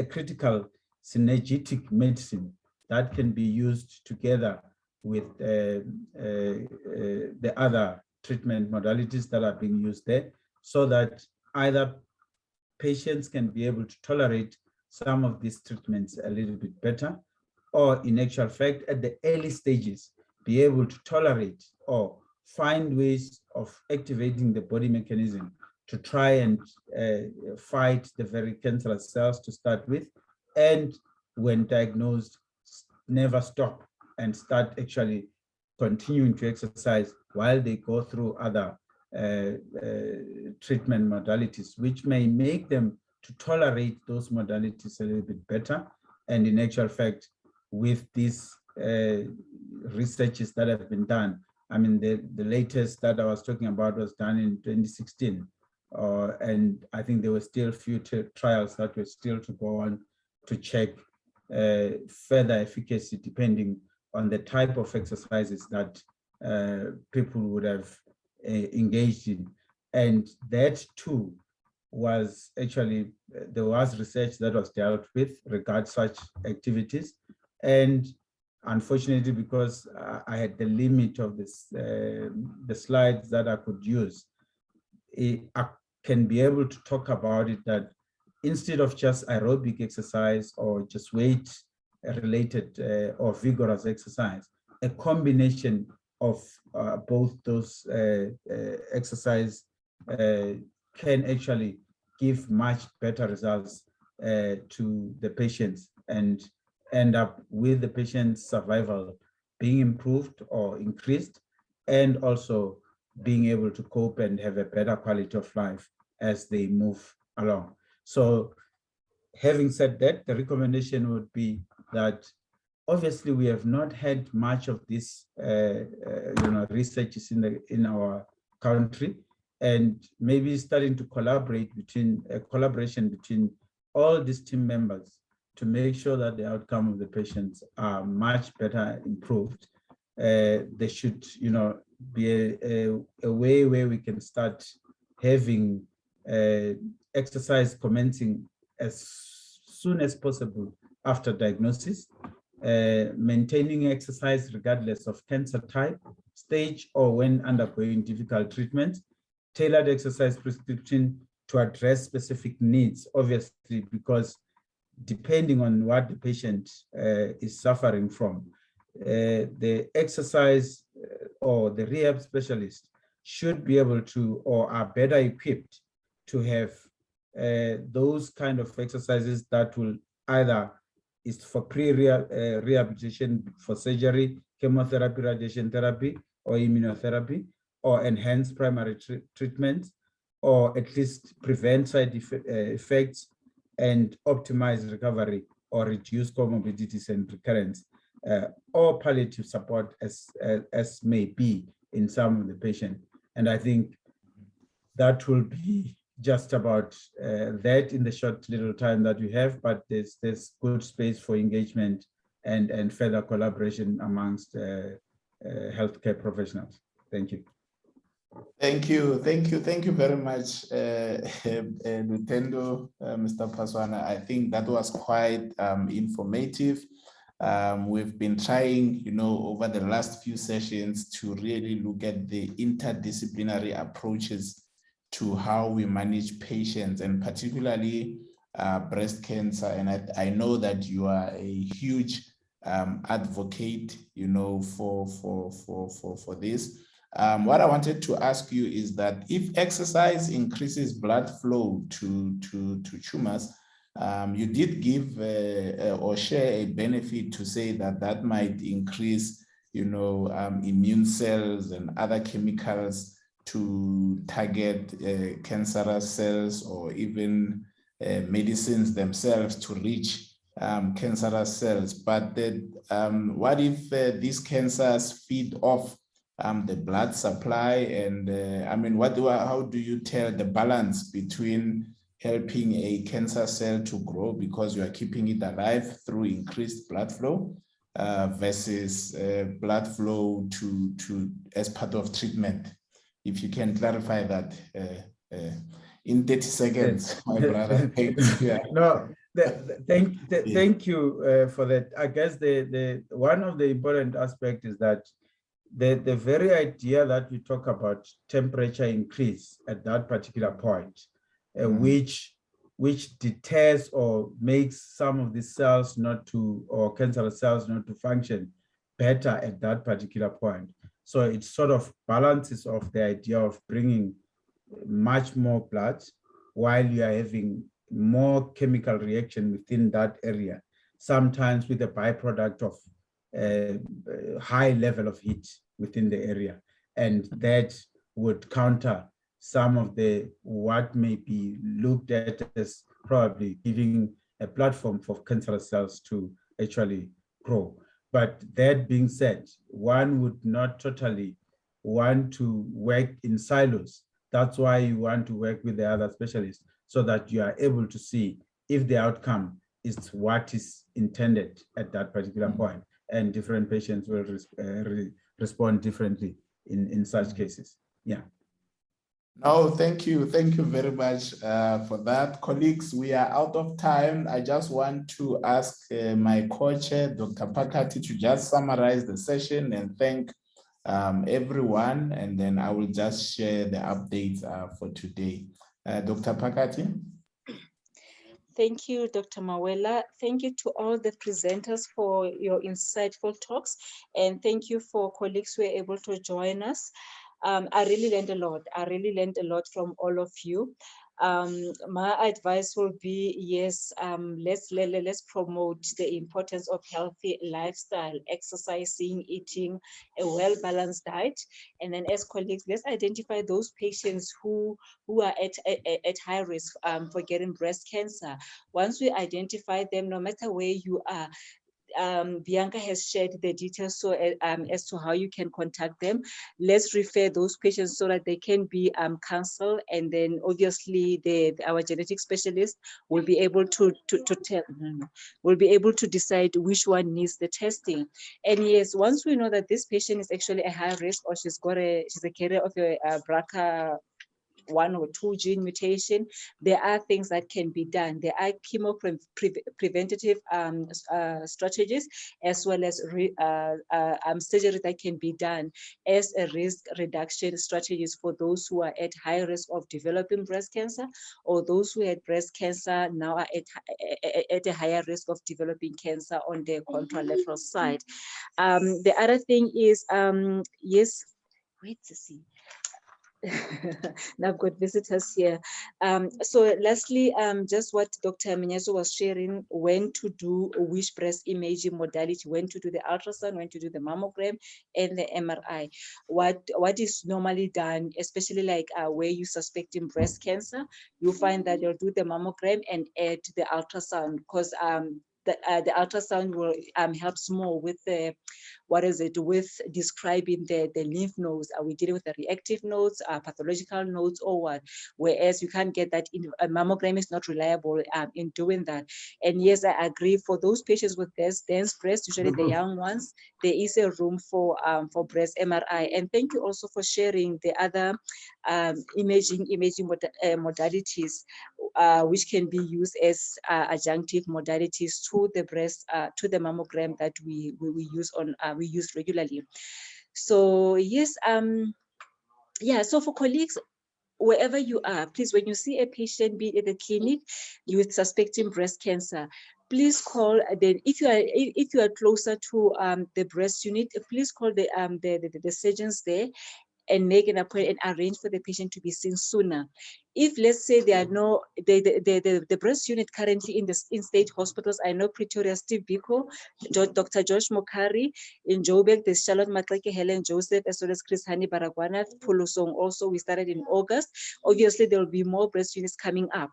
critical synergetic medicine that can be used together with the other treatment modalities that are being used there, so that either patients can be able to tolerate some of these treatments a little bit better, or in actual fact, at the early stages, be able to tolerate or find ways of activating the body mechanism to try and fight the very cancerous cells to start with, and when diagnosed, never stop and start actually continuing to exercise while they go through other treatment modalities, which may make them to tolerate those modalities a little bit better. And in actual fact, with these researches that have been done, I mean, the latest that I was talking about was done in 2016. And I think there were still future trials that were still to go on to check further efficacy depending on the type of exercises that people would have engaged in. And that too was actually, there was research that was dealt with regarding such activities. And unfortunately, because I had the limit of this, the slides that I could use, I can be able to talk about it that instead of just aerobic exercise or just weight related or vigorous exercise, a combination of both those exercise can actually give much better results to the patients and end up with the patient's survival being improved or increased, and also being able to cope and have a better quality of life as they move along. So having said that, the recommendation would be that obviously we have not had much of this researches in our country, and maybe starting to collaborate between collaboration between all these team members to make sure that the outcome of the patients are much better improved. There should, be a way where we can start having exercise commencing as soon as possible after diagnosis, maintaining exercise regardless of cancer type, stage, or when undergoing difficult treatment, tailored exercise prescription to address specific needs, obviously, because depending on what the patient is suffering from, the exercise or the rehab specialist should be able to, or are better equipped to have those kind of exercises that will either is for pre-rehabilitation for surgery, chemotherapy, radiation therapy, or immunotherapy, or enhance primary treatment, or at least prevent side effects and optimize recovery or reduce comorbidities and recurrence, or palliative support as may be in some of the patient. And I think that will be just about that in the short little time that we have, but there's good space for engagement and further collaboration amongst healthcare professionals. Thank you. Thank you very much, Lutendo, Mr. Paswana. I think that was quite informative. We've been trying, over the last few sessions to really look at the interdisciplinary approaches to how we manage patients, and particularly breast cancer. And I know that you are a huge advocate, for this. What I wanted to ask you is that if exercise increases blood flow to tumors, you did give or share a benefit to say that might increase, immune cells and other chemicals to target cancerous cells, or even medicines themselves to reach cancerous cells. But what if these cancers feed off the blood supply, and I mean, how do you tell the balance between helping a cancer cell to grow because you are keeping it alive through increased blood flow versus blood flow to as part of treatment? If you can clarify that in 30 seconds, my brother. Yeah. No, thank you for that. I guess the one of the important aspects is that the very idea that we talk about temperature increase at that particular point, which deters or makes some of the cells or cancer cells not to function better at that particular point. So it sort of balances off the idea of bringing much more blood while you are having more chemical reaction within that area, sometimes with a byproduct of high level of heat within the area. And that would counter some of what may be looked at as probably giving a platform for cancer cells to actually grow. But that being said, one would not totally want to work in silos. That's why you want to work with the other specialists so that you are able to see if the outcome is what is intended at that particular point. And different patients will respond differently in such cases. Yeah. No, thank you. Thank you very much for that. Colleagues, we are out of time. I just want to ask my co-chair, Dr. Phakathi, to just summarize the session and thank everyone, and then I will just share the updates for today. Dr. Phakathi. Thank you, Dr. Mawela. Thank you to all the presenters for your insightful talks, and thank you for colleagues who were able to join us. I really learned a lot. I really learned a lot from all of you. My advice will be, yes, let's promote the importance of healthy lifestyle, exercising, eating a well-balanced diet. And then as colleagues, let's identify those patients who are at high risk for getting breast cancer. Once we identify them, no matter where you are, Bianca has shared the details so as to how you can contact them. Let's refer those patients so that they can be counseled, and then obviously our genetic specialist will be able to decide which one needs the testing. And yes, once we know that this patient is actually a high risk, or she's a carrier of a BRCA 1 or 2 gene mutation, there are things that can be done. There are preventative strategies, as well as surgery that can be done as a risk reduction strategies for those who are at high risk of developing breast cancer, or those who had breast cancer now are at a higher risk of developing cancer on the contralateral side. The other thing is, yes, wait to see. Now I've got visitors here. So lastly, just what Dr. Minyaso was sharing, when to do which breast imaging modality, when to do the ultrasound, when to do the mammogram and the MRI. What is normally done, especially like where you're suspecting breast cancer, you find that they'll do the mammogram and add the ultrasound, because the ultrasound will helps more with the with describing the lymph nodes. Are we dealing with the reactive nodes, pathological nodes, or what? Whereas you can't get that in a mammogram is not reliable in doing that. And yes, I agree, for those patients with dense breast, usually the young ones, there is a room for breast MRI. And thank you also for sharing the other imaging modalities which can be used as adjunctive modalities to the breast, to the mammogram that we use regularly. So yes, yeah. So for colleagues, wherever you are, please, when you see a patient, be it at the clinic, you're suspecting breast cancer, please call. Then, if you are closer to the breast unit, please call the surgeons there and make an appointment and arrange for the patient to be seen sooner. If, let's say, there are no, the breast unit currently in state hospitals, I know Pretoria, Steve Biko, Dr. Josh Mokari, in Joburg, there's Charlotte Makreke, Helen Joseph, as well as Chris Hani Baragwana, Pulosong also, we started in August. Obviously, there will be more breast units coming up.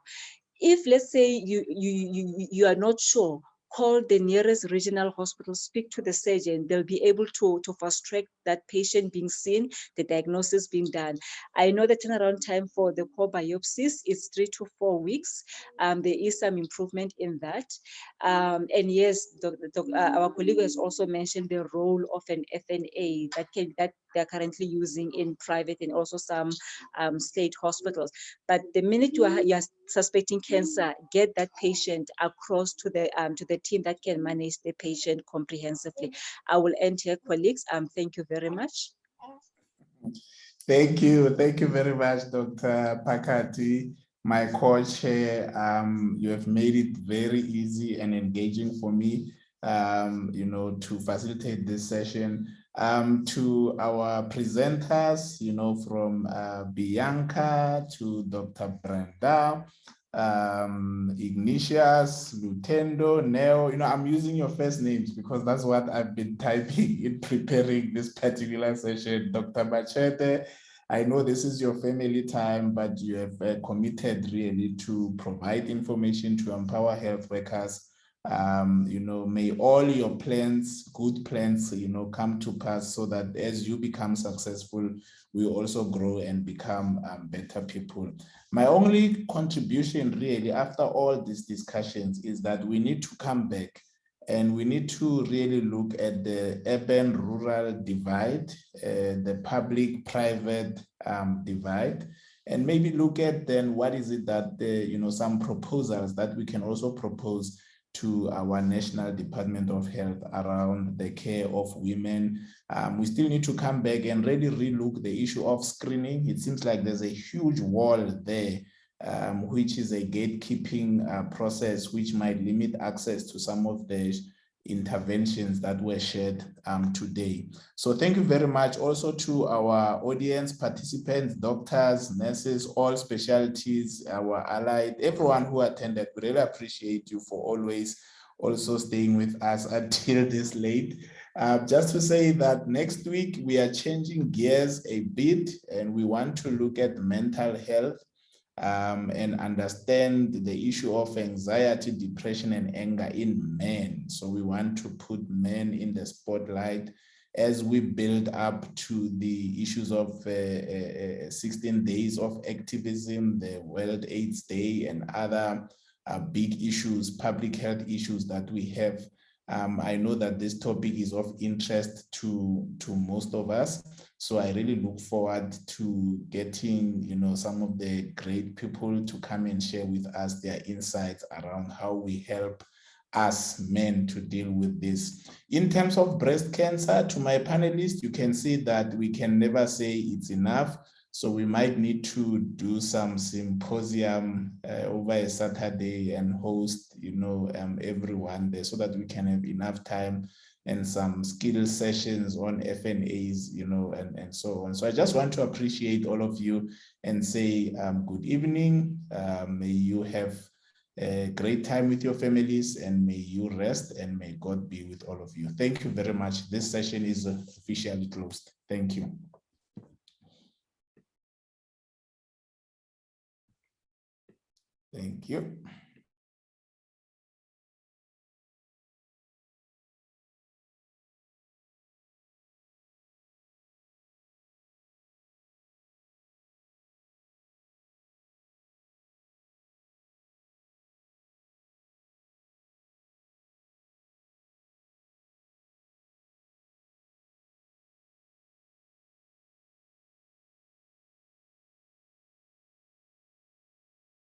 If, let's say, you are not sure call the nearest regional hospital, speak to the surgeon. They'll be able to fast track that patient being seen, the diagnosis being done. I know the turnaround time for the core biopsies is 3 to 4 weeks. There is some improvement in that. And yes, our colleague has also mentioned the role of an FNA that they're currently using in private and also some state hospitals. But the minute you're suspecting cancer, get that patient across to the team that can manage the patient comprehensively. I will end here, colleagues. Thank you very much. Thank you very much, Dr. Pakati, my co-chair. You have made it very easy and engaging for me, to facilitate this session. To our presenters, from Bianca to Dr. Brenda, Ignatius, Lutendo, Neo, I'm using your first names because that's what I've been typing in preparing this particular session. Dr. Machete, I know this is your family time, but you have committed really to provide information to empower health workers. May all your plans, good plans, come to pass so that as you become successful, we also grow and become better people. My only contribution really after all these discussions is that we need to come back and we need to really look at the urban-rural divide, the public-private divide, and maybe look at then what is it that, some proposals that we can also propose to our National Department of Health around the care of women. We still need to come back and really relook the issue of screening. It seems like there's a huge wall there, which is a gatekeeping process, which might limit access to some of the interventions that were shared today. So thank you very much also to our audience, participants, doctors, nurses, all specialties, our allied, everyone who attended. We really appreciate you for always also staying with us until this late. Just to say that next week we are changing gears a bit and we want to look at mental health and understand the issue of anxiety, depression, and anger in men. So we want to put men in the spotlight as we build up to the issues of 16 days of activism, the World AIDS Day, and other big issues, public health issues that we have. I know that this topic is of interest to most of us. So I really look forward to getting, some of the great people to come and share with us their insights around how we help us men to deal with this. In terms of breast cancer, to my panelists, you can see that we can never say it's enough. So we might need to do some symposium over a Saturday and host, everyone there so that we can have enough time and some skill sessions on FNAs, and so on. So I just want to appreciate all of you and say good evening. May you have a great time with your families and may you rest and may God be with all of you. Thank you very much. This session is officially closed. Thank you. Thank you.